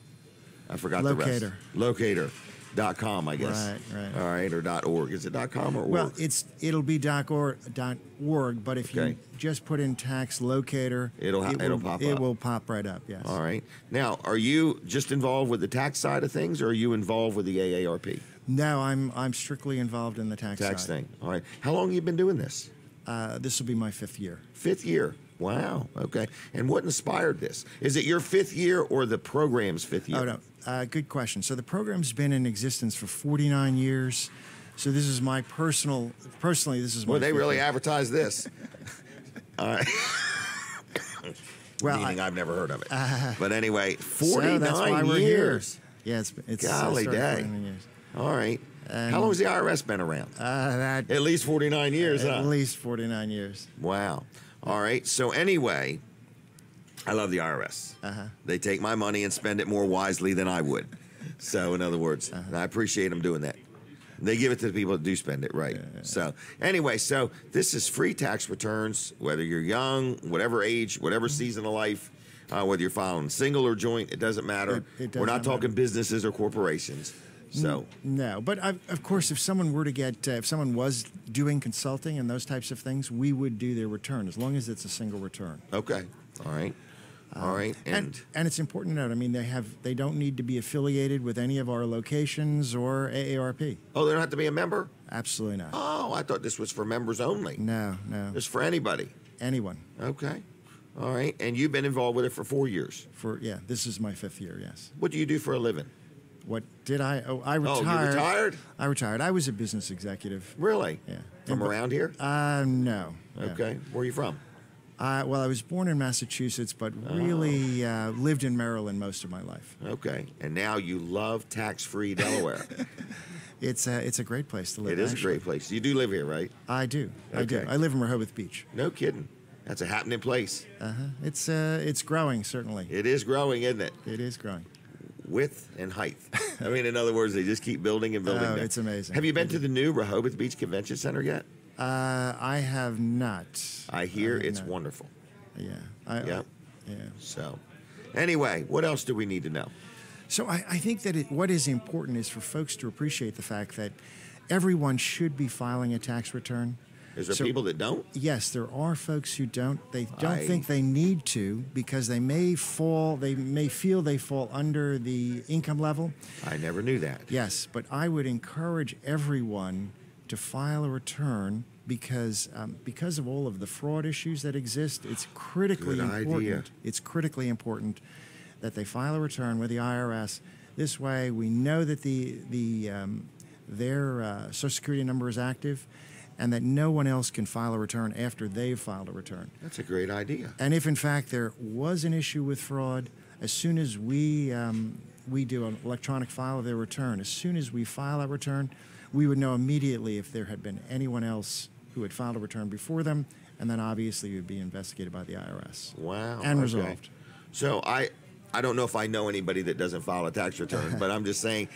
I forgot Locator. the rest. Locator.com, I guess. Right. All right, or .org. Is it .com or org? Well, it'll be .org, but if Okay. you just put in tax locator, It'll pop up. It will pop right up, yes. All right. Now, are you just involved with the tax side of things, or are you involved with the AARP? No, I'm strictly involved in the tax side. thing. All right. How long have you been doing this? This will be my 5th year. 5th year. Wow. Okay. And what inspired this? Is it your 5th year or the program's 5th year? Oh, no. Good question. So the program's been in existence for 49 years. So this is my personally, this is my Well, they 5th really year. advertise this. All right. Well, Meaning I've never heard of it. But anyway, 49 so that's why we're years. Here. Yeah, it's Golly started day. 49 years. All right. How long has the IRS been around? At least 49 years, At huh? least 49 years. Wow. All right. So anyway, I love the IRS. They take my money and spend it more wisely than I would. So in other words, and I appreciate them doing that. They give it to the people that do spend it, right? So anyway, so this is free tax returns, whether you're young, whatever age, whatever season of life, whether you're filing single or joint, it doesn't matter. It We're not does not talking matter. businesses or corporations. So No, but of course, if someone were to get, if someone was doing consulting and those types of things, we would do their return as long as it's a single return. okay, all right, all right, And it's important to note. I mean, they don't need to be affiliated with any of our locations or AARP. oh, they don't have to be a member. Absolutely not. Oh, I thought this was for members only. No. It's for anybody. Anyone. Okay, all right, and you've been involved with it for 4 years. This is my 5th year. Yes. What do you do for a living? What did I? Oh, I retired. Oh, you retired? I retired. I was a business executive. Really? Yeah. From around here? No. Okay. Where are you from? Well, I was born in Massachusetts, but really lived in Maryland most of my life. Okay. And now you love tax-free Delaware. It's a great place to live. It is actually. a great place. You do live here, right? I do. I do. Okay. I live in Rehoboth Beach. No kidding. That's a happening place. It's growing, certainly. It is growing, isn't it? It is growing. Width and height. I mean, in other words, they just keep building and building. Oh, there. it's amazing. Have you been to the new Rehoboth Beach Convention Center yet? I have not. I hear have it's not. wonderful. Yeah. Yeah. Yeah. So, anyway, what else do we need to know? So I think that what is important is for folks to appreciate the fact that everyone should be filing a tax return. Is there people that don't? Yes, there are folks who don't. They don't think they need to because they may feel they fall under the income level. I never knew that. Yes, but I would encourage everyone to file a return because of all of the fraud issues that exist. It's critically Good important. idea. It's critically important that they file a return with the IRS. This way, we know that their Social Security number is active, and that no one else can file a return after they've filed a return. That's a great idea. And if in fact there was an issue with fraud, as soon as we do an electronic file of their return, as soon as we file that return, we would know immediately if there had been anyone else who had filed a return before them, and then obviously it would be investigated by the IRS. Wow. And okay. resolved. So I don't know if I know anybody that doesn't file a tax return, but I'm just saying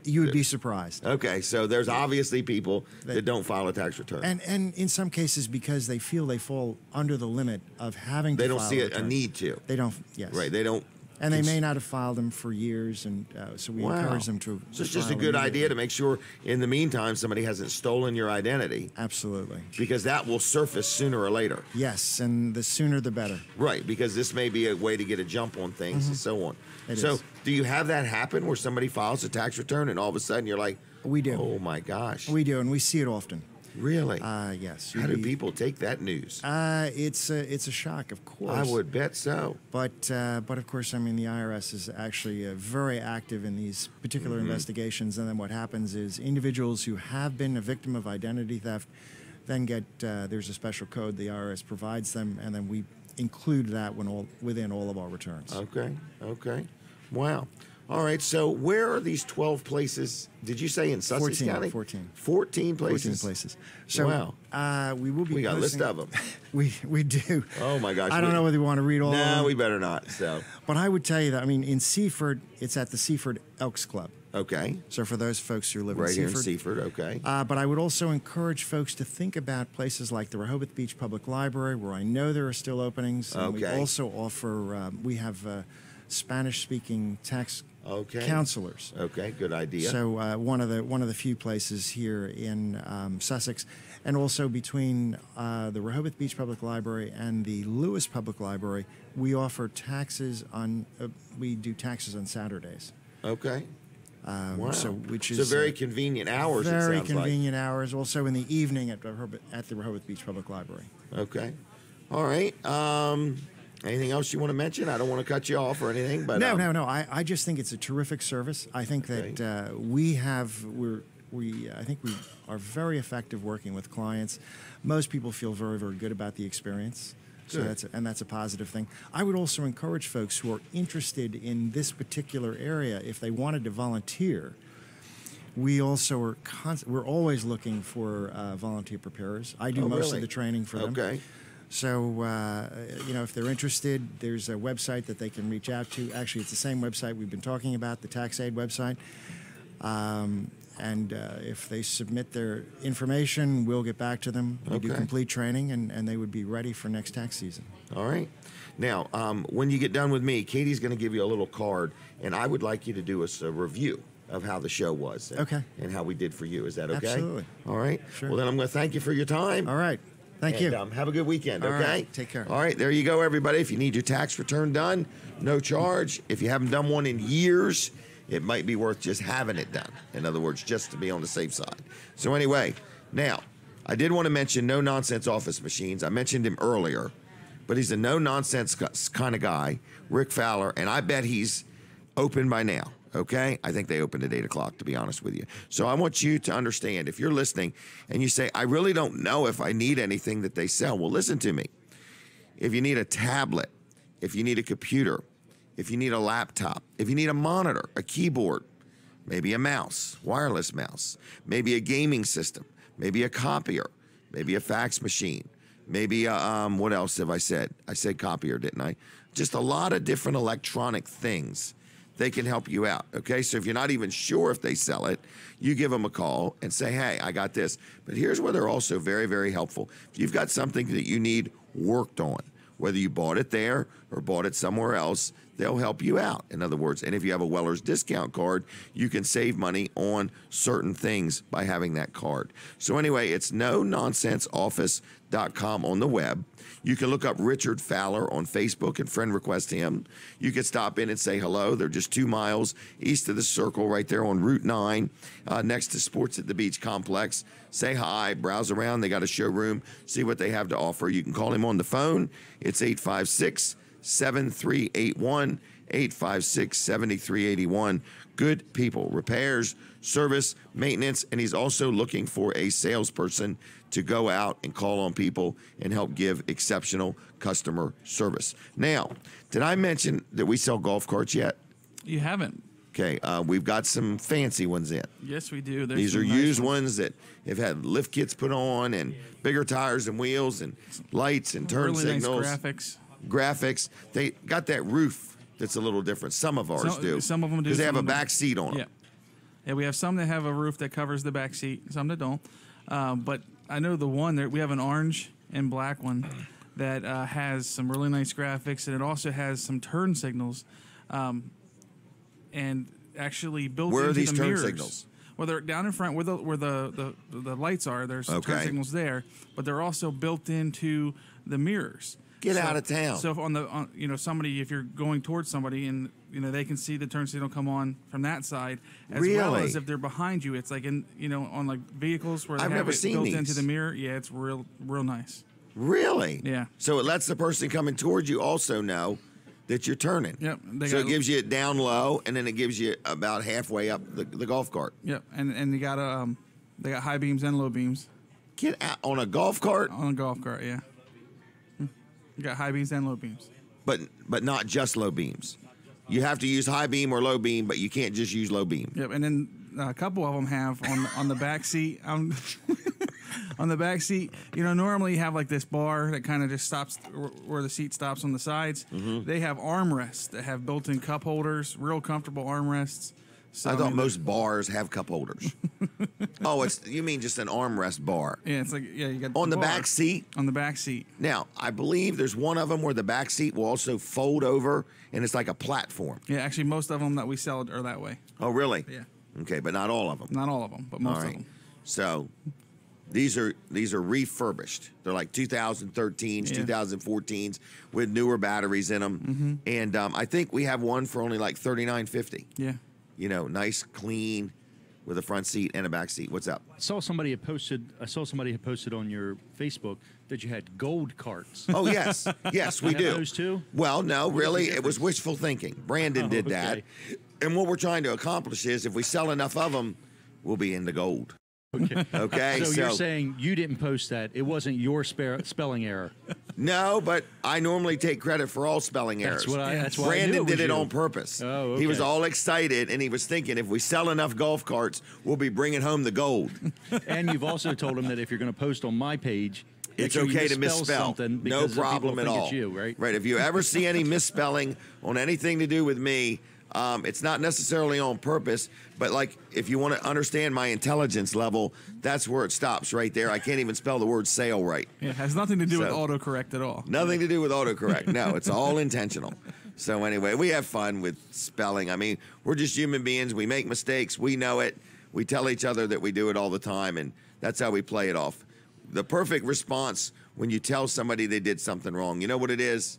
you would be surprised. Okay, so there's obviously people that don't file a tax return. And in some cases, because they feel they fall under the limit of having to they don't file see a a return. need to. They don't, yes. Right, they don't And they may not have filed them for years, and so we encourage them to. So it's just a file good idea immediately. to make sure in the meantime somebody hasn't stolen your identity, Absolutely. because that will surface sooner or later. Yes, and the sooner the better. Right, because this may be a way to get a jump on things and so on. It so is. do you have that happen where somebody files a tax return and all of a sudden you're like, We do. oh my gosh. We do, and we see it often. Really? Yes. How do people take that news? It's a shock, of course. I would bet so. But of course, I mean, the IRS is actually very active in these particular investigations. And then what happens is individuals who have been a victim of identity theft then get there's a special code the IRS provides them, and then we include that within all of our returns. Okay. Okay. Wow. All right. So where are these 12 places? Did you say in Sussex 14, County? 14. 14 places. 14 places. So wow. We will be. We got a list posting- of them. We do. Oh my gosh. I don't know whether you want to read all of them. No, we better not. So. But I would tell you that, I mean, in Seaford, it's at the Seaford Elks Club. Okay. So for those folks who live Right in here Seaford. in Seaford. Okay. But I would also encourage folks to think about places like the Rehoboth Beach Public Library, where I know there are still openings. And we Okay. also offer, we have Spanish-speaking tax counselors. Okay. Good idea. So one of the few places here in Sussex, and also between the Rehoboth Beach Public Library and the Lewis Public Library, we offer taxes on. We do taxes on Saturdays. Okay. Wow. So which so is very convenient hours. It Very sounds convenient hours. Also in the evening at the Rehoboth Beach Public Library. like. Okay. All right. Anything else you want to mention? I don't want to cut you off or anything, but No. I just think it's a terrific service. I think that I think we are very effective working with clients. Most people feel very, very good about the experience. So Good. that's a positive thing. I would also encourage folks who are interested in this particular area, if they wanted to volunteer. We also are we're always looking for volunteer preparers. I do most really? of the training for them. Okay. So, if they're interested, there's a website that they can reach out to. Actually, it's the same website we've been talking about, the TaxAid website. And if they submit their information, we'll get back to them. We do Okay. complete training, and they would be ready for next tax season. All right. Now, when you get done with me, Katie's going to give you a little card, and I would like you to do us a review of how the show was. And, and how we did for you. Is that okay? Absolutely. All right. Sure. Well, then I'm going to thank you for your time. All right. Thank And, you. Have a good weekend, All okay? right. Take care. All right, there you go, everybody. If you need your tax return done, no charge. If you haven't done one in years, it might be worth just having it done. In other words, just to be on the safe side. So anyway, now, I did want to mention No Nonsense Office Machines. I mentioned him earlier, but he's a no-nonsense kind of guy, Rick Fowler, and I bet he's open by now. Okay? I think they opened at 8 o'clock, to be honest with you. So I want you to understand, if you're listening and you say, I really don't know if I need anything that they sell, well, listen to me. If you need a tablet, if you need a computer, if you need a laptop, if you need a monitor, a keyboard, maybe a mouse, wireless mouse, maybe a gaming system, maybe a copier, maybe a fax machine, maybe a, what else have I said? I said copier, didn't I? Just a lot of different electronic things. They can help you out, okay? So if you're not even sure if they sell it, you give them a call and say, hey, I got this. But here's where they're also very, very helpful. If you've got something that you need worked on, whether you bought it there or bought it somewhere else, they'll help you out, in other words. And if you have a Weller's discount card, you can save money on certain things by having that card. So anyway, it's nononsenseoffice.com on the web. You can look up Richard Fowler on Facebook and friend request him. You can stop in and say hello. They're just 2 miles east of the circle right there on Route 9 next to Sports at the Beach Complex. Say hi, browse around. They got a showroom. See what they have to offer. You can call him on the phone. It's 856-7381, 856-7381. Good people, repairs, service, maintenance, and he's also looking for a salesperson to go out and call on people and help give exceptional customer service. Now, did I mention that we sell golf carts yet? You haven't. Okay, we've got some fancy ones in. Yes, we do. These are used ones that have had lift kits put on and bigger tires and wheels and lights and turn really signals. Nice graphics. They got that roof that's a little different. Some of ours do. Some of them do. Because they have a some of them- back seat on them. Yeah. Yeah, we have some that have a roof that covers the back seat, some that don't. But I know the one that we have an orange and black one that has some really nice graphics, and it also has some turn signals and actually built Where are into these the turn mirrors. signals? Well, they're down in front where the lights are. There's turn signals there, but they're also built into the mirrors. Get out of town. So if somebody, if you're going towards somebody and they can see the turn signal come on from that side, as well Really? as if they're behind you. It's like on like vehicles where they I've have never it seen built these. into the mirror. Yeah, it's real nice. Really? Yeah. So it lets the person coming towards you also know that you're turning. Yep. So it gives you it down low, and then it gives you about halfway up the golf cart. Yep. And you got they got high beams and low beams. Get out on a golf cart, On a golf cart, yeah. You got high beams and low beams. but not just low beams. You have to use high beam or low beam, but you can't just use low beam. Yep. And then a couple of them have on the back seat. On the back seat, normally you have like this bar that kind of just stops where the seat stops on the sides. Mm-hmm. They have armrests that have built-in cup holders, real comfortable armrests. So, I thought most bars have cup holders. Oh, you mean just an armrest bar? Yeah, it's like you got On the bar back seat? On the back seat. Now, I believe there's one of them where the back seat will also fold over, and it's like a platform. Yeah, actually, most of them that we sell are that way. Oh, really? Yeah. Okay, but not all of them. Not all of them, but most All right. of them. So these are refurbished. They're like 2013s, Yeah. 2014s with newer batteries in them. And I think we have one for only like $39.50. Yeah. Nice, clean, with a front seat and a back seat. What's up? I saw somebody had posted on your Facebook that you had gold carts. Oh, yes. Yes, we You have do. those too? Well, no, What is the really, it was difference? wishful thinking. Brandon did that. okay. And what we're trying to accomplish is if we sell enough of them, we'll be into gold. Okay. Okay, So you're saying you didn't post that. It wasn't your spelling error. No, but I normally take credit for all spelling errors. That's why I Brandon knew it was did it you. on purpose. Oh, He was okay. all excited, and he was thinking, if we sell enough golf carts, we'll be bringing home the gold. And you've also told him that if you're going to post on my page, make It's sure you okay to misspell. something No because people problem at think all. It's you, right? Right. If you ever see any misspelling on anything to do with me, it's not necessarily on purpose, but like if you want to understand my intelligence level, that's where it stops right there. I can't even spell the word sale right. Yeah, it has nothing to do with So- autocorrect at all. Nothing to do with autocorrect. No, it's all intentional. So anyway, we have fun with spelling. I mean, we're just human beings. We make mistakes. We know it. We tell each other that we do it all the time, and that's how we play it off. The perfect response when you tell somebody they did something wrong, you know what it is?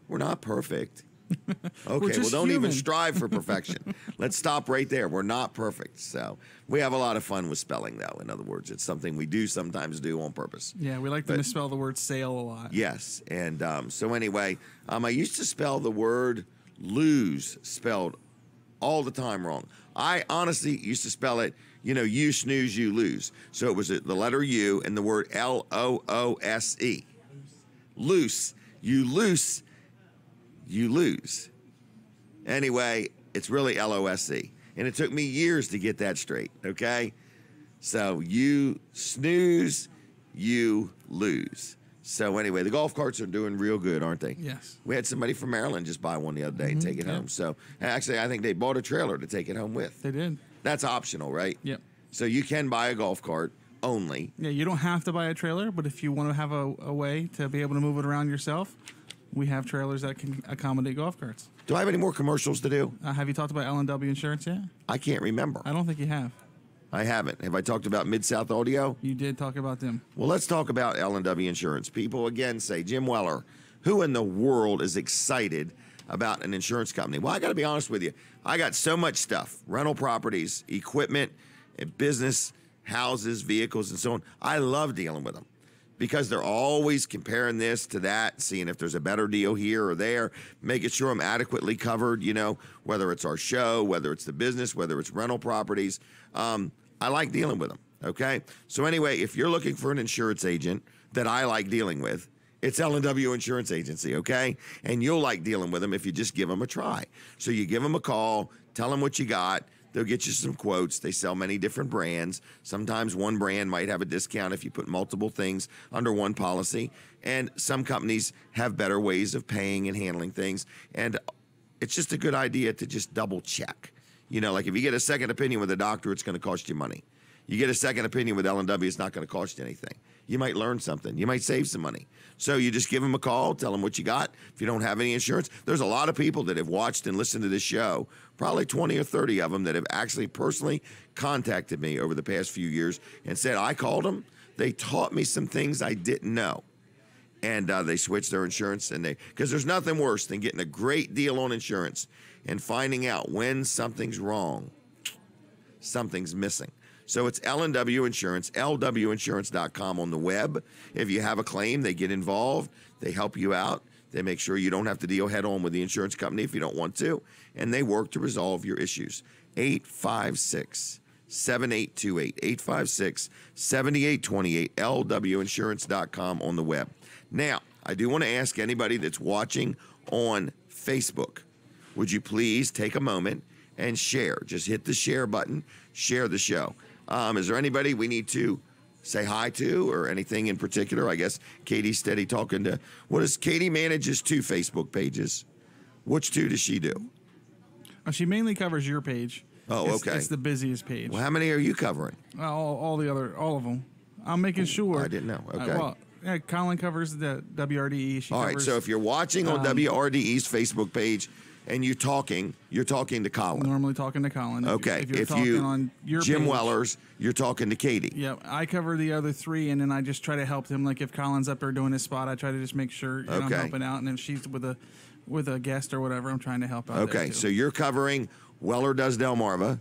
We're not perfect. Okay, well, just don't even human. strive for perfection. Let's stop right there. We're not perfect. So we have a lot of fun with spelling, though. In other words, it's something we do sometimes do on purpose. Yeah, we like to misspell the word sale a lot. Yes. And so anyway, I used to spell the word lose spelled all the time wrong. I honestly used to spell it, you snooze, you lose. So it was the letter U and the word L-O-O-S-E. Loose. You loose, you lose. Anyway, it's really L-O-S-E. And it took me years to get that straight, okay? So you snooze, you lose. So anyway, the golf carts are doing real good, aren't they? Yes. We had somebody from Maryland just buy one the other day and take it home. So actually, I think they bought a trailer to take it home with. They did. That's optional, right? Yep. So you can buy a golf cart only. Yeah, you don't have to buy a trailer, but if you want to have a way to be able to move it around yourself, we have trailers that can accommodate golf carts. Do I have any more commercials to do? Have you talked about L&W Insurance yet? I can't remember. I don't think you have. I haven't. Have I talked about Mid-South Audio? You did talk about them. Well, let's talk about L&W Insurance. People again say, Jim Weller, who in the world is excited about an insurance company? Well, I got to be honest with you. I got so much stuff, rental properties, equipment, and business, houses, vehicles, and so on. I love dealing with them because they're always comparing this to that, seeing if there's a better deal here or there, making sure I'm adequately covered, whether it's our show, whether it's the business, whether it's rental properties. I like dealing with them, okay? So anyway, if you're looking for an insurance agent that I like dealing with, it's L&W Insurance Agency, okay? And you'll like dealing with them if you just give them a try. So you give them a call, tell them what you got. They'll get you some quotes. They sell many different brands. Sometimes one brand might have a discount if you put multiple things under one policy. And some companies have better ways of paying and handling things. And it's just a good idea to just double check. Like if you get a second opinion with a doctor, it's going to cost you money. You get a second opinion with L&W, it's not going to cost you anything. You might learn something. You might save some money. So you just give them a call, tell them what you got. If you don't have any insurance, there's a lot of people that have watched and listened to this show, probably 20 or 30 of them that have actually personally contacted me over the past few years and said, I called them. They taught me some things I didn't know. And they switched their insurance, and because there's nothing worse than getting a great deal on insurance and finding out when something's wrong, something's missing. So it's L&W Insurance, lwinsurance.com on the web. If you have a claim, they get involved. They help you out. They make sure you don't have to deal head on with the insurance company if you don't want to. And they work to resolve your issues. 856-7828, 856-7828, lwinsurance.com on the web. Now, I do want to ask anybody that's watching on Facebook, would you please take a moment and share? Just hit the share button, share the show. Is there anybody we need to say hi to or anything in particular? I guess Katie's steady talking to. Katie manages 2 Facebook pages. Which 2 does she do? She mainly covers your page. Oh, okay. It's the busiest page. Well, how many are you covering? All of them. I'm making sure. I didn't know. Okay. Colin covers the WRDE. All right. So if you're watching on WRDE's Facebook page and you're talking to Colin. Normally talking to Colin. Okay. If you're talking on your Jim page, Wellers, you're talking to Katie. Yep. I cover the other 3, and then I just try to help him. Like if Colin's up there doing his spot, I try to just make sure I'm helping out. And if she's with a guest or whatever, I'm trying to help out. Okay. So you're covering Weller Does Delmarva,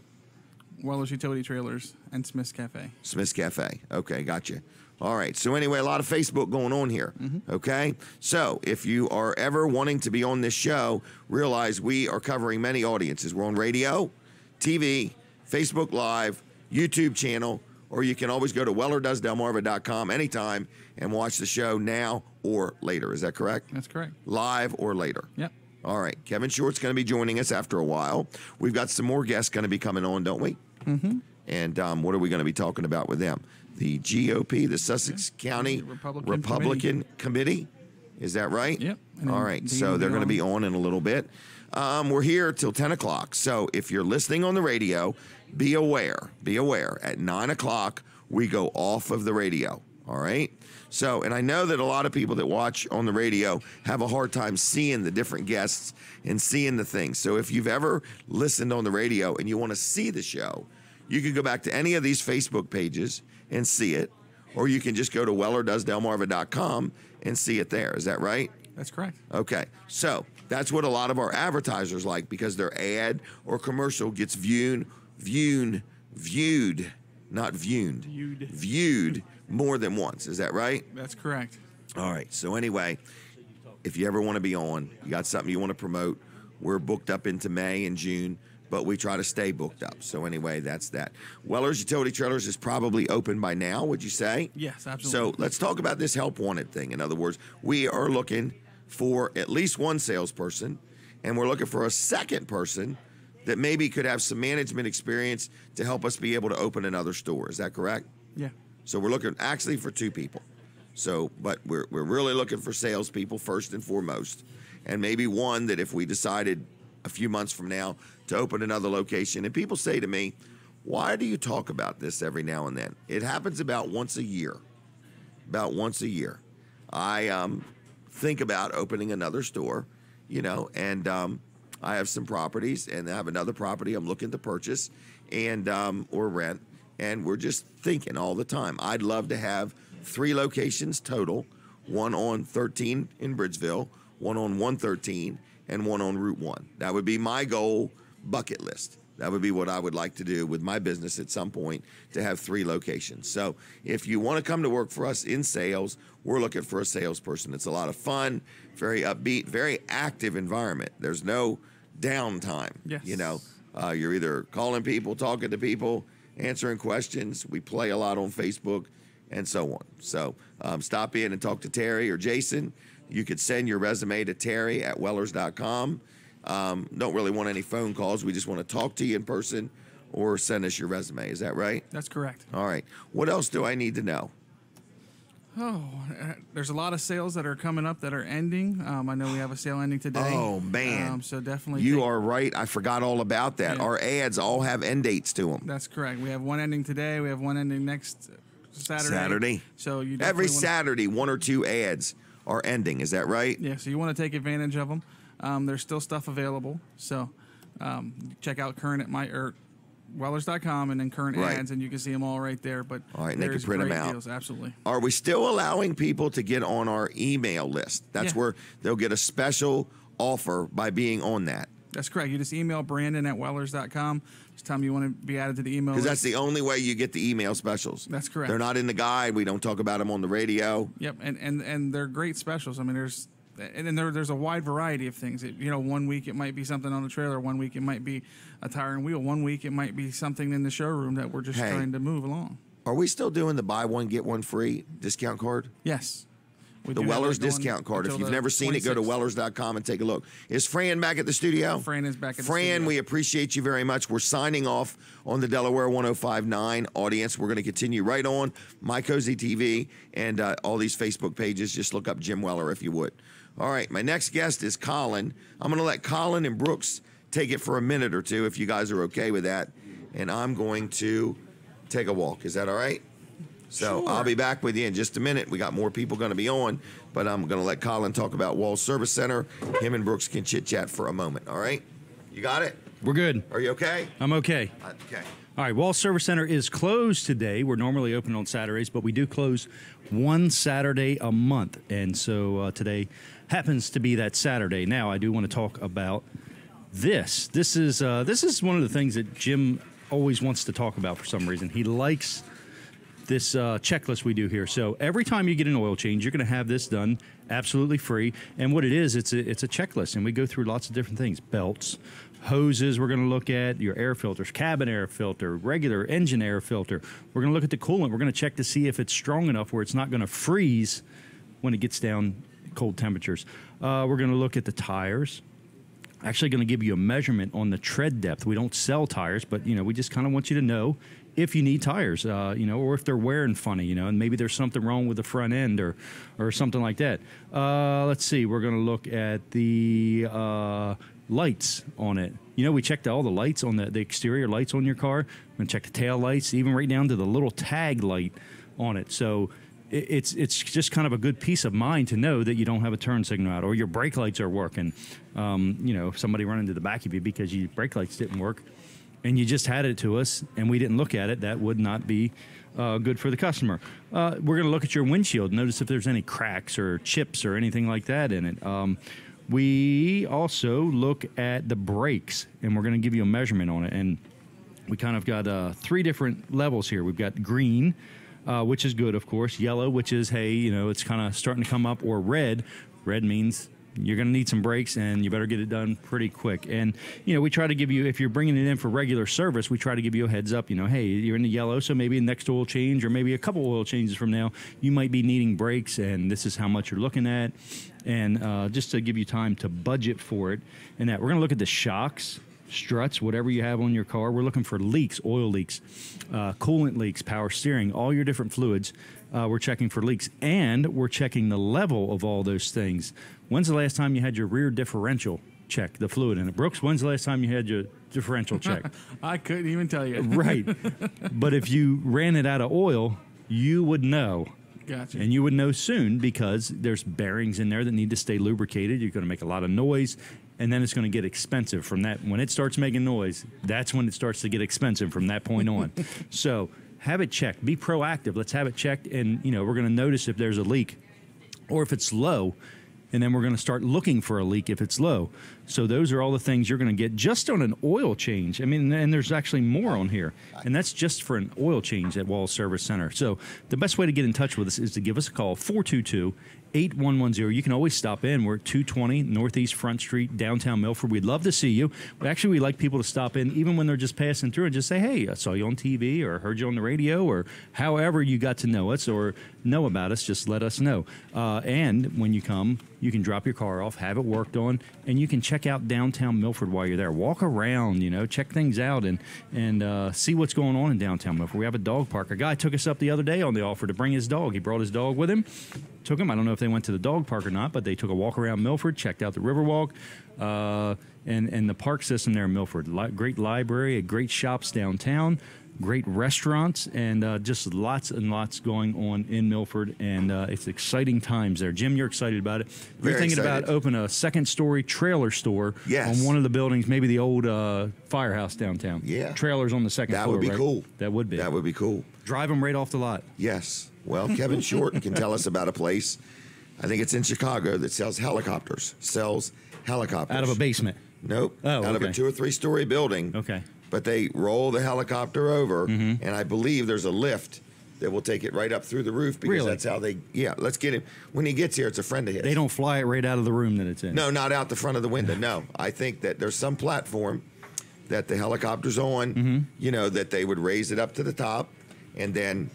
Weller's Utility Trailers, and Smith's Cafe. Smith's Cafe. Okay, gotcha. All right. So anyway, a lot of Facebook going on here. Okay. So if you are ever wanting to be on this show, realize we are covering many audiences. We're on radio, TV, Facebook Live, YouTube channel, or you can always go to wellerdoesdelmarva.com anytime and watch the show now or later. Is that correct? That's correct. Live or later. Yep. All right. Kevin Short's going to be joining us after a while. We've got some more guests going to be coming on, don't we? Mm-hmm. And what are we going to be talking about with them? The GOP, the Sussex County Republican Committee. Is that right? Yep. All right. So they're going to be on in a little bit. We're here till 10 o'clock. So if you're listening on the radio, be aware. Be aware. At 9 o'clock, we go off of the radio. All right? So, and I know that a lot of people that watch on the radio have a hard time seeing the different guests and seeing the things. So if you've ever listened on the radio and you want to see the show, you can go back to any of these Facebook pages and see it, or you can just go to wellerdoesdelmarva.com and see it there. Is that right? That's correct. Okay. So that's what a lot of our advertisers like, because their ad or commercial gets viewed more than once. Is that right? That's correct. All right. So anyway, if you ever want to be on, you got something you want to promote, we're booked up into May and June, but we try to stay booked up. So anyway, that's that. Weller's Utility Trailers is probably open by now, would you say? Yes, absolutely. So let's talk about this help wanted thing. In other words, we are looking for at least one salesperson, and we're looking for a second person that maybe could have some management experience to help us be able to open another store. Is that correct? Yeah. So we're looking actually for 2 people. So, but we're really looking for salespeople first and foremost, and maybe one that if we decided a few months from now to open another location. And people say to me, why do you talk about this every now and then? It happens about once a year. About once a year. I think about opening another store, and I have some properties, and I have another property I'm looking to purchase and or rent. And we're just thinking all the time. I'd love to have 3 locations total, one on 13 in Bridgeville, one on 113, and one on Route 1. That would be my goal bucket list. That would be what I would like to do with my business at some point, to have 3 locations. So if you want to come to work for us in sales, we're looking for a salesperson. It's a lot of fun, very upbeat, very active environment. There's no downtime. Yes. You're either calling people, talking to people, answering questions. We play a lot on Facebook and so on. So stop in and talk to Terry or Jason. You could send your resume to terry@wellers.com. Don't really want any phone calls. We just want to talk to you in person or send us your resume. Is that right? That's correct. All right. What else do I need to know? There's a lot of sales that are coming up that are ending. I know we have a sale ending today. Oh, man. So definitely. You are right. I forgot all about that. Yeah. Our ads all have end dates to them. That's correct. We have one ending today. We have one ending Saturday. So you every definitely Saturday, 1 or 2 ads are ending. Is that right? Yeah, so you want to take advantage of them. There's still stuff available. So check out current at Wellers.com and then current ads, and you can see them all right there. But all right, and they can print them out. Deals, absolutely. Are we still allowing people to get on our email list? That's where they'll get a special offer by being on that. That's correct. You just email Brandon at Wellers.com. Just tell him you want to be added to the email list. Because that's the only way you get the email specials. That's correct. They're not in the guide. We don't talk about them on the radio. Yep, and they're great specials. I mean, there's a wide variety of things. 1 week it might be something on the trailer. 1 week it might be a tire and wheel. 1 week it might be something in the showroom that we're just trying to move along. Are we still doing the buy one get one free discount card? Yes. The Wellers discount card. If you've never seen it, go to Wellers.com and take a look. Is Fran back at the studio? Fran is back at the studio. Fran, we appreciate you very much. We're signing off on the Delaware 105.9 audience. We're going to continue right on My Cozy TV and all these Facebook pages. Just look up Jim Weller if you would. All right, my next guest is Colin. I'm going to let Colin and Brooks take it for a minute or two if you guys are okay with that. And I'm going to take a walk. Is that all right? So sure. I'll be back with you in just a minute. We got more people going to be on, but I'm going to let Colin talk about Walls Service Center. Him and Brooks can chit-chat for a moment, all right? You got it? We're good. Are you okay? I'm okay. Okay. All right, Walls Service Center is closed today. We're normally open on Saturdays, but we do close one Saturday a month, and so today happens to be that Saturday. Now, I do want to talk about this. This is one of the things that Jim always wants to talk about for some reason. He likes this checklist we do here. So every time you get an oil change, you're going to have this done absolutely free. And what it is, it's a checklist, and we go through lots of different things: belts, hoses. We're going to look at your air filters, cabin air filter, regular engine air filter. We're going to look at the coolant. We're going to check to see if it's strong enough where it's not going to freeze when it gets down cold temperatures. We're going to look at the tires. Actually going to give you a measurement on the tread depth. We don't sell tires, but we just kind of want you to know if you need tires, or if they're wearing funny, and maybe there's something wrong with the front end or something like that. Let's see. We're going to look at the lights on it. We checked all the lights on the exterior lights on your car. We're going to check the tail lights, even right down to the little tag light on it. So it's just kind of a good peace of mind to know that you don't have a turn signal out, or your brake lights are working. If somebody run into the back of you because your brake lights didn't work, and you just had it to us and we didn't look at it, that would not be good for the customer. We're going to look at your windshield, notice if there's any cracks or chips or anything like that in it. We also look at the brakes, and we're going to give you a measurement on it. And we kind of got 3 different levels here. We've got green, which is good, of course. Yellow, which is, hey, it's kind of starting to come up. Or red. Red means you're going to need some brakes, and you better get it done pretty quick. And, we try to give you, if you're bringing it in for regular service, we try to give you a heads up, hey, you're in the yellow, so maybe next oil change or maybe a couple oil changes from now, you might be needing brakes, and this is how much you're looking at. And just to give you time to budget for it. And that we're going to look at the shocks, struts, whatever you have on your car. We're looking for leaks, oil leaks, coolant leaks, power steering, all your different fluids. We're checking for leaks, and we're checking the level of all those things. When's the last time you had your rear differential check, the fluid in it? Brooks, when's the last time you had your differential check? I couldn't even tell you. Right. But if you ran it out of oil, you would know. Gotcha. And you would know soon, because there's bearings in there that need to stay lubricated. You're going to make a lot of noise, and then it's going to get expensive from that. When it starts making noise, that's when it starts to get expensive from that point on. So have it checked. Be proactive. Let's have it checked, and we're going to notice if there's a leak or if it's low, and then we're going to start looking for a leak if it's low. So those are all the things you're going to get just on an oil change. I mean, and there's actually more on here, and that's just for an oil change at Walls Service Center. So the best way to get in touch with us is to give us a call, 422-8110. You can always stop in. We're at 220 Northeast Front Street, downtown Milford. We'd love to see you. Actually, we like people to stop in even when they're just passing through and just say, hey, I saw you on TV or heard you on the radio, or however you got to know us or know about us, just let us know. And when you come, you can drop your car off, have it worked on, and you can check out downtown Milford while you're there. Walk around, check things out and see what's going on in downtown Milford. We have a dog park. A guy took us up the other day on the offer to bring his dog. He brought his dog with him. Took him. I don't know if they went to the dog park or not, but they took a walk around Milford, checked out the Riverwalk, and the park system there in Milford. Great library, great shops downtown. great restaurants, and just lots and lots going on in Milford, and it's exciting times there. Jim, you're excited about it. You're Very thinking excited. about opening a second-story trailer store Yes. on one of the buildings, maybe the old firehouse downtown. Yeah. Trailers on the second That floor, would be right? cool. That would be. That would be cool. Drive them right off the lot. Yes. Well, Kevin Short can tell us about a place, I think it's in Chicago, that sells helicopters. Out of a basement. Nope. Oh, Out of a okay. 2 or 3 story building. Okay. But they roll the helicopter over, Mm-hmm. and I believe there's a lift that will take it right up through the roof because Really? that's how they. Yeah, let's get him. When he gets here, it's a friend of his. They don't fly it right out of the room that it's in. No, not out the front of the window. No, I think that there's some platform that the helicopter's on. Mm-hmm. You know, that they would raise it up to the top and then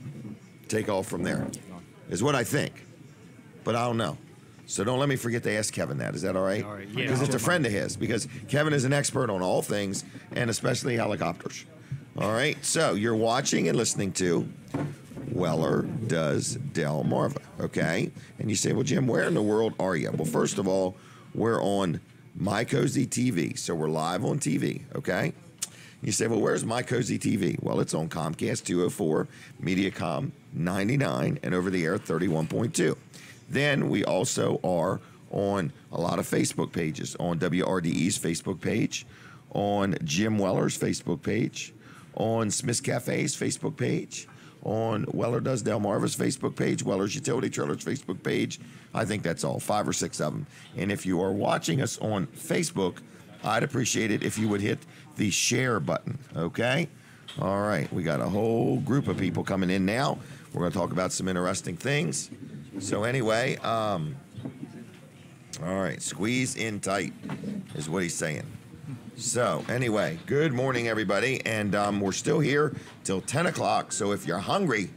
take off from there. Is what I think, but I don't know. So don't let me forget to ask Kevin that. Is that all right? All right, yeah. Because it's a friend of his. Because Kevin is an expert on all things, and especially helicopters. All right. So you're watching and listening to Weller Does Delmarva. Okay. And you say, well, Jim, where in the world are you? Well, first of all, we're on My Cozy TV. So we're live on TV. Okay. You say, well, where's My Cozy TV? Well, it's on Comcast 204, Mediacom 99, and over the air 31.2. Then we also are on a lot of Facebook pages, on WRDE's Facebook page, on Jim Weller's Facebook page, on Smith's Cafe's Facebook page, on Weller Does Delmarva's Facebook page, Weller's Utility Trailers Facebook page. I think that's all, 5 or 6 of them. And if you are watching us on Facebook, I'd appreciate it if you would hit the share button, okay? All right, we got a whole group of people coming in now. We're going to talk about some interesting things. So anyway, all right, squeeze in tight is what he's saying. So anyway, good morning, everybody, and we're still here till 10 o'clock. So if you're hungry,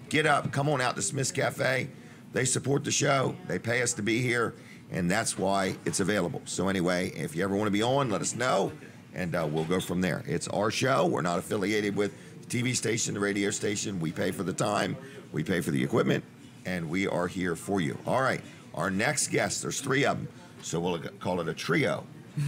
get up, come on out to Smith's Cafe. They support the show. They pay us to be here, and that's why it's available. So anyway, if you ever want to be on, let us know, and we'll go from there. It's our show. We're not affiliated with the TV station, the radio station. We pay for the time. We pay for the equipment. And we are here for you. All right, our next guest, there's 3 of them, so we'll call it a trio,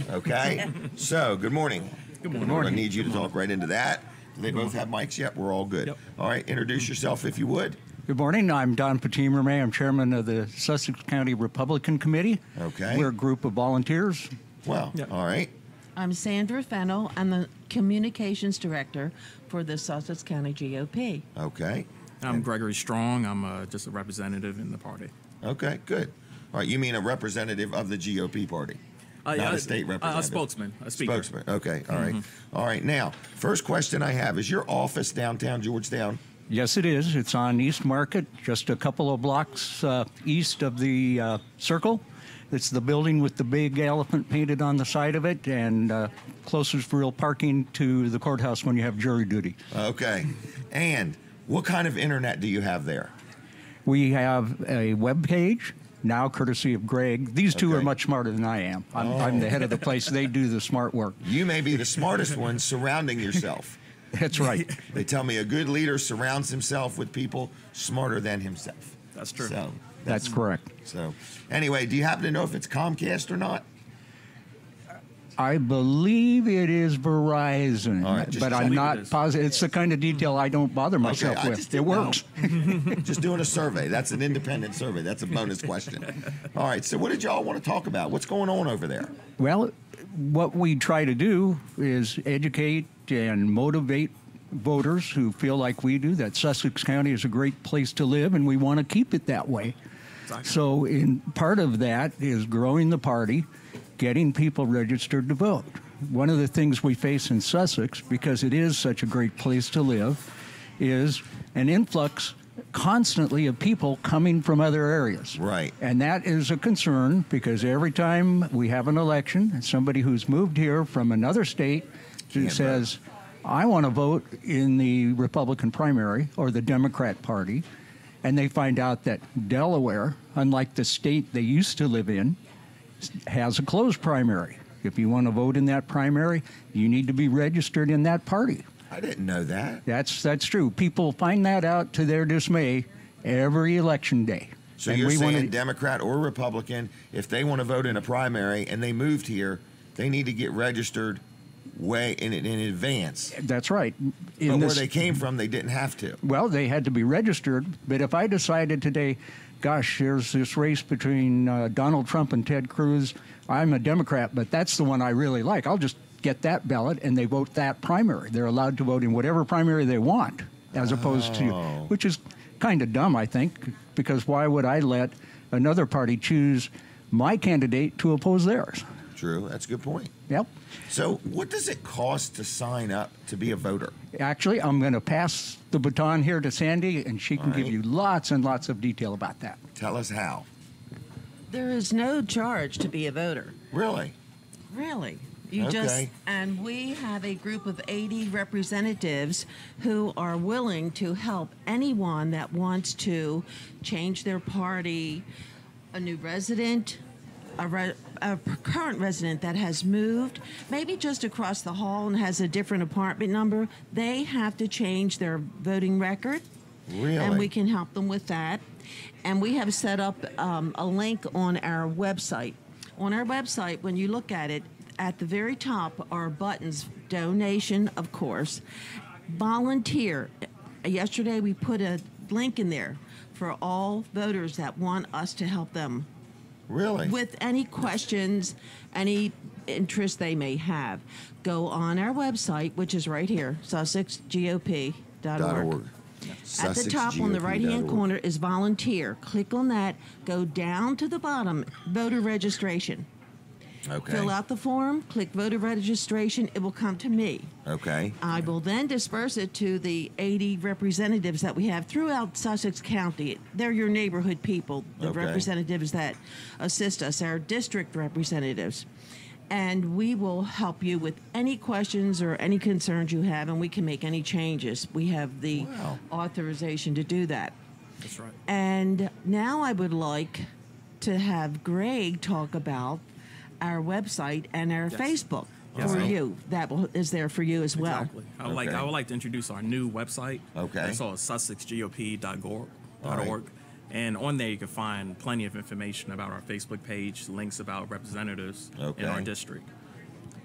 okay? So, good morning. Good morning. We're going to need you to talk right into that. Do they both have mics yet? We're all good. Yep. All right, introduce yourself if you would. Good morning. I'm Don Patimer. I'm chairman of the Sussex County Republican Committee. Okay. We're a group of volunteers. Well, all right. I'm Sandra Fennell. I'm the communications director for the Sussex County GOP. Okay. I'm Gregory Strong. I'm just a representative in the party. Okay, good. All right, you mean a representative of the GOP party? Not a state representative. A spokesman, a speaker. Spokesman. Okay, all right. All right, now, first question I have, is your office downtown Georgetown? Yes, it is. It's on East Market, just a couple of blocks east of the circle. It's the building with the big elephant painted on the side of it, and closest real parking to the courthouse when you have jury duty. Okay. And what kind of internet do you have there? We have a web page, now courtesy of Greg. These two are much smarter than I am. I'm the head of the place. They do the smart work. You may be the smartest one surrounding yourself. That's right. They tell me a good leader surrounds himself with people smarter than himself. That's true. So That's correct. So anyway, do you happen to know if it's Comcast or not? I believe it is Verizon, All right, just but tell I'm me not positive. It's the kind of detail I don't bother myself I with. just It didn't works. know. Just doing a survey. That's an independent survey. That's a bonus question. All right. So what did y'all want to talk about? What's going on over there? Well, what we try to do is educate and motivate voters who feel like we do that Sussex County is a great place to live and we want to keep it that way. Exactly. So in part of that is growing the party, getting people registered to vote. One of the things we face in Sussex, because it is such a great place to live, is an influx constantly of people coming from other areas. Right. And that is a concern because every time we have an election, somebody who's moved here from another state who says, I want to vote in the Republican primary or the Democrat Party, and they find out that Delaware, unlike the state they used to live in, has a closed primary. If you want to vote in that primary, you need to be registered in that party. I didn't know that. That's true. People find that out to their dismay every election day. So And you're we saying wanna- Democrat or Republican, if they want to vote in a primary and they moved here, they need to get registered way in advance. That's right. But where they came from, they didn't have to. Well, they had to be registered. But if I decided today, gosh, there's this race between Donald Trump and Ted Cruz, I'm a Democrat, but that's the one I really like, I'll just get that ballot, and they vote that primary. They're allowed to vote in whatever primary they want, as opposed to, which is kind of dumb, I think, because why would I let another party choose my candidate to oppose theirs? True, that's a good point. Yep. So what does it cost to sign up to be a voter? Actually, I'm going to pass the baton here to Sandy, and she can give you lots and lots of detail about that. Tell us how. There is no charge to be a voter. Really? Really. You just, and we have a group of 80 representatives who are willing to help anyone that wants to change their party, a new resident, a current resident that has moved, maybe just across the hall and has a different apartment number. They have to change their voting record. Really? And we can help them with that. And we have set up a link on our website. On our website, when you look at it, at the very top are buttons, donation, of course, volunteer. Yesterday we put a link in there for all voters that want us to help them. Really? With any questions, any interest they may have. Go on our website, which is right here, SussexGOP.org. At the top on the right-hand corner is volunteer. Click on that. Go down to the bottom, voter registration. Okay. Fill out the form, click voter registration, it will come to me. Okay. I will then disperse it to the 80 representatives that we have throughout Sussex County. They're your neighborhood people, the representatives that assist us, our district representatives. And we will help you with any questions or any concerns you have, and we can make any changes. We have the authorization to do that. That's right. And now I would like to have Greg talk about our website and our Facebook for you. That is there for you as well. Exactly. I would like to introduce our new website. Okay. It's called SussexGOP.org. And on there you can find plenty of information about our Facebook page, links about representatives in our district.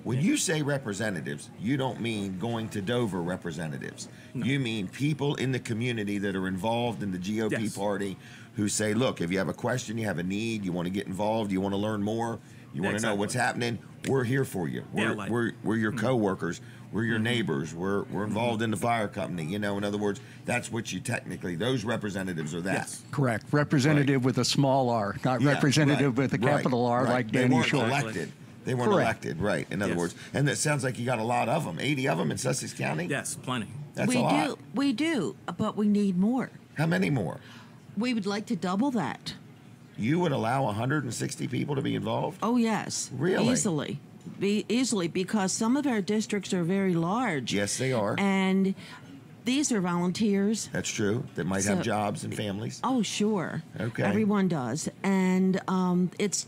When you say representatives, you don't mean going to Dover representatives. No. You mean people in the community that are involved in the GOP party who say, look, if you have a question, you have a need, you want to get involved, you want to learn more, you want to know what's happening, we're here for you. We're your coworkers. We're your neighbors. We're involved in the fire company. You know, in other words, that's what you technically, those representatives are that. Yes. Correct. Representative with a small r, not representative with a capital R like Danny Shore. They weren't elected. They weren't elected, right, in other words. And it sounds like you got a lot of them, 80 of them in Sussex County? Yes, plenty. That's a lot. We do, but we need more. How many more? We would like to double that. You would allow 160 people to be involved? Oh, yes. Really? Easily, because some of our districts are very large. Yes, they are. And these are volunteers. That's true. That might have jobs and families. Oh, sure. Okay. Everyone does. And it's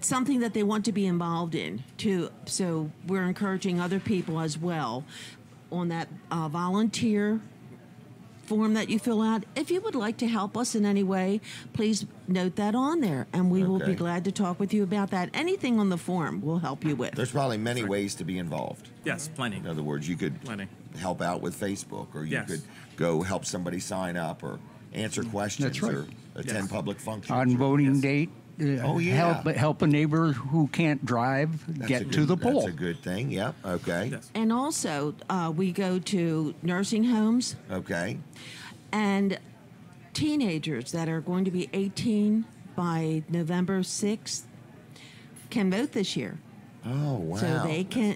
something that they want to be involved in, too. So we're encouraging other people as well on that volunteer form that you fill out. If you would like to help us in any way, please note that on there, and we will be glad to talk with you about that. Anything on the form we'll help you with. There's probably many ways to be involved. Yes, plenty. In other words, you could help out with Facebook, or you could go help somebody sign up, or answer questions, or attend public functions. On voting date, help a neighbor who can't drive get to the poll. That's a good thing. Yeah. Okay. Yes. And also, we go to nursing homes. Okay. And teenagers that are going to be 18 by November 6th can vote this year. Oh, wow. So they can,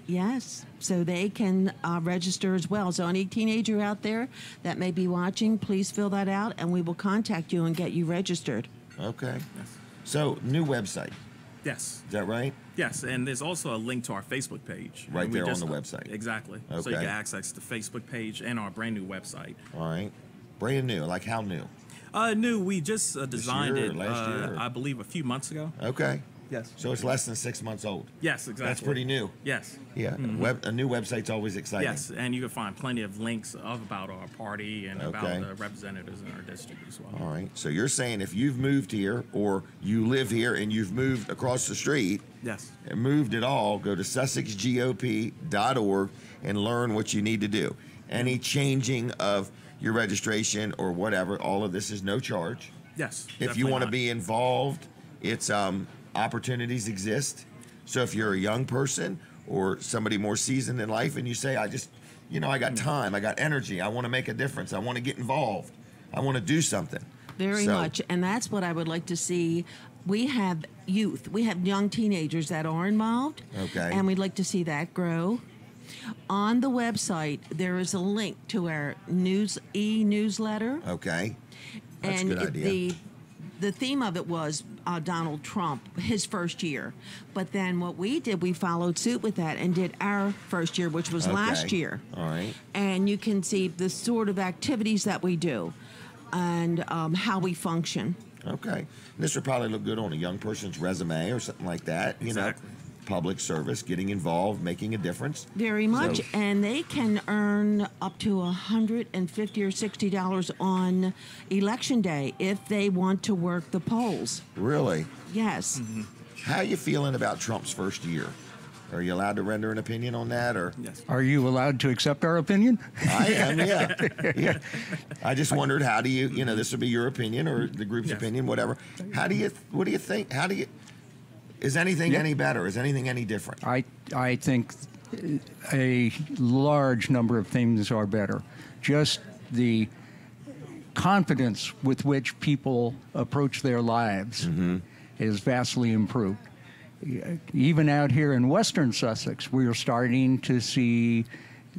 so they can register as well. So any teenager out there that may be watching, please fill that out, and we will contact you and get you registered. Okay. Yes. So, new website. Yes. Is that right? Yes, and there's also a link to our Facebook page. Right there on the website. Exactly. Okay. So you get access to the Facebook page and our brand new website. All right. Brand new. Like how new? New. We just designed this year, it, last year, I believe, a few months ago. Okay. Yes. So it's less than 6 months old. Yes, exactly. That's pretty new. Yes. Yeah. A new website's always exciting. Yes, and you can find plenty of links about our party and about the representatives in our district as well. All right. So you're saying if you've moved here or you live here and you've moved across the street, yes, and moved at all, go to SussexGOP.org and learn what you need to do. Any changing of your registration or whatever, all of this is no charge. Yes. If you want to be involved, it's opportunities exist. So if you're a young person or somebody more seasoned in life and you say, I got time, I got energy, I want to make a difference, I want to get involved, I want to do something. Very much. And that's what I would like to see. We have youth, we have young teenagers that are involved. Okay. And we'd like to see that grow. On the website, there is a link to our e-newsletter. Okay. That's a good idea. The theme of it was Donald Trump, his first year. But then what we did, we followed suit with that and did our first year, which was last year. All right. And you can see the sort of activities that we do and how we function. Okay. This would probably look good on a young person's resume or something like that. Exactly. Public service, getting involved, making a difference. Very much. And they can earn up to $150 or $60 on election day if they want to work the polls. Really? Yes. Mm-hmm. How are you feeling about Trump's first year? Are you allowed to render an opinion on that? Or yes. Are you allowed to accept our opinion? I am, yeah. I just wondered, how do you, this would be your opinion or the group's opinion, whatever. What do you think? Is anything any better? Is anything any different? I think a large number of things are better. Just the confidence with which people approach their lives is vastly improved. Even out here in western Sussex, we are starting to see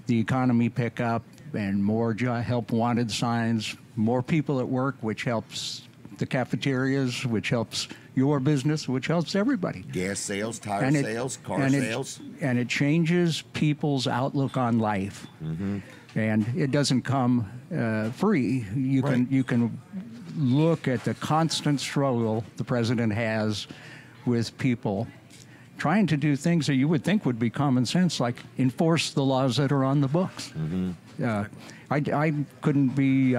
the economy pick up and more help wanted signs, more people at work, which helps the cafeterias, which helps your business, which helps everybody. Gas sales, tire sales, car sales. And it changes people's outlook on life. Mm-hmm. And it doesn't come free. You can look at the constant struggle the president has with people trying to do things that you would think would be common sense, like enforce the laws that are on the books. Mm-hmm. I couldn't be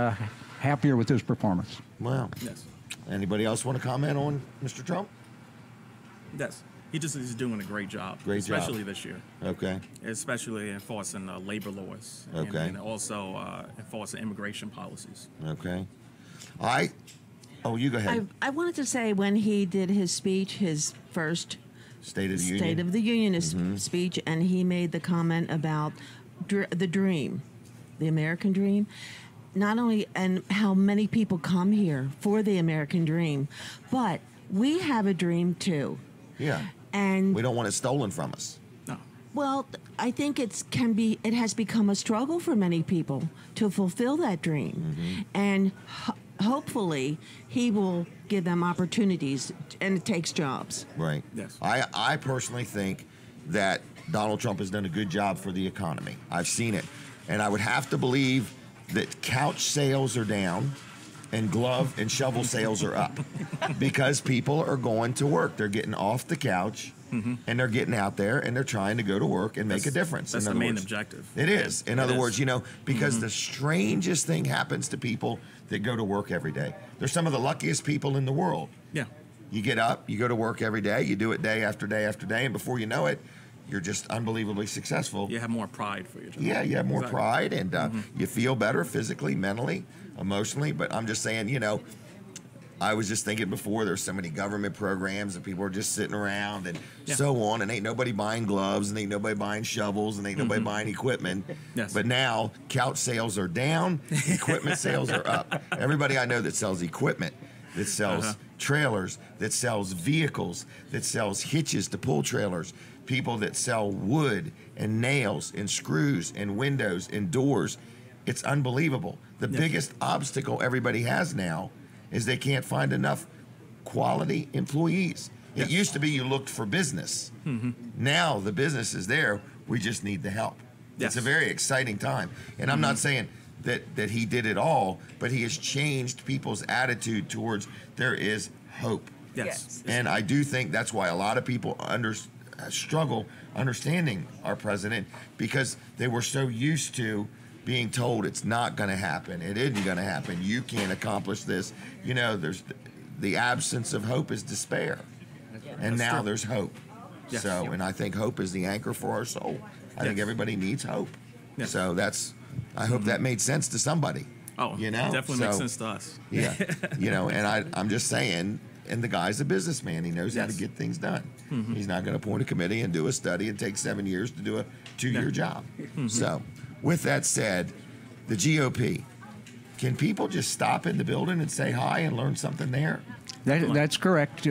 happier with his performance. Wow. Yes. Anybody else want to comment on Mr. Trump? Yes. He's doing a great job. Great job. Especially this year. Okay. Especially enforcing labor laws. Okay. And also enforcing immigration policies. Okay. You go ahead. I wanted to say when he did his speech, his first State of the Union speech, and he made the comment about the dream, the American dream. Not only and how many people come here for the American dream, but we have a dream too. Yeah. And we don't want it stolen from us. No. Well, I think it has become a struggle for many people to fulfill that dream. And hopefully he will give them opportunities, and it takes jobs. Right. Yes. I personally think that Donald Trump has done a good job for the economy. I've seen it. And I would have to believe that couch sales are down and glove and shovel sales are up because people are going to work. They're getting off the couch and they're getting out there and they're trying to go to work and make a difference. That's the main objective. It is. In other words, because the strangest thing happens to people that go to work every day. They're some of the luckiest people in the world. Yeah. You get up, you go to work every day, you do it day after day after day, and before you know it, you're just unbelievably successful. You have more pride for your job. Yeah, you have more pride, and you feel better physically, mentally, emotionally. But I'm just saying, I was just thinking before, there's so many government programs and people are just sitting around and so on, and ain't nobody buying gloves, and ain't nobody buying shovels, and ain't nobody buying equipment. Yes. But now, couch sales are down, equipment sales are up. Everybody I know that sells equipment, that sells trailers, that sells vehicles, that sells hitches to pull trailers, people that sell wood and nails and screws and windows and doors. It's unbelievable. The biggest obstacle everybody has now is they can't find enough quality employees. It used to be you looked for business. Now the business is there. We just need the help. It's a very exciting time. And I'm not saying that he did it all, but he has changed people's attitude towards there is hope. Yes. And I do think that's why a lot of people struggle understanding our president, because they were so used to being told it's not going to happen. It isn't going to happen. You can't accomplish this. You know, there's the absence of hope is despair. And That's now true. there's hope. Yes. So, and I think hope is the anchor for our soul. I think everybody needs hope. Yes. So I hope that made sense to somebody. Oh, you know, definitely makes sense to us. Yeah, you know, and I'm just saying, and the guy's a businessman. He knows how to get things done. Mhm. He's not going to appoint a committee and do a study and take 7 years to do a 2-year job. So, with that said, the GOP, can people just stop in the building and say hi and learn something there? That's correct.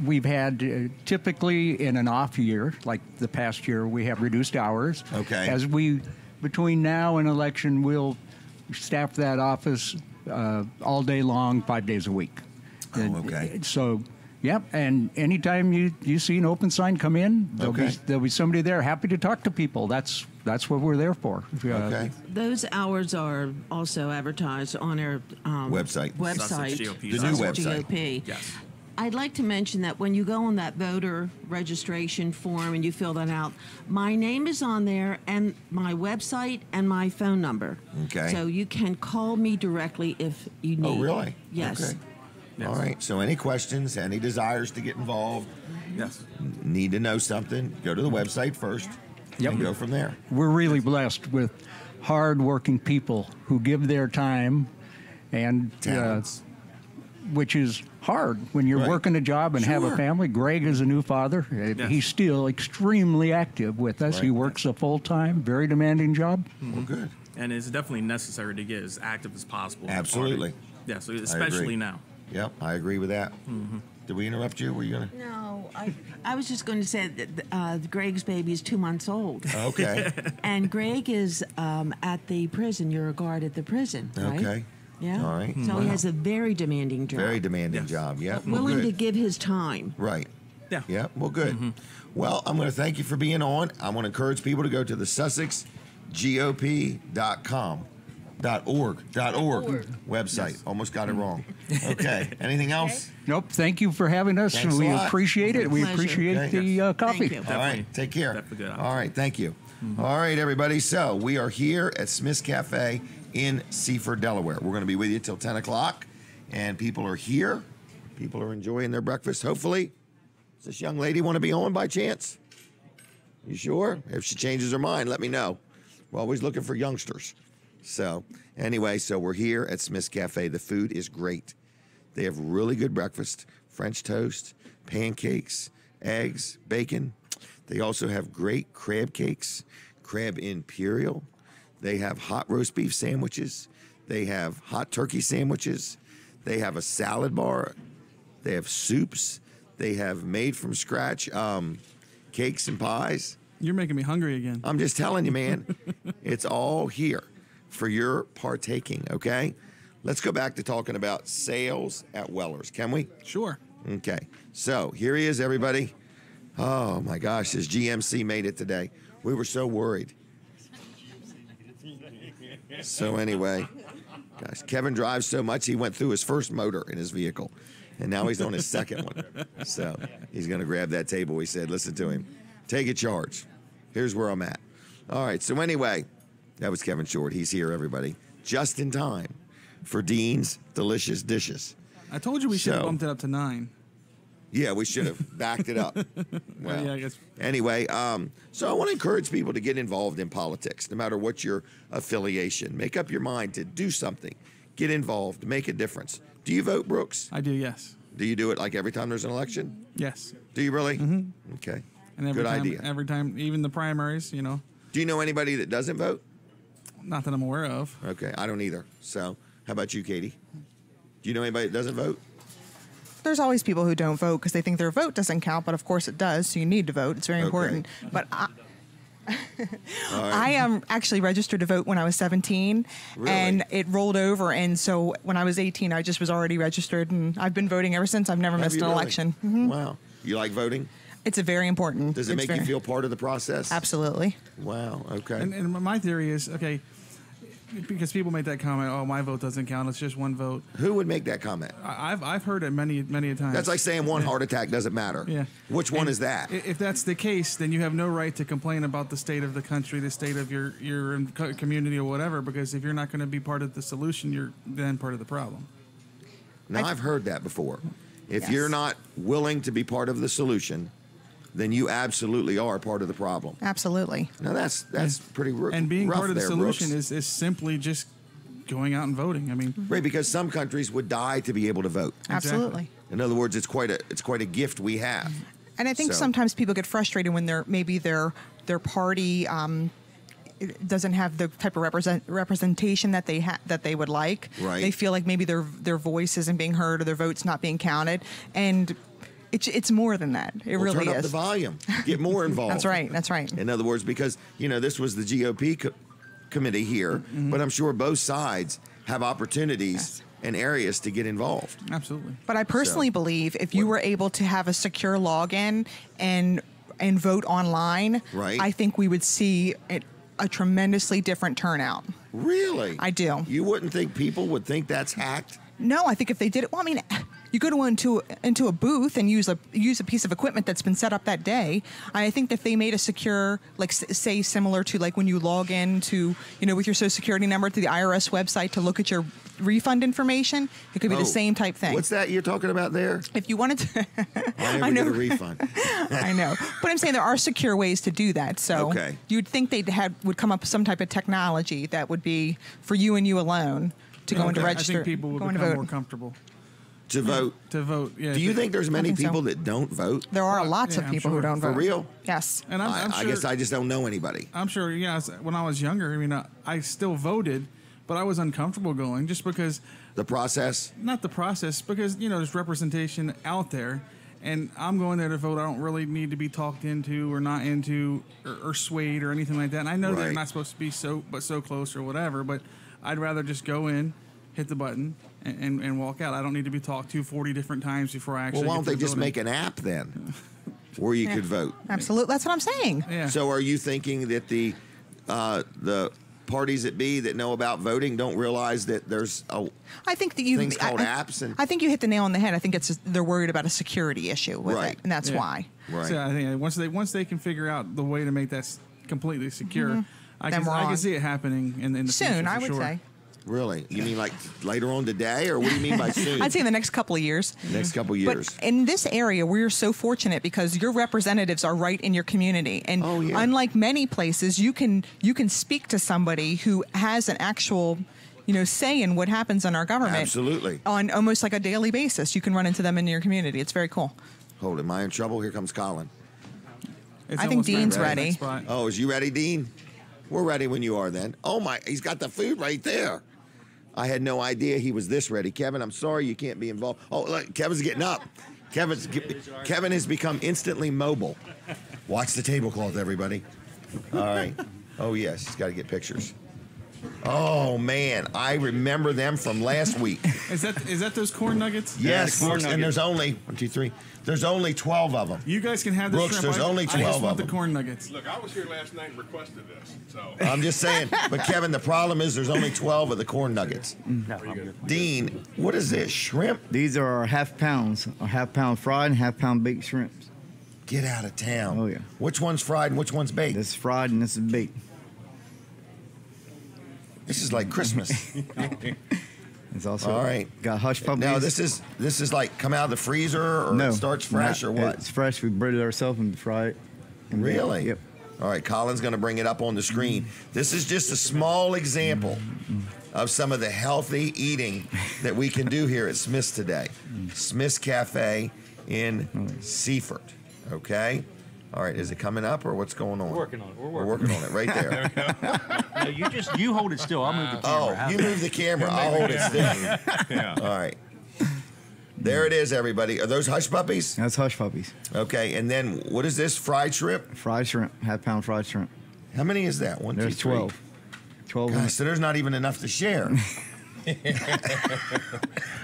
We've had typically in an off year, like the past year, we have reduced hours. Okay. As we, between now and election, we'll staff that office all day long, 5 days a week. Oh, okay. So, yep. And anytime you see an open sign come in, there'll be somebody there happy to talk to people. That's what we're there for. Okay. Those hours are also advertised on our Website. Website. The new website. GOP. Yes. I'd like to mention that when you go on that voter registration form and you fill that out, my name is on there and my website and my phone number. Okay. So you can call me directly if you need. Oh, really? Yes. Okay. All right. So, any questions, any desires to get involved? Yes. Need to know something? Go to the website first. Yep. And go from there. We're really blessed with hard-working people who give their time, and which is hard when you're working a job and have a family. Greg is a new father. He's still extremely active with us. Right. He works a full-time, very demanding job. Well, good. And it's definitely necessary to get as active as possible. in the Absolutely. party. Yeah, so I agree. especially now. Yep, I agree with that. Mm-hmm. Did we interrupt you? Were you gonna? No, I was just going to say that Greg's baby is 2 months old. Okay. And Greg is at the prison. You're a guard at the prison, right? Okay. Yeah. All right. So he has a very demanding job. Very demanding job. Yep. Well, Willing to good. give his time. Right. Yeah. Yep. Well, good. Well, I'm going to thank you for being on. I want to encourage people to go to the SussexGOP.com. .org website. Almost got it wrong. Okay. Anything else? Nope. Thank you for having us. Thanks We a lot. appreciate it. We Pleasure. appreciate Okay. the coffee. Thank you. All right. Take care. Definitely good. All right. Thank you. All right, everybody. So we are here at Smith's Cafe in Seaford, Delaware. We're going to be with you till 10 o'clock, and people are here. People are enjoying their breakfast, hopefully. Does this young lady want to be on by chance? You sure? If she changes her mind, let me know. We're always looking for youngsters. So anyway, so we're here at Smith's Cafe. The food is great. They have really good breakfast, French toast, pancakes, eggs, bacon. They also have great crab cakes, crab imperial. They have hot roast beef sandwiches. They have hot turkey sandwiches. They have a salad bar. They have soups. They have made from scratch cakes and pies. You're making me hungry again. I'm just telling you, man. It's all here for your partaking, okay? Let's go back to talking about sales at Weller's, can we? Sure. Okay. So here he is, everybody. Oh, my gosh, his GMC made it today. We were so worried. So anyway, gosh, Kevin drives so much, he went through his first motor in his vehicle, and now he's on his second one. So he's going to grab that table. We said, listen to him. Take a charge. Here's where I'm at. All right, so anyway, that was Kevin Short. He's here, everybody, just in time for Dean's Delicious Dishes. I told you we should have So- bumped it up to 9. Yeah, we should have backed it up. Well, Yeah, I guess. anyway, so I want to encourage people to get involved in politics, no matter what your affiliation. Make up your mind to do something. Get involved. Make a difference. Do you vote, Brooks? I do, yes. Do you do it like every time there's an election? Yes. Do you really? Mm-hmm. Okay. And every Good time, idea. Every time, even the primaries, you know, Do you know anybody that doesn't vote? not that I'm aware of. Okay, I don't either. So, how about you, Katie? Do you know anybody that doesn't vote? There's always people who don't vote because they think their vote doesn't count, but of course it does. So you need to vote. It's very important. But I am actually registered to vote when I was 17, Really? and it rolled over. And so when I was 18, I just was already registered, and I've been voting ever since. I've never Have missed you an really? election. Mhm. Wow. You like voting? It's a very important. Does it make you feel part of the process? Absolutely. Wow. Okay. And my theory is, okay, because people make that comment, oh, my vote doesn't count, it's just one vote. Who would make that comment? I've heard it many a times. That's like saying one heart attack doesn't matter. Yeah. Which one is that? If that's the case, then you have no right to complain about the state of the country, the state of your community or whatever, because if you're not going to be part of the solution, you're then part of the problem. Now, I've heard that before. If you're not willing to be part of the solution, then you absolutely are part of the problem. Absolutely. Now, that's pretty rough. And being part of the there, solution Brooks. is simply just going out and voting. I mean, right, because some countries would die to be able to vote. Absolutely. In other words, it's quite a gift we have. And I think sometimes people get frustrated when their party doesn't have the type of representation that they would like. Right. They feel like maybe their voice isn't being heard or their vote's not being counted, and it's more than that. It really turn is. up the volume. Get more involved. That's right. That's right. In other words, because this was the GOP committee here, but I'm sure both sides have opportunities and areas to get involved. Absolutely. But I personally believe if you were able to have a secure login and vote online, right. I think we would see a tremendously different turnout. Really? I do. You wouldn't think people would think that's hacked? No, I think if they did it, well, I mean, you go into a booth and use a piece of equipment that's been set up that day. I think if they made a secure, like say similar to like when you log in to with your Social Security number to the IRS website to look at your refund information, it could be the same type thing. What's that you're talking about there? If you wanted to, I never get a refund. I know, but I'm saying there are secure ways to do that. So you'd think would come up with some type of technology that would be for you and you alone to go into register. I think people would become more comfortable. To vote? To vote, yeah. Do you think there's many people that don't vote? There are lots of people who don't vote. For real? Yes. And I'm I sure, guess I just don't know anybody. I'm sure, when I was younger, I mean, I still voted, but I was uncomfortable going just because. The process? Not the process, because, there's representation out there, and I'm going there to vote. I don't really need to be talked into or not into or swayed or anything like that. And I know they're not supposed to be so close or whatever, but I'd rather just go in, hit the button, and walk out. I don't need to be talked to 40 different times before I actually. Well, why don't they just make an app then, where you could vote? Absolutely, that's what I'm saying. Yeah. So, are you thinking that the parties that be that know about voting don't realize that there's I think that things called apps? And I think you hit the nail on the head. I think they're worried about a security issue with it, and that's why. Right. So I think once they can figure out the way to make that completely secure, I can see it happening in the soon. future, I would say. Really? You mean like later on today, or what do you mean by soon? I'd say in the next couple of years. Next couple of years. But in this area, we're so fortunate because your representatives are right in your community, and unlike many places, you can speak to somebody who has an actual, say in what happens in our government. Absolutely. On almost like a daily basis, you can run into them in your community. It's very cool. Hold it. Am I in trouble? Here comes Colin. I think Dean's ready. Oh, is you ready, Dean? We're ready when you are then. Oh, my. He's got the food right there. I had no idea he was this ready. Kevin, I'm sorry you can't be involved. Oh, look, Kevin's getting up. Kevin has become instantly mobile. Watch the tablecloth, everybody. All right. Oh, yes. He's got to get pictures. Oh, man. I remember them from last week. Is that those corn nuggets? Yes. And there's only, 1, 2, 3. There's only 12 of them. You guys can have the Brooks, shrimp. there's only 12 I just want of them. the corn nuggets. Look, I was here last night and requested this, so. I'm just saying. But, Kevin, the problem is there's only 12 of the corn nuggets. Dean, what is this, shrimp? These are our half pounds, our half-pound fried and half-pound baked shrimps. Get out of town. Oh, yeah. Which one's fried and which one's baked? This is fried and this is baked. This is like Christmas. It's also all right. Got hush puppies. Now this is like come out of the freezer or it starts fresh or what? It's fresh. We bread it ourselves and fry it. And really? Yep. All right. Colin's going to bring it up on the screen. This is just a small example of some of the healthy eating that we can do here at Smith's today. Smith's Cafe in Seaford. Okay. All right, is it coming up or what's going on? We're working on it. We're working on it right there. No, you hold it still. I'll move the camera. Oh, you move the camera. I'll hold it still. Yeah. All right. There it is, everybody. Are those hush puppies? That's hush puppies. Okay, and then what is this? Fried shrimp? Fried shrimp, half-pound fried shrimp. How many is that? 1, There's 2, 3. 12. 12. Gosh, so there's not even enough to share.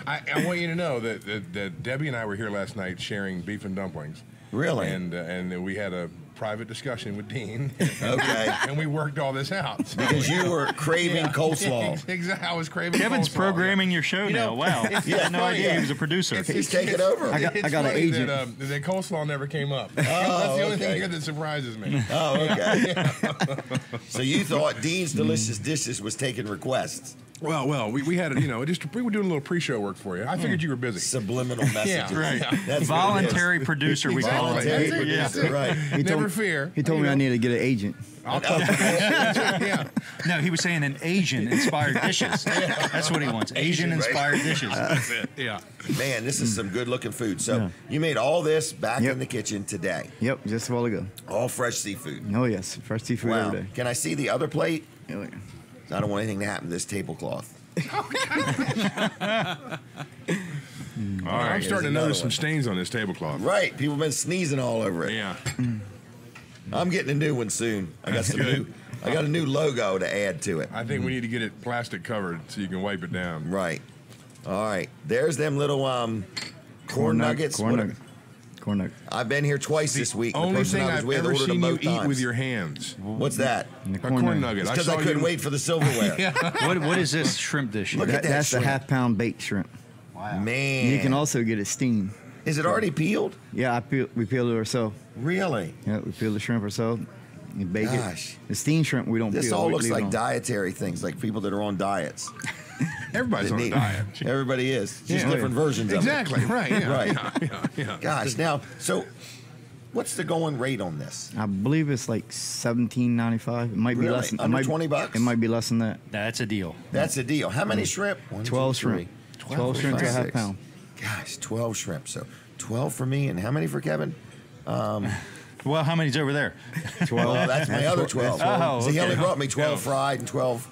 I want you to know that Debbie and I were here last night sharing beef and dumplings. Really? And we had a private discussion with Dean. Okay. And we worked all this out. Because you were craving coleslaw. Exactly. I was craving Kevin's coleslaw. programming your show now. Wow. I had no idea he was a producer. He's taking over. I got an agent. That coleslaw never came up. That's the only thing here that surprises me. Oh, okay. So you thought Dean's Delicious Dishes was taking requests. Well, we had we were doing a little pre-show work for you. I figured you were busy. Subliminal messages. Yeah, Right. That's Voluntary producer, we call it. Voluntary Yeah. producer, right. Never fear. He told me I need to get an agent. Yeah. No, he was saying an Asian-inspired dishes. That's what he wants. Asian-inspired dishes. That's it. Yeah. Man, this is some good-looking food. So you made all this back in the kitchen today. Yep, just a while ago. All fresh seafood. Oh yes, fresh seafood Wow. every day. Can I see the other plate? Oh, yeah. I don't want anything to happen to this tablecloth. All right. I'm starting to notice some stains on this tablecloth. Right. People have been sneezing all over it. Yeah. I'm getting a new one soon. I got some new. I got a new logo to add to it. I think we need to get it plastic covered so you can wipe it down. Right. All right. There's them little corn nuggets. Corn nuggets. Corn nuggets. I've been here twice this week. The Only person thing I was I've with ever ordered them seen you both eat times. with your hands. What's that? And the A corn nugget. It's because I couldn't wait for the silverware. What is this shrimp dish? Look at that That's shrimp. the half-pound baked shrimp. Wow. Man. You can also get it steamed. Is it already peeled? Yeah, we peel it ourselves. Really? Yeah, we peel the shrimp ourselves. You bake Gosh. it. The steamed shrimp we don't This peel. all we looks leave it like on. dietary things, like people that are on diets. Everybody's on a Neat. diet. Everybody is. Just Yeah. different versions Exactly. of it. Right. Yeah. Right. Yeah. Gosh. Now, so what's the going rate on this? I believe it's like $17.95. It might be Really? less than Under it might, $20? It might be less than that. That's a deal. That's a deal. How many shrimp? 1, 12 2, 3. shrimp. 12 shrimp to a half 6. pound. Gosh, 12 shrimp. So 12 for me, and how many for Kevin? Well, how many's over there? 12. Well, that's my other 12. Oh, So he okay. only brought me 12 fried and 12.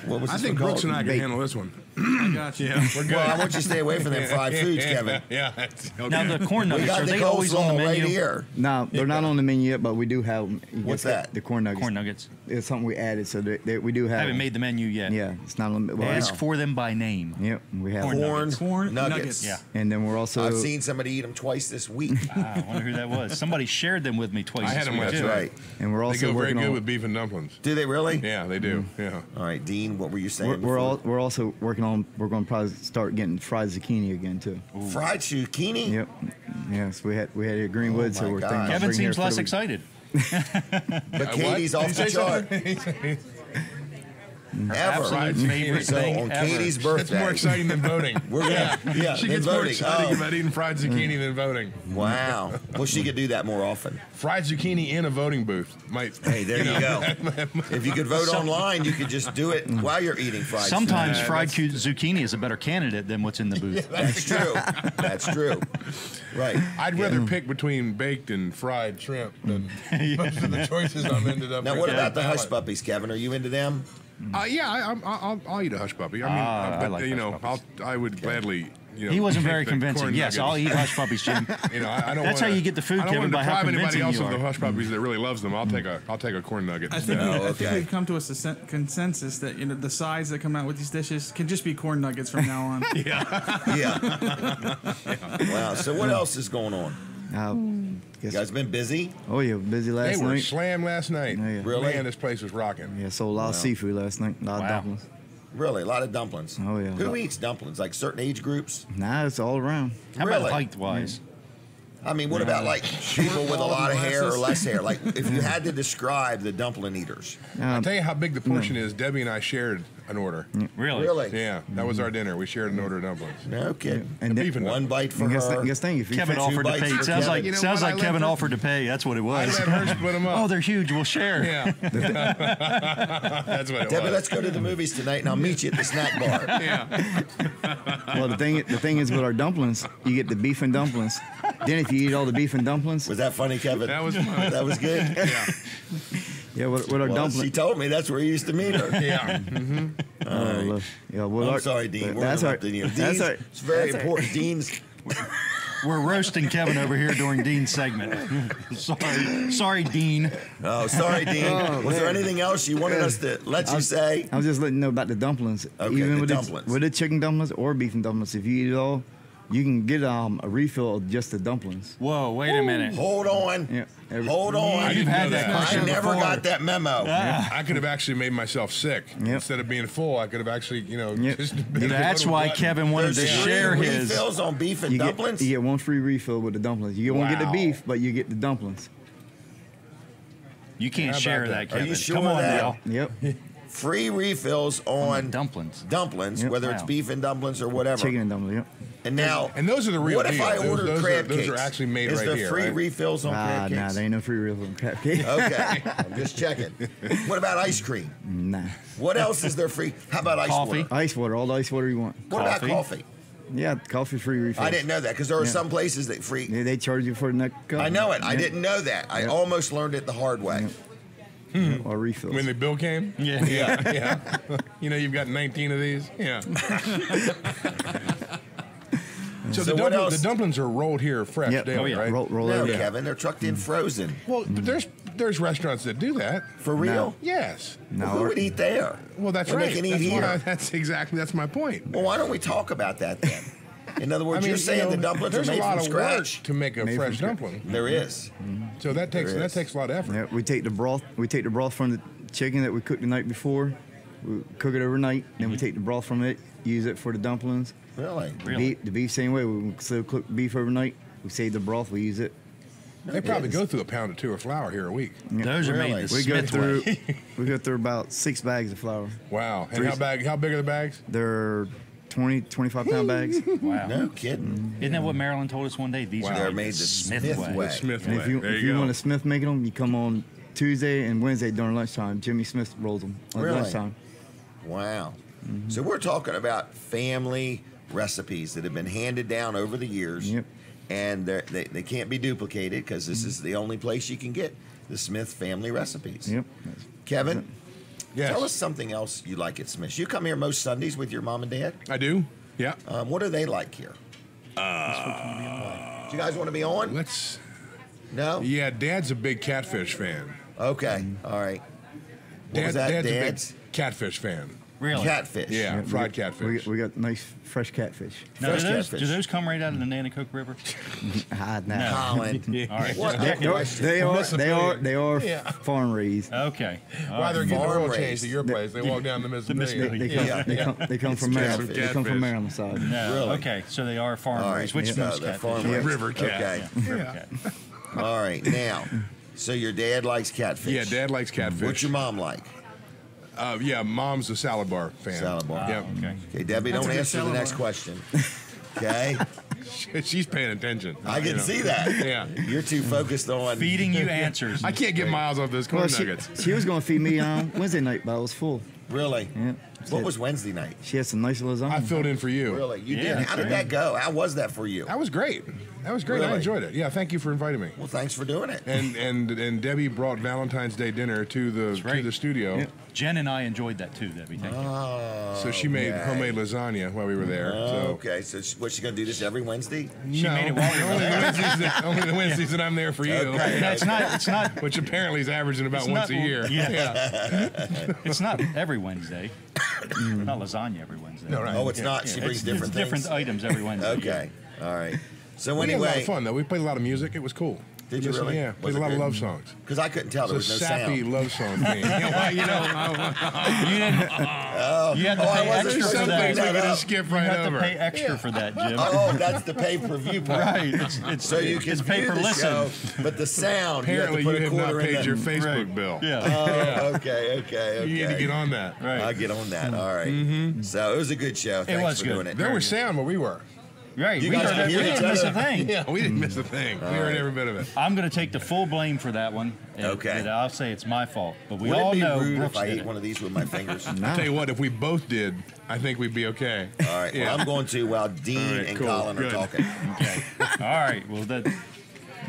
What was I this think one Brooks and called? I can Bake. handle this one. I got you. Yeah, we're good. Well, I want you to stay away from them fried foods, Kevin. Yeah. That's okay. Now, the corn We nuggets, got are the they always on the coleslaw menu? right here. No, they're not on the menu yet, but we do have them. You What's get that? The corn nuggets. Corn nuggets. It's something we added, so we do have. Haven't them. made the menu yet. Yeah, it's not on. Well, Ask for them by name. Yep, we have. Corn them. Corn nuggets. nuggets. Yeah. And then we're also. I've seen somebody eat them twice this week. I wonder who that was. Somebody shared them with me twice. I had this them week, last too. night. Right. And we're They also go very working good on. with beef and dumplings. Do they really? Yeah, they do. Yeah. All right, Dean, what were you saying? We're also working on. We're going to probably start getting fried zucchini again too. fried zucchini? Yep. Yes, we had it Greenwood, Oh, so my we're God. thinking. about Kevin bringing seems here less for the- excited. But Katie's off the chart. Her Ever. absolute favorite So thing on ever. Katie's It's birthday. more exciting than voting. We're gonna, yeah, She than gets more voting. excited Oh. about eating fried zucchini than voting. Wow. Well, she could do that more often. Fried zucchini in a voting booth might. Hey, there you go. If you could vote online, you could just do it while you're eating fried. Sometimes zucchini. fried zucchini is a better candidate than what's in the booth. That's true. That's true. Right. I'd rather pick between baked and fried shrimp than most of the choices I've ended up Now, with. what about the hush puppies, Kevin? Are you into them? Yeah, I'll eat a hush puppy. I mean, I but like you hush know, puppies. I would gladly. You know, He wasn't take very the convincing. corn Yes, nuggets. I'll eat hush puppies, Jim. You know, I don't. That's wanna, how you get the food, I don't Kevin, wanna by how deprive anybody convincing else you of the are. hush puppies that really loves them. I'll take a corn nugget. I think, Oh, I think okay. we've come to a consensus that the sides that come out with these dishes can just be corn nuggets from now on. Yeah. Wow. So what else is going on? You Guess, guys been busy? oh yeah, busy They last were night. slammed last night. Yeah. Really? Man, this place was rocking. Yeah, sold a lot of seafood last night. A lot of Wow. dumplings. Really? A lot of dumplings. Oh, yeah. Who eats dumplings? Like certain age groups? Nah, it's all around. How Really? about height-wise? I mean, what about like people with a bald lot of and hair or glasses? less hair? Like, if you had to describe the dumpling eaters. I'll tell you how big the portion is. Debbie and I shared an order. Really? Really? Yeah, that was our dinner. We shared an order of dumplings. No kidding. And The then- beef and One bite for guess, her. guess thing, if you Kevin fit- offered to bites pay. for Sounds Kevin. like You know sounds what? I like let Kevin her- offered to pay. That's what it was. I let her split them up. Oh, they're huge. We'll share. Yeah, that's what it Debbie, was. let's go to the movies tonight, and I'll meet you at the snack bar. Yeah, well, the thing is with our dumplings, you get the beef and dumplings. Then if you eat all the beef and dumplings, Was that funny, Kevin? that was fun. That was good. Yeah, yeah, with our Well, she dumplings. told me that's where you used to meet her. yeah. Yeah, well, I'm sorry, Dean. We're that's all right. interrupting you. That's Dean's, all right. It's very That's all right. important. Dean's. We're roasting Kevin over here during Dean's segment. Sorry, Dean. Oh, sorry, Dean. Oh, was there man. anything else you wanted us to let you say? I was just letting you know about the dumplings. Okay, Even the with dumplings. with the chicken dumplings or beef and dumplings, if you eat it all, You can get a refill of just the dumplings. Whoa, wait a minute. Hold on. Yeah. Hold on. You've had that I question never before. got that memo. I could have actually made myself sick. Instead of being full, I could have actually, just That's why Kevin wanted to share his refills on beef and dumplings. You get one free refill with the dumplings. You won't get the beef, but you get the dumplings. You can't share that, Kevin. Are you sure Come on now? now. Yep. Free refills on dumplings. Dumplings, Yep. whether it's Wow. beef and dumplings or whatever. Chicken and dumplings. Yep. And now, And those are the real what if deal. I Those- order those are- crab those cakes? are actually made Is right there here, free right? refills on crab cakes? Nah, there ain't no free refills on crab cake. Okay, I'm just checking. What about ice cream? Nah. What else is there free? How about ice Coffee? water? Ice water, all the ice water you want. What about coffee? Yeah, coffee free refills. I didn't know that because there are Yeah. some places that free. They charge you for the neck cup. I know it. I Yeah. didn't know that. I almost learned it the hard way. Or refills. When the bill came? Yeah. Yeah. You've got 19 of these? Yeah. So, So the, what else? the dumplings are rolled here fresh Yep. daily, right? Roll No, over. Kevin, they're trucked in frozen. Well, there's restaurants that do that. For real? Yes. Well, who would eat there? Well, that's When right. they can eat that's here. That's my point. Well, why don't we talk about that then? In other words, I mean, you're saying the dumplings are there's made a lot from of scratch. work to make a Made from fresh scratch. dumpling. There is. So that takes There is. a lot of effort. Yeah, we take the broth. We take the broth from the chicken that we cooked the night before. We cook it overnight. Then we take the broth from it, use it for the dumplings. Really? The beef same way. We still cook beef overnight. We save the broth. We use it. They probably go through a pound or two of flour here a week. Those are made the We go Smith through. way. We go through about 6 bags of flour. Wow. And Three- how big are the bags? They're 20, 25 pound bags. Wow. No kidding. Isn't that what Marilyn told us one day? These Wow. are They're made made the the Smith Smith way. way. Smith And way. if you, There if you you go. want a Smith making them, you come on Tuesday and Wednesday during lunchtime. Jimmy Smith rolls them at Really? lunchtime. Wow. So we're talking about family recipes that have been handed down over the years. Yep. And they can't be duplicated because this is the only place you can get the Smith family recipes. Yep. Kevin, Yes. tell us something else you like at Smith's. You come here most Sundays with your mom and dad. I do. Yeah. What are they like here? Do you guys want to be on? Let's. No? Yeah, Dad's a big catfish fan. Okay. All right. What was that, Dad's Dad's? a big catfish fan. Really? Catfish. Yeah, fried catfish. We got nice fresh catfish. Now, Fresh do catfish. those come right out of the Nanticoke River? No. Holland. All right. What? just checking. They are Yeah. farm raised. Okay. All While they're right. getting the Farm oil raised. changed at your place, they walk down the Mississippi. They come from Maryland. catfish. They come from Maryland side. No. Really? Okay, so they are farm All raised. right. Which Yeah. most No, they're catfish? farm raised. River cat. Okay. River cat. All right. Now, so your dad likes catfish. Yeah, Dad likes catfish. What's your mom like? Yeah, Mom's a salad bar fan. Salad bar. Yep. Okay. Okay, Debbie, That's don't a good answer the salad next bar. question. Okay? She's paying attention. I can You know. see that. Yeah. You're too focused on Feeding you answers. I can't get miles off those corn Well, nuggets. she was going to feed me on Wednesday night, but I was full. Really? Yeah. What was Wednesday night? She had some nice lasagna. I filled in for you. Really? You Yeah, did? How did that go? How was that for you? That was great. That was great. I Really? enjoyed it. Yeah, thank you for inviting me. Well, thanks for doing it. And Debbie brought Valentine's Day dinner to the studio. Jen and I enjoyed that too, Debbie. Thank you. So she made Okay. homemade lasagna while we were there. Okay, so what's she going to do this every Wednesday? She no, made it while we were only the there. Wednesdays that, only I'm there for you. Okay. No, it's not. Which apparently is averaging about It's once not- a year. yeah. It's not every Wednesday. Not lasagna every Wednesday. No, right. Oh, it's not. She brings different things. different items every Wednesday. Okay. All right. So We had a lot anyway, of fun though. We played a lot of music. It was cool. Did you Listen, really? Yeah, Was played it a lot of good? love songs. because I couldn't tell there It's a was no sappy sound. love song thing. You had to I pay wasn't extra sure for something that. that We're gonna up. skip You right have over. to pay extra for that, Jim. Oh, that's the pay-per-view part. Right. It's So you can it's view pay per the listen. show, but the sound, Apparently, you you have to have put a not quarter in paid your the- Facebook Right. bill. Yeah. Oh, okay. You need to get on that. Right. I'll get on that. All right. So it was a good show. Thanks was for good. doing it. There was sound where we were. Right. You We guys heard could it. hear We each didn't miss a other? thing. Yeah, we didn't miss a thing. We heard every bit of it. I'm going to take the full blame for that one. And Okay. I'll say it's my fault. But we Would all it be know rude Brooks if I did ate it. one of these with my fingers? I'll tell you what, if we both did, I think we'd be okay. All right. Yeah. Well, I'm going to while Dean All right, and cool. Colin are Good. talking. Okay. All right. Well, that's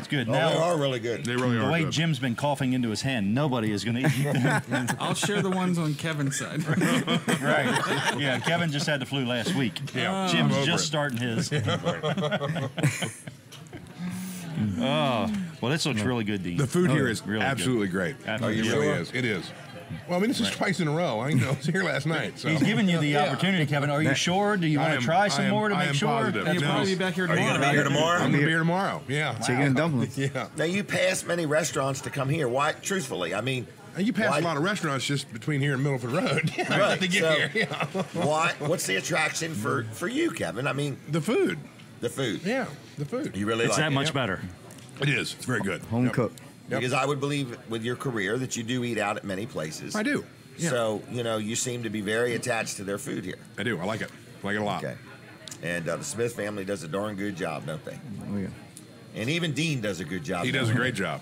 good. Oh, Now, they are really good. They really the are way good. Jim's been coughing into his hand, nobody is going to eat them. I'll share the ones on Kevin's side. Right. Yeah, Kevin just had the flu last week. Yeah. Jim's I'm over just it. starting his. Oh, well, this looks really good, Dean. The food here Oh, is really absolutely great. Absolutely. It Are you really sure? is. It is. Well, I mean, this is twice in a row. I was here last night. So. He's giving you the opportunity, Kevin. Are you sure? Do you want to try some more to make sure? Positive. You'll probably be back here tomorrow. Are you going to be here tomorrow? I'm going to be here tomorrow. Yeah. Chicken and dumplings. Yeah. Now, you pass many restaurants to come here. Why? Truthfully, I mean... And you pass a lot of restaurants just between here and Middle of the Road. Right. To get here. Yeah. Why? What's the attraction for you, Kevin? I mean... The food. The food. Yeah, the food. You really it's like that it? much better. It is. It's very good. Home cooked. Because I would believe with your career that you do eat out at many places. I do. Yeah. So, you seem to be very attached to their food here. I do. I like it. I like it a lot. Okay. And the Smith family does a darn good job, don't they? Oh, yeah. And even Dean does a good job. He does a great job.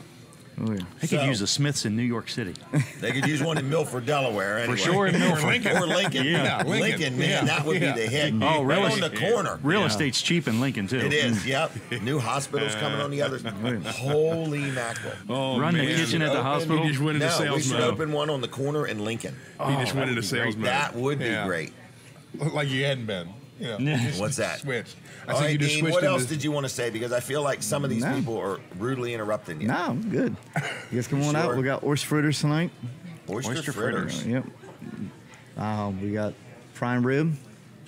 Oh, yeah. They could use the Smiths in New York City. They could use one in Milford, Delaware. Anyway. For sure in Milford. Or Lincoln. Yeah. Lincoln, man, that would be the hit. Oh, right really? on the corner. Real estate's cheap in Lincoln, too. It is, yep. New hospitals coming on the other side. Holy mackerel. Oh, Run man. the kitchen at the hospital. He just went into No, sales we should mode. open one on the corner in Lincoln. He just went into sales mode. That would be great. Like you hadn't been. What's that? Switch. I All said right, you just Dean, switched what else into- did you want to say? Because I feel like some of these people are rudely interrupting you. No, I'm good. You guys come on Sure. out. We got oyster fritters tonight. Oyster fritters. Yep. We got prime rib.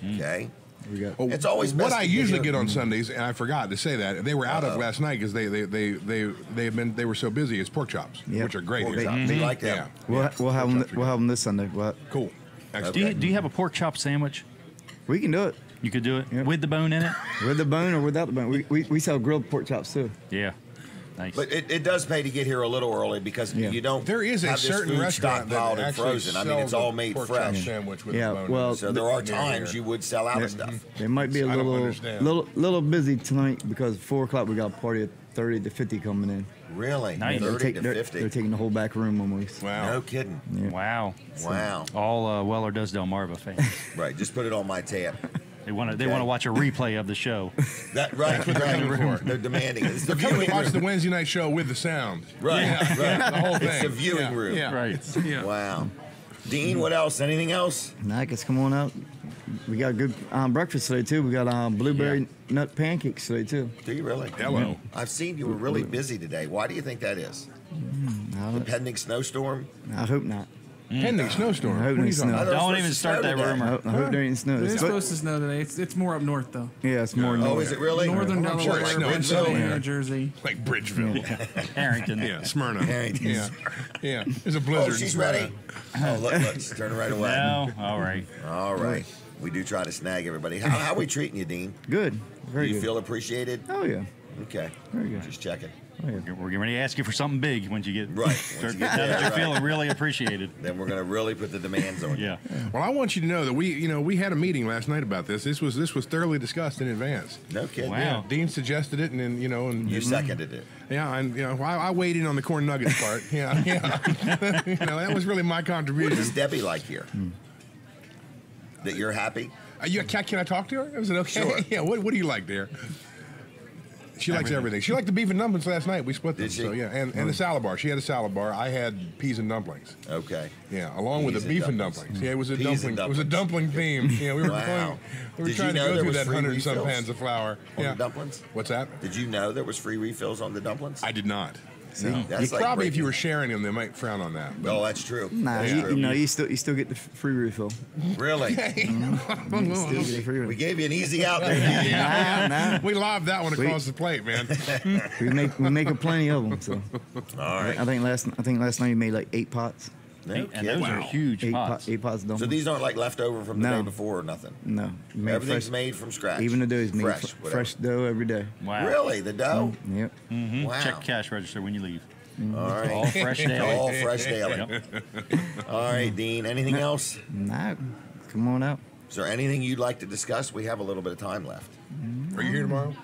Okay. We got. It's always what best I to usually hear- get on Sundays, and I forgot to say that they were out of last night because they were so busy. Is pork chops, Yep. which are great. Pork here. chops. They like them. Yeah. We'll have them. We'll have them this Sunday. Cool. Do you have a pork chop sandwich? We can do it. You could do it with the bone in it? With the bone or without the bone. We sell grilled pork chops too. Yeah. Nice. But it does pay to get here a little early because you don't. There is a have this certain food restaurant that stockpiled and actually frozen. I mean, it's sells all a made pork chop fresh. sandwich with Yeah, a bone in well, it. So there are near times here. you would sell out of stuff. They might be a I don't little understand. little busy tonight because 4 o'clock we got a party at 30 to 50 coming in. Really? Nice. 30 to They're 50. taking the whole back room almost. Wow. No kidding. Wow. Wow. All Weller Does Delmarva fans. Right. Just put it on my tab. They want to watch a replay of the show. That right. right. They're demanding it. It's the Come and viewing watch the room. Wednesday night show with the sound. Right. Right. The whole thing. It's the viewing Yeah. room. Yeah. Right. Yeah. Wow. Dean, what else? Anything else? Now, guys, come on out. We got good breakfast today too. We got blueberry nut pancakes today too. Do you really? Hello. I've seen you were really busy today. Why do you think that is? The pending snowstorm? I hope not. Pending snowstorm. I hope What are you it's talking snow. about? Don't even start that rumor. I hope there ain't snow. It is But- supposed to snow today. It's more up north though. yeah, it's more Oh, north. is it really? Northern I'm sure Delaware, it's snowing Pennsylvania, somewhere. New Jersey. Like Bridgeville. Harrington. Yeah, Smyrna. Harrington. Yeah. Yeah. There's a blizzard. Oh, in she's Smyrna. ready. Oh, look, she's turning right away. No? All right. All right. We do try to snag everybody. How are we treating you, Dean? Good. Very Do you good. feel appreciated? Oh yeah. Okay. Very good. Just checking. We're getting ready to ask you for something big when you get Right. Once Start, you get now there, that you're right. feeling really appreciated. Then we're going to really put the demands on you. Yeah. Well, I want you to know that we had a meeting last night about this. This was thoroughly discussed in advance. No kidding. Wow. Yeah, Dean suggested it, and then You seconded it. Yeah, and I weighed in on the corn nuggets part. Yeah, yeah. That was really my What contribution. does Debbie like here? That you're happy? Can I talk to her? Is it okay? Sure. Yeah. What do you like, dear? She likes everything. She liked the beef and dumplings last night. We split them. Did she? So yeah, and the salad bar. She had a salad bar. I had peas and dumplings. Okay. Yeah, along with Peas the and beef and dumplings. dumplings. Yeah, it was a Peas dumpling. and It was a dumpling theme. Yeah, we were Wow. we were Did you trying to know go there through was that free 100 and some refills pans of flour. On Yeah. the dumplings? What's that? Did you know there was free refills on the dumplings? I did not. See, that's like Probably if you breaking- were sharing them, they might frown on that. Oh, that's true. Nah, That's you true. know, you still get the free refill. Really? You still get a free We refill. gave you an easy out there. Nah. We lobbed that one across the plate, man. We make a plenty of them. So All right. I think last night you made like 8 pots. No And kidding. those are huge 8 pots. 8 pots of So dumplings. these aren't like leftover from the No. day before or nothing. No, you made Everything's fresh. made from scratch. Even the dough is made fresh. fresh, whatever. dough every day. Wow. Really, the dough? Yep. Mm-hmm. Wow. Check cash register when you leave. All right. All fresh daily. All fresh daily. Yep. All right, Dean. Anything else? Nah, come on out. Is there anything you'd like to discuss? We have a little bit of time left. Are you here tomorrow?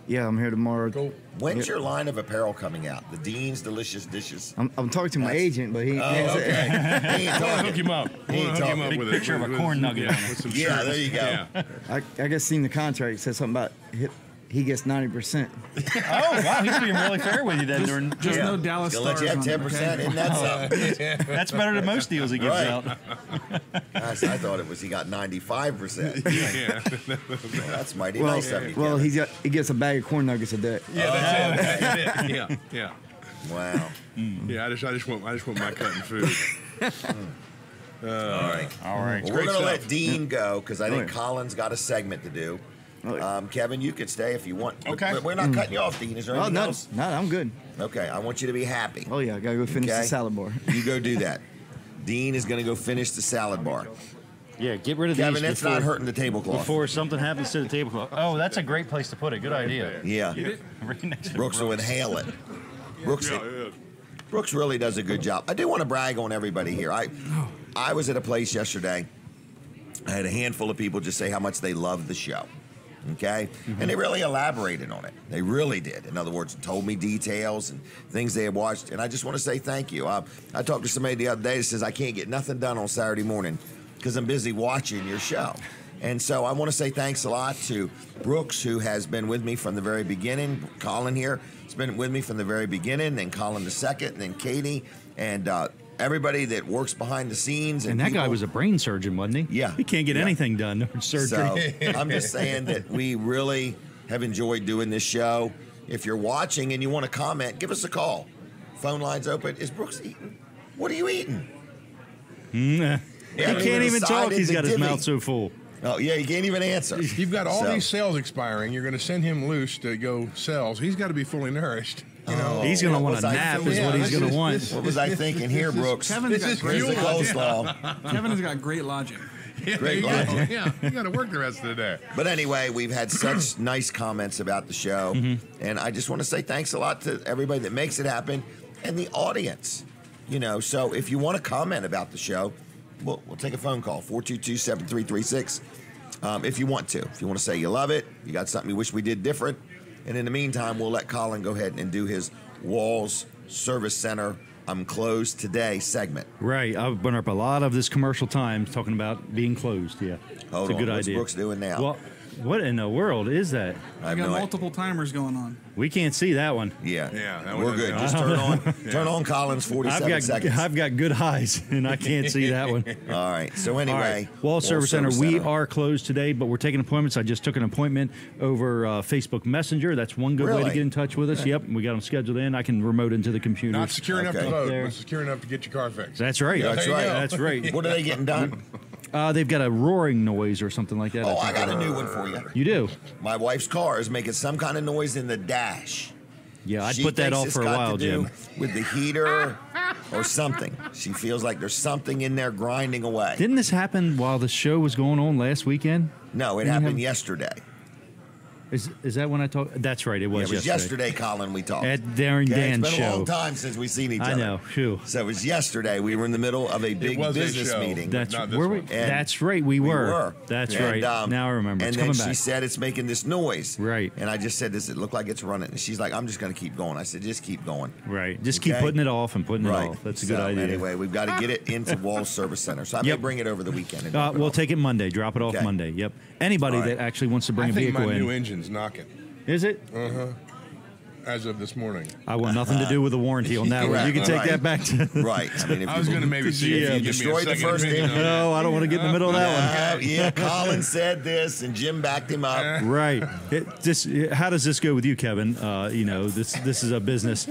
Yeah, I'm here tomorrow. Cool. When's your line of apparel coming out? The Dean's Delicious Dishes. I'm talking to my agent, but he. Oh, okay. He ain't I'll talking. hook him up. He ain't I'll hook him talking. up Big with picture of a corn nugget on it. with some Yeah, shirts. there you go. Yeah. I guess seen the contract. It said something about he gets 90%. Oh, wow. He's being really fair with you then. during Just Yeah. no Dallas Gonna let Stars you have on it, 10%. okay? Isn't that something? That's better than most deals he gives Right. out. Gosh, I thought it was he got 95%. Yeah. Well, that's mighty Well, nice of you. well, Kevin. he gets a bag of corn nuggets a day. Yeah, that's it. Yeah, yeah. Wow. Yeah, I just want my cut in food. All right. Well, we're going to let Dean go because I think Colin's got a segment to do. Kevin, you could stay if you want. Okay. We're not cutting you off, Dean. Is there anything else? No, I'm good. Okay, I want you to be happy. Oh, yeah, I got to go finish the salad bar. You go do that. Dean is going to go finish the salad bar. Yeah, get rid of Kevin, these that's not hurting the tablecloth. Before something happens to the tablecloth. Oh, that's a great place to put it. Good idea. Yeah. Right next to Brooks will inhale it. Brooks really does a good job. I do want to brag on everybody here. I was at a place yesterday. I had a handful of people just say how much they loved the show. Okay? And they really elaborated on it. They really did. In other words, told me details and things they had watched. And I just want to say thank you. I talked to somebody the other day that says, I can't get nothing done on Saturday morning because I'm busy watching your show. And so I want to say thanks a lot to Brooks, who has been with me from the very beginning. Colin here has been with me from the very beginning, then Colin the second, and then Katie, and everybody that works behind the scenes. And that guy was a brain surgeon, wasn't he? Yeah. He can't get anything done. No surgery. So I'm just saying that we really have enjoyed doing this show. If you're watching and you want to comment, give us a call. Phone line's open. Is Brooks eating? What are you eating? He can't even talk. He's got his mouth so full. Oh, yeah, he can't even answer. You've got all these sales expiring. You're going to send him loose to go sell. He's got to be fully nourished. You know? He's going to want a nap is what he's going to want. What was I thinking here, Brooks? Kevin's got great coleslaw. Kevin has got great logic. Great logic. Yeah, you got to work the rest of the day. But anyway, we've had such nice comments about the show. And I just want to say thanks a lot to everybody that makes it happen and the audience. You know, so if you want to comment about the show, we'll take a phone call, 422-7336, if you want to. If you want to say you love it, you got something you wish we did different. And in the meantime, we'll let Colin go ahead and do his Walls Service Center I'm closed today segment. Right. I've been up a lot of this commercial time talking about being closed. Yeah. Hold it's a good on. What's idea. Brooks doing now? Well, what in the world is that? I got multiple timers going on. We can't see that one. Yeah, we're good. Just turn on Collins 47 seconds. I've got good eyes, and I can't see that one. All right. So anyway, Wall Service Center, we are closed today, but we're taking appointments. I just took an appointment over Facebook Messenger. That's one good way to get in touch with us. Yep, we got them scheduled in. I can remote into the computer. Not secure enough to vote, but secure enough to get your car fixed. That's right. That's right. That's right. What are they getting done? They've got a roaring noise or something like that. Oh, I got a new one for you. You do? My wife's car is making some kind of noise in the dash. Yeah, I'd put that off for a while, Jim. With the heater or something. She feels like there's something in there grinding away. Didn't this happen while the show was going on last weekend? No, it happened yesterday. Is that when I talked? That's right, it was yesterday, Colin, we talked. At Darren Dan's It's been a show. long time since we've seen each other. I know, phew. So it was yesterday. We were in the middle of a big business meeting. That's right, we were. That's right. Now I remember. And It's then coming she back. said it's making this noise. Right. And I just said, does it look like it's running? And she's like, I'm just going to keep going. I said, just keep going. Right. Just keep putting it off and putting it off. That's a good idea. Anyway, we've got to get it into Wall Service Center. So I may bring it over the weekend. We'll take it Monday. Drop it off Monday. Yep. Anybody that actually wants to bring a vehicle my in. new engine's knocking. Is it? As of this morning. I want nothing to do with the warranty on that one. You can take that back to. Right. I mean, if I was going to maybe see if you destroyed the first engine. No, I don't want to get in the middle of that one. Yeah, Colin said this, and Jim backed him up. Right. How does this go with you, Kevin? This is a business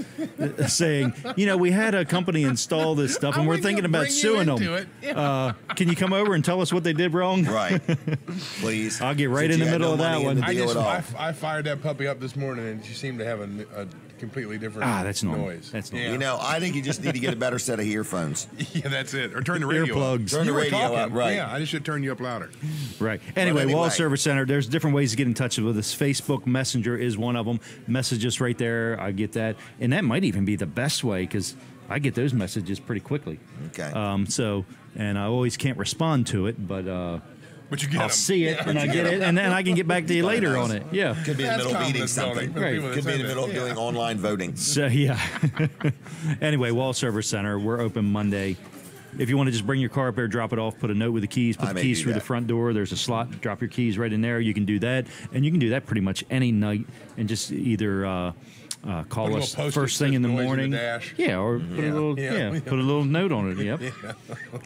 saying, we had a company install this stuff, and we're thinking about suing them. Can you come over and tell us what they did wrong? Right. Please. I'll get right in the middle of that one. I fired that puppy up this morning, and she seemed to have a completely different that's normal. noise. That's normal. Yeah. I think you just need to get a better set of earphones. Yeah, that's it. Or turn the radio Earplugs. up. Turn the radio up, right. Yeah, I just should turn you up louder. Right. Anyway, Wall Service Center, there's different ways to get in touch with us. Facebook Messenger is one of them. Message us right there. I get that. And that might even be the best way because I get those messages pretty quickly. Okay. And I always can't respond to it, but you get I'll see it and I get it, and then I can get back to you later on it. Yeah. Could be in the middle of eating something. Right. Could be in the middle of doing online voting. So, yeah. Anyway, Wall Service Center, we're open Monday. If you want to just bring your car up there, drop it off, put a note with the keys, put the keys through the front door. There's a slot, drop your keys right in there. You can do that. And you can do that pretty much any night and just either call us first thing in the morning. Or put a little put a little note on it.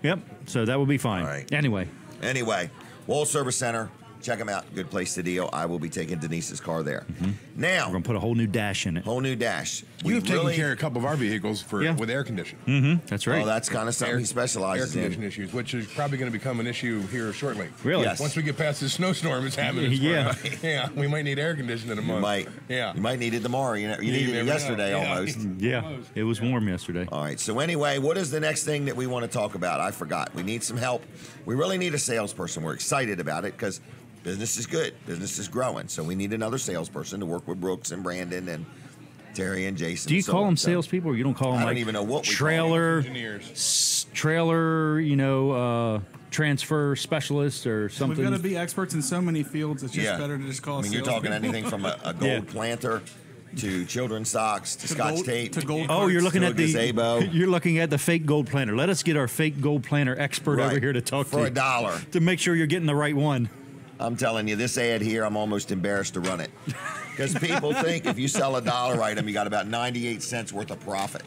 Yep. So that would be fine. Right. Anyway, Wall Service Center, Check them out. Good place to deal. I will be taking Denise's car there. Now, We're going to put a whole new dash in it. whole new dash. You've taken care of a couple of our vehicles with air conditioning. That's right. Oh, that's kind of something he specializes Air in. conditioning issues, which is probably going to become an issue here shortly. Really? Yes. Once we get past this snowstorm it's happening. Yeah. Yeah, we might need air conditioning in a month. You might. Yeah. You might need it tomorrow. You needed it never know. yesterday Yeah. almost. Yeah, it was warm yesterday. All right. So anyway, what is the next thing that we want to talk about? I forgot. We need some help. We really need a salesperson. We're excited about it because business is good. Business is growing. So we need another salesperson to work with Brooks and Brandon and Terry and Jason. Do you and so call on. them So salespeople, or you don't call them I don't like even know what we trailer, call them. trailer, transfer specialist or something? We've got to be experts in so many fields. It's just Yeah. better to just call. I mean, you're talking anything from a gold planter to children's socks to Scotch tape to gold. Oh, you're looking to at a the gazebo. you're looking at the fake gold planter. Let us get our fake gold planter expert over Right. here to talk For to $1 to make sure you're getting the right one. I'm telling you, this ad here, I'm almost embarrassed to run it. Because people think if you sell a $1 item, you got about 98 cents worth of profit.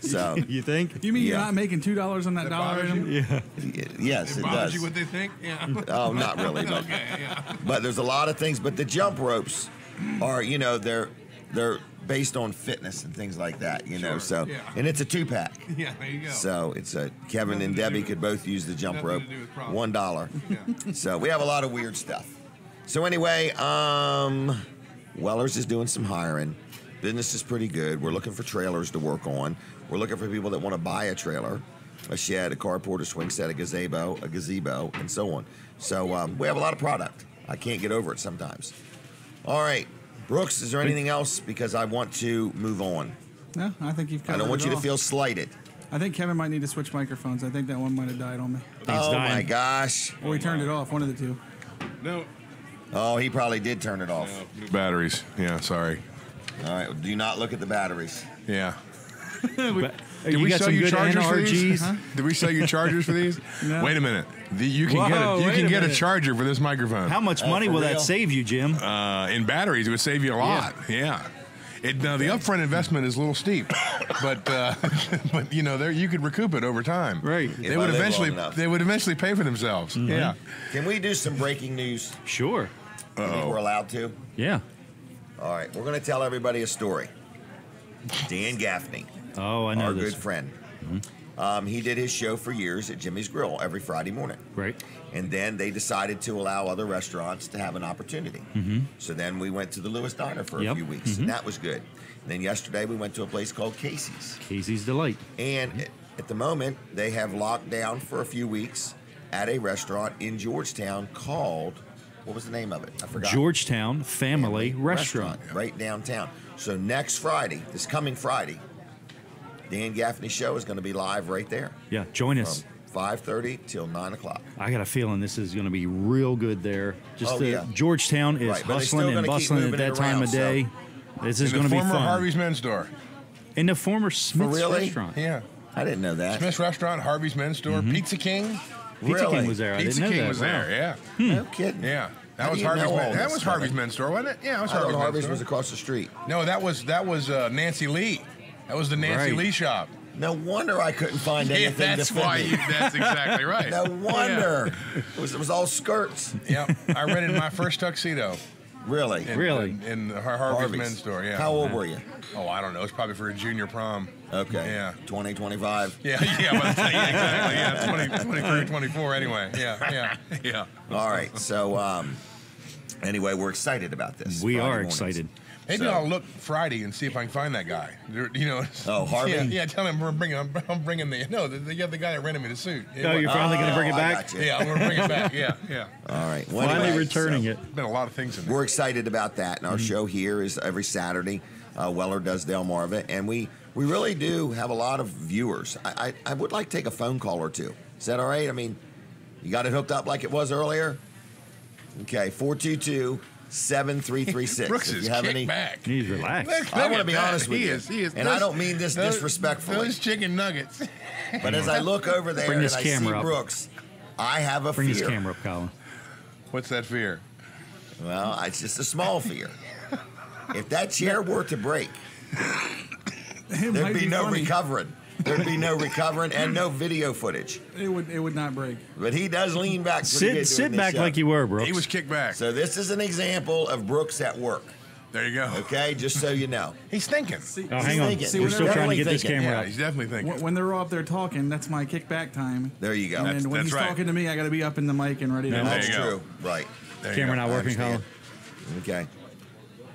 So you think? You mean you're Yeah. not making $2 on that dollar item? Yeah. Yes, it bothers does. you what they think? Yeah. Oh, not really, but Okay, yeah. but there's a lot of things. But the jump ropes are, they're based on fitness and things like that, Sure, So yeah. and it's a 2-pack. Yeah, there you go. So it's a Kevin and Debbie could both use the jump Nothing rope. to do with profit. $1. Yeah. So we have a lot of weird stuff. So anyway, Weller's is doing some hiring. Business is pretty good. We're looking for trailers to work on. We're looking for people that want to buy a trailer, a shed, a carport, a swing set, a gazebo, and so on. So we have a lot of product. I can't get over it sometimes. All right. Brooks, is there anything else? Because I want to move on. No, I think you've I covered don't want it you to all. feel slighted. I think Kevin might need to switch microphones. I think that one might have died on me. Oh, dying. my gosh. Or he turned it off. One of the two. No. Oh, he probably did turn it off. New batteries. Yeah, sorry. All right. Do not look at the batteries. Yeah. But, Did you we got sell some you good chargers for these? NRGs? Did we sell you chargers for these? No. Wait a minute. You can Whoa, get wait a a minute. charger for this microphone. How much money for will real? that save you, Jim? In batteries, it would save you a lot. Yeah. Now the upfront investment is a little steep, but but you could recoup it over time. Right. They If I would live eventually long enough. they would eventually pay for themselves. Yeah. Can we do some breaking news? Sure. I think we're allowed to. Yeah. All right. We're going to tell everybody a story. Dan Gaffney, Oh, I know our this. good friend. He did his show for years at Jimmy's Grill every Friday morning. Right. And then they decided to allow other restaurants to have an opportunity. So then we went to the Lewis Diner for a Yep. few weeks, and that was good. And then yesterday we went to a place called Casey's. Casey's Delight. And at the moment, they have locked down for a few weeks at a restaurant in Georgetown called, what was the name of it? I forgot. Georgetown Family Restaurant. Right downtown. So next Friday, this coming Friday, Dan Gaffney's show is going to be live right there. Yeah, join us. From 5:30 till 9 o'clock. I got a feeling this is going to be real good there. Just Oh, yeah. Georgetown is Right, but they're still hustling and gonna keep bustling at moving that it time around, of day. This is In going the to be former fun. Harvey's Men's Store. In the former Smith's really? Restaurant. Yeah. I didn't know that. Smith's Restaurant, Harvey's Men's Store, Pizza King. Pizza Really? King was there. I Pizza didn't know King that. was Wow. there. Yeah. No kidding. Yeah. That How was do you Harvey's know all Men's. That this, was Kevin? Harvey's Men's Store, wasn't it? Yeah, it was I thought Harvey's Men's Harvey's Store. was across the street. No, that was Nancy Lee. That was the Nancy Right. Lee shop. No wonder I couldn't find Yeah, anything that's to fit why. me. That's exactly right. No wonder. It was all skirts. Yep. I rented my first tuxedo. Really? In Harvey's Men's Store. Yeah. How old were you? Oh, I don't know. It's probably for a junior prom. Okay. Yeah. 20, 25. Yeah, yeah, exactly. Yeah, 23 or 24 anyway. Yeah. All right. So, anyway, we're excited about this. We Friday are mornings. excited. Maybe So- I'll look Friday and see if I can find that guy. Oh, Harvey? Yeah, tell him I'm bringing the guy that rented me the suit. Oh, you're finally going to bring it I back? got you. Yeah, I'm going to bring it back. Yeah. All right. Well, Finally anyway, returning so it. Been a lot of things in there. We're excited about that. And our show here is every Saturday. Weller does Delmarva. And we really do have a lot of viewers. I would like to take a phone call or two. Is that all right? I mean, you got it hooked up like it was earlier? Okay. 422-7336. Brooks If is you have kicked any, back. He's relaxed. I want to be honest with He you. is. And I don't mean this disrespectfully. Those chicken nuggets. But as I look over there Bring and this I see camera up. Brooks, I have a Bring fear. his camera up, Colin. What's that fear? Well, it's just a small fear. If that chair were to break, It there'd might be no funny. recovering. there'd be no recovering and no video footage. It would not break. But he does lean back. pretty good Sit doing this back show. like you were, Brooks. He was kicked back. So this is an example of Brooks at work. There you go. Okay, just so you know. He's thinking. Oh, hang on. thinking. We're still trying to get this Thinking. camera Yeah, out. he's definitely thinking. When they're all up there talking, that's my kickback time. There you go. And when That's he's right. talking to me, I got to be up in the mic and ready to No, go. there That's you go. true. Right. There you Camera go. not I working, Colin. understand. Okay.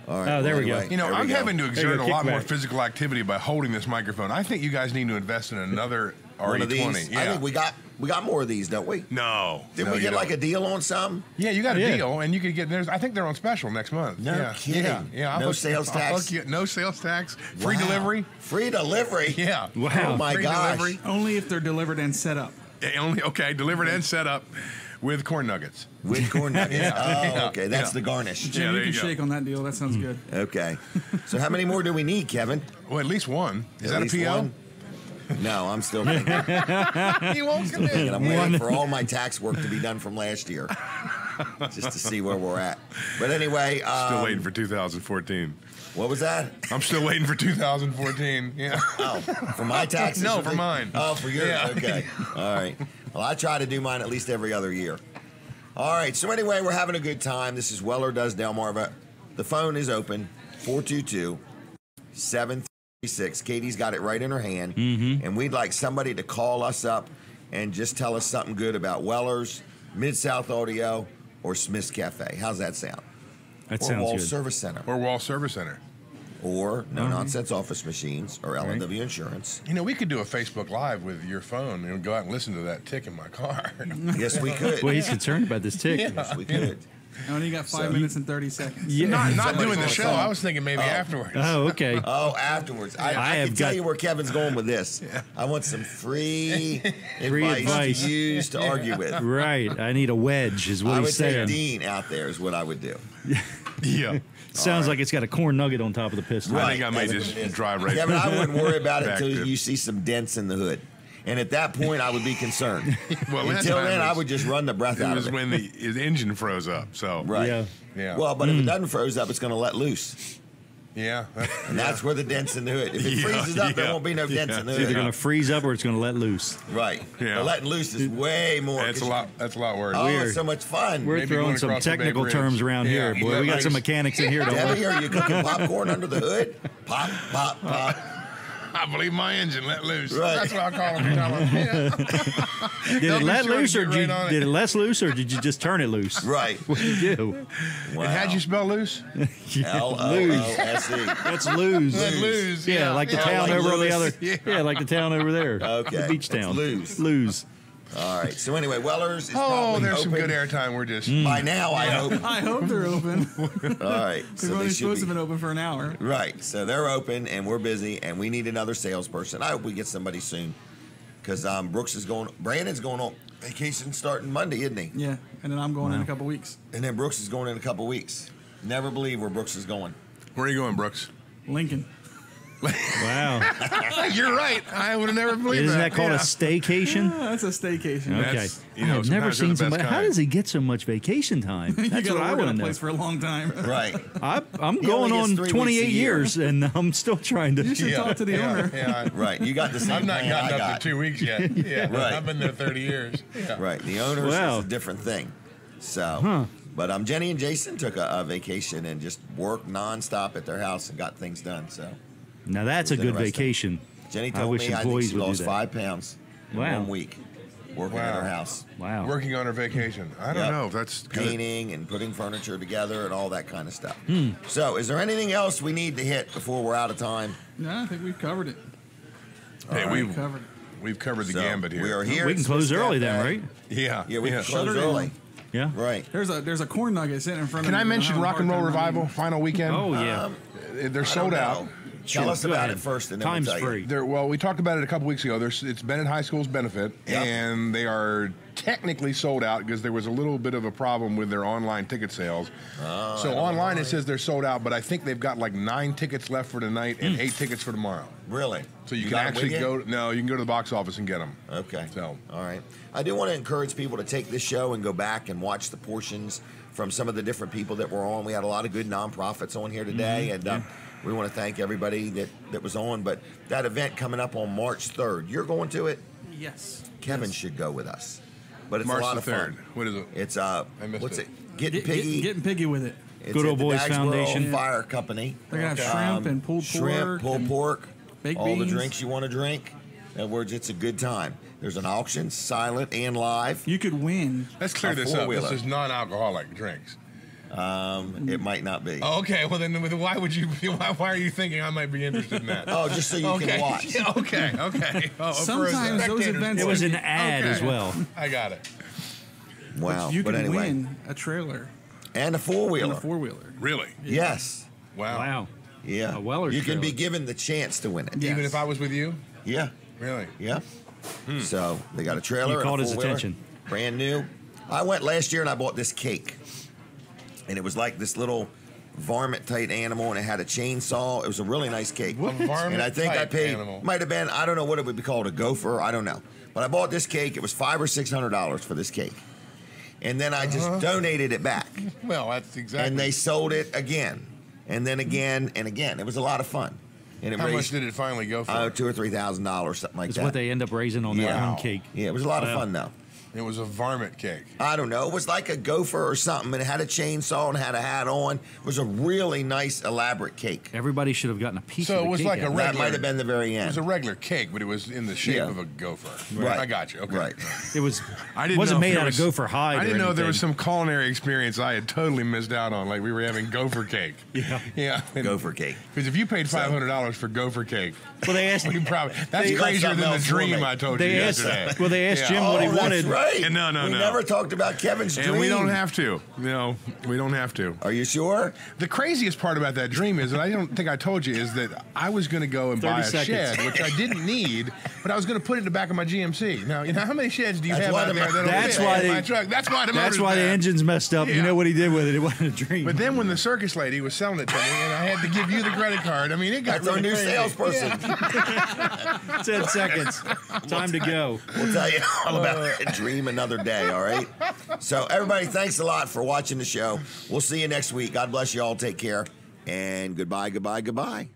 All right. Oh, there we go. anyway, You know, there we I'm go. having to There you exert go, a lot more kickback. physical activity by holding this microphone. I think you guys need to invest in another One of RE20. these. Yeah. I think we got more of these, don't we? No. Didn't no, we you get don't. like a deal on some? Yeah, you got a Yeah. deal, and you could get. I think they're on special next month. No yeah. kidding. Yeah, yeah. No I'll sales I'll tax? hook you- no sales tax. Free Wow. delivery. Free delivery. Yeah. Wow. Oh my Free gosh. delivery. Only if they're delivered and set up. Yeah, only okay. Delivered and set up with corn nuggets. With corn nuggets. Yeah. Oh, okay. That's Yeah. the garnish. Jim, Yeah, you there can you go. shake on that deal. That sounds good. Okay. So how many more do we need, Kevin? Well, at least one. Is At that a least PO? one? No, I'm still thinking. He won't commit. And I'm waiting for all my tax work to be done from last year, just to see where we're at. But anyway, Still waiting for 2014. What was that? I'm still waiting for 2014. Yeah. Oh, for my taxes? No, You for think? mine. Oh, for yours. Yeah. Okay. All right. Well, I try to do mine at least every other year. All right. So anyway, we're having a good time. This is Weller Does Delmarva. The phone is open. 422-736. Katie's got it right in her hand. Mm-hmm. And we'd like somebody to call us up and just tell us something good about Weller's, Mid-South Audio, or Smith's Cafe. How's that sound? That or sounds Wall good. Service Center. Or Wall Service Center. Or No Nonsense Office Machines, or Right. LNW Insurance. You know, we could do a Facebook Live with your phone and go out and listen to that tick in my car. Yes, we could. Well, he's concerned about this tick. Yes, we could. I only got 5 minutes and 30 seconds. Yeah. Not doing the Somebody's show. on the I was thinking maybe afterwards. Oh, okay. Oh, afterwards. I have can tell got- you where Kevin's going with this. I want some free advice advice. to use to argue with. Right. I need a wedge, is what I he's would say saying. Dean out there is what I would do. Yeah. Sounds like it's got a corn nugget on top of the piston. I think I may That's just what it is. drive right Kevin, I wouldn't worry about it back until to- you see some dents in the hood. And at that point, I would be concerned. Well, last Until time then, I was- would just run the breath It out was of it. when his engine froze up. So Right. Yeah. yeah. Well, but if it doesn't froze up, it's going to let loose. yeah. And that's where the dents in the hood. If it Yeah, freezes up, there yeah, won't be no dents yeah. in the It's either hood. going to freeze up or it's going to let loose. Right. Yeah. The letting loose is way more. That's a lot. That's a lot worse. Oh, Weird. it's so much fun. We're Maybe throwing going some across the Bay technical Bridge. terms around Yeah, here. Boy, we got some mechanics in here. Don't Debbie, we? are you cooking popcorn under the hood? Pop, pop, pop. I believe my engine let loose. Right. That's what I call him. Tell him. Yeah. Did They'll it be let sure to loose or get did, right on it. did it let loose or did you just turn it loose? Right. What did you do? Wow. And how'd you spell loose? L-O-O-S-E. That's lose. Let loose. Yeah, like the Yeah, town like over on the Lewis. other. Yeah. Yeah, like the town over there. Okay. The beach town. It's lose. Lose. All right. So anyway, Weller's is Oh, probably there's some open good airtime. We're just. by now, I hope. I hope they're open. All right. They're So only they supposed should to have be. been open for an hour. Right. So they're open, and we're busy, and we need another salesperson. I hope we get somebody soon, because Brooks is going. Brandon's going on vacation starting Monday, isn't he? Yeah, and then I'm going in a couple weeks. And then Brooks is going in a couple weeks. Never believe where Brooks is going. Where are you going, Brooks? Lincoln. Wow. You're right. I would have never believed Isn't that. that called Yeah. a staycation? That's a staycation. Okay. That's, you know, I've never sometimes they're the seen best somebody. How kind. does he get so much vacation time? You That's got what to I work in want a to know. place for a long time. Right. I'm He going only gets 3 on weeks 28 a year. years, and I'm still trying to. You should talk to the owner. Yeah. Right. You got the same I've not plan I gotten up got. to 2 weeks yet. Yeah. Right. I've been there 30 years. Yeah. Right. The owners Wow. is a different thing. So, but Jenny and Jason took a vacation and just worked nonstop at their house and got things done. So Now that's a It was good interesting. vacation. Jenny I told wish me I think employees she would do lost that. 5 pounds in Wow. 1 week working at Wow. her house. Wow. Working on her vacation. I don't Yep. know if that's good. Painting and putting furniture together and all that kind of stuff. Hmm. So, is there anything else we need to hit before we're out of time? No, I think we've covered it. Hey, We've covered it. we've covered the So, gambit here. we are here. We at can close Smith's early Cafe. then, right? Yeah. Yeah, we can Shut close her down. early. Yeah. Right. There's a corn nugget sitting in front Can of me. I mention I'm having a Rock and Roll hard time Revival remembering. final weekend? Oh yeah. They're sold out. Tell us Go about ahead. it first, and then Time's we'll tell free. you. Well, we talked about it a couple weeks ago. It's Bennett High School's benefit, Yep. and they are technically sold out because there was a little bit of a problem with their online ticket sales. So online it says they're sold out, but I think they've got like 9 tickets left for tonight and 8 tickets for tomorrow. Really? So you can got 'em actually with you? go. No, you can go to the box office and get them. Okay. So All right. I do want to encourage people to take this show and go back and watch the portions from some of the different people that were on. We had a lot of good nonprofits on here today, and we want to thank everybody that was on. But that event coming up on March 3rd, you're going to it? Yes. Kevin should go with us. But it's March a lot the of fun. 3rd. What is it? It's what's it? Getting piggy with it. It's Good Old at the Boys Dagsboro Foundation. Fire Company. They're gonna have shrimp and pulled pork, pulled pork, baked all the beans. drinks you want to drink. In other words, it's a good time. There's an auction, silent and live. You could win. Let's clear this up. This is non-alcoholic drinks. It might not be. Oh, okay, well then, why would you? Why are you thinking I might be interested in that? Oh, just so you can watch. Yeah, okay. Oh, Sometimes those events. It was an ad as well. I got it. Wow. You but could anyway. win a trailer And a four-wheeler. and a four-wheeler. Really? Yes. Wow. Wow. Yeah. A Weller's You can be trailer. given the chance to win it. Yeah. Even if I was with you? Yeah. Really? Yeah. So they got a trailer. You and caught a his four-wheeler, attention. Brand new. I went last year and I bought this cake. And it was like this little varmint type animal, and it had a chainsaw. It was a really nice cake. What varmint and I think I type paid animal? might have been, I don't know what it would be called, a gopher, I don't know. But I bought this cake. It was $500 or $600 for this cake. And then I just donated it back. Well, that's exactly. And they sold it again. And then again and again. It was a lot of fun. And it How much raised did it finally go for? $2,000 or $3,000, something like It's that. what they end up raising on that one cake. Yeah, it was a lot of Wow. fun though. It was a varmint cake. I don't know. It was like a gopher or something, and it had a chainsaw and had a hat on. It was a really nice, elaborate cake. Everybody should have gotten a piece So of it the was cake like a out of it. regular. That might have been the very It end. was a regular cake, but it was in the shape Yeah. of a gopher. Right. I got you. Okay. Right. It was. I didn't wasn't know if made there out was- of gopher hide. I didn't or know there was anything. some culinary experience I had totally missed out on. Like we were having gopher cake. Yeah. Yeah. Gopher cake. Because if you paid $500 for gopher cake, Well, they asked. we probably that's You got crazier something than the else for dream me. I told you They asked. yesterday. Well, they asked Yeah. Jim what he that's wanted. right. Yeah, no. We never talked about Kevin's dream. And we don't have to. No, we don't have to. Are you sure? The craziest part about that dream is, and I don't think I told you, is that I was going to go and 30 buy a seconds. shed, which I didn't need, but I was going to put it in the back of my GMC. Now, you know how many sheds do you That's have why out the there? mo- That'll That's fit why in they- my truck. That's why the That's motor's why the bad. engine's messed up. You Yeah. know what he did with it? It wasn't a dream. But then when the circus lady was selling it to me, and I had to give you the credit card, I mean, it got That's our really new crazy. salesperson. Yeah. 10 seconds. Time to go. We'll tell you all about it. Dream another day, all right? So, everybody, thanks a lot for watching the show. We'll see you next week. God bless you all. Take care. And goodbye, goodbye, goodbye.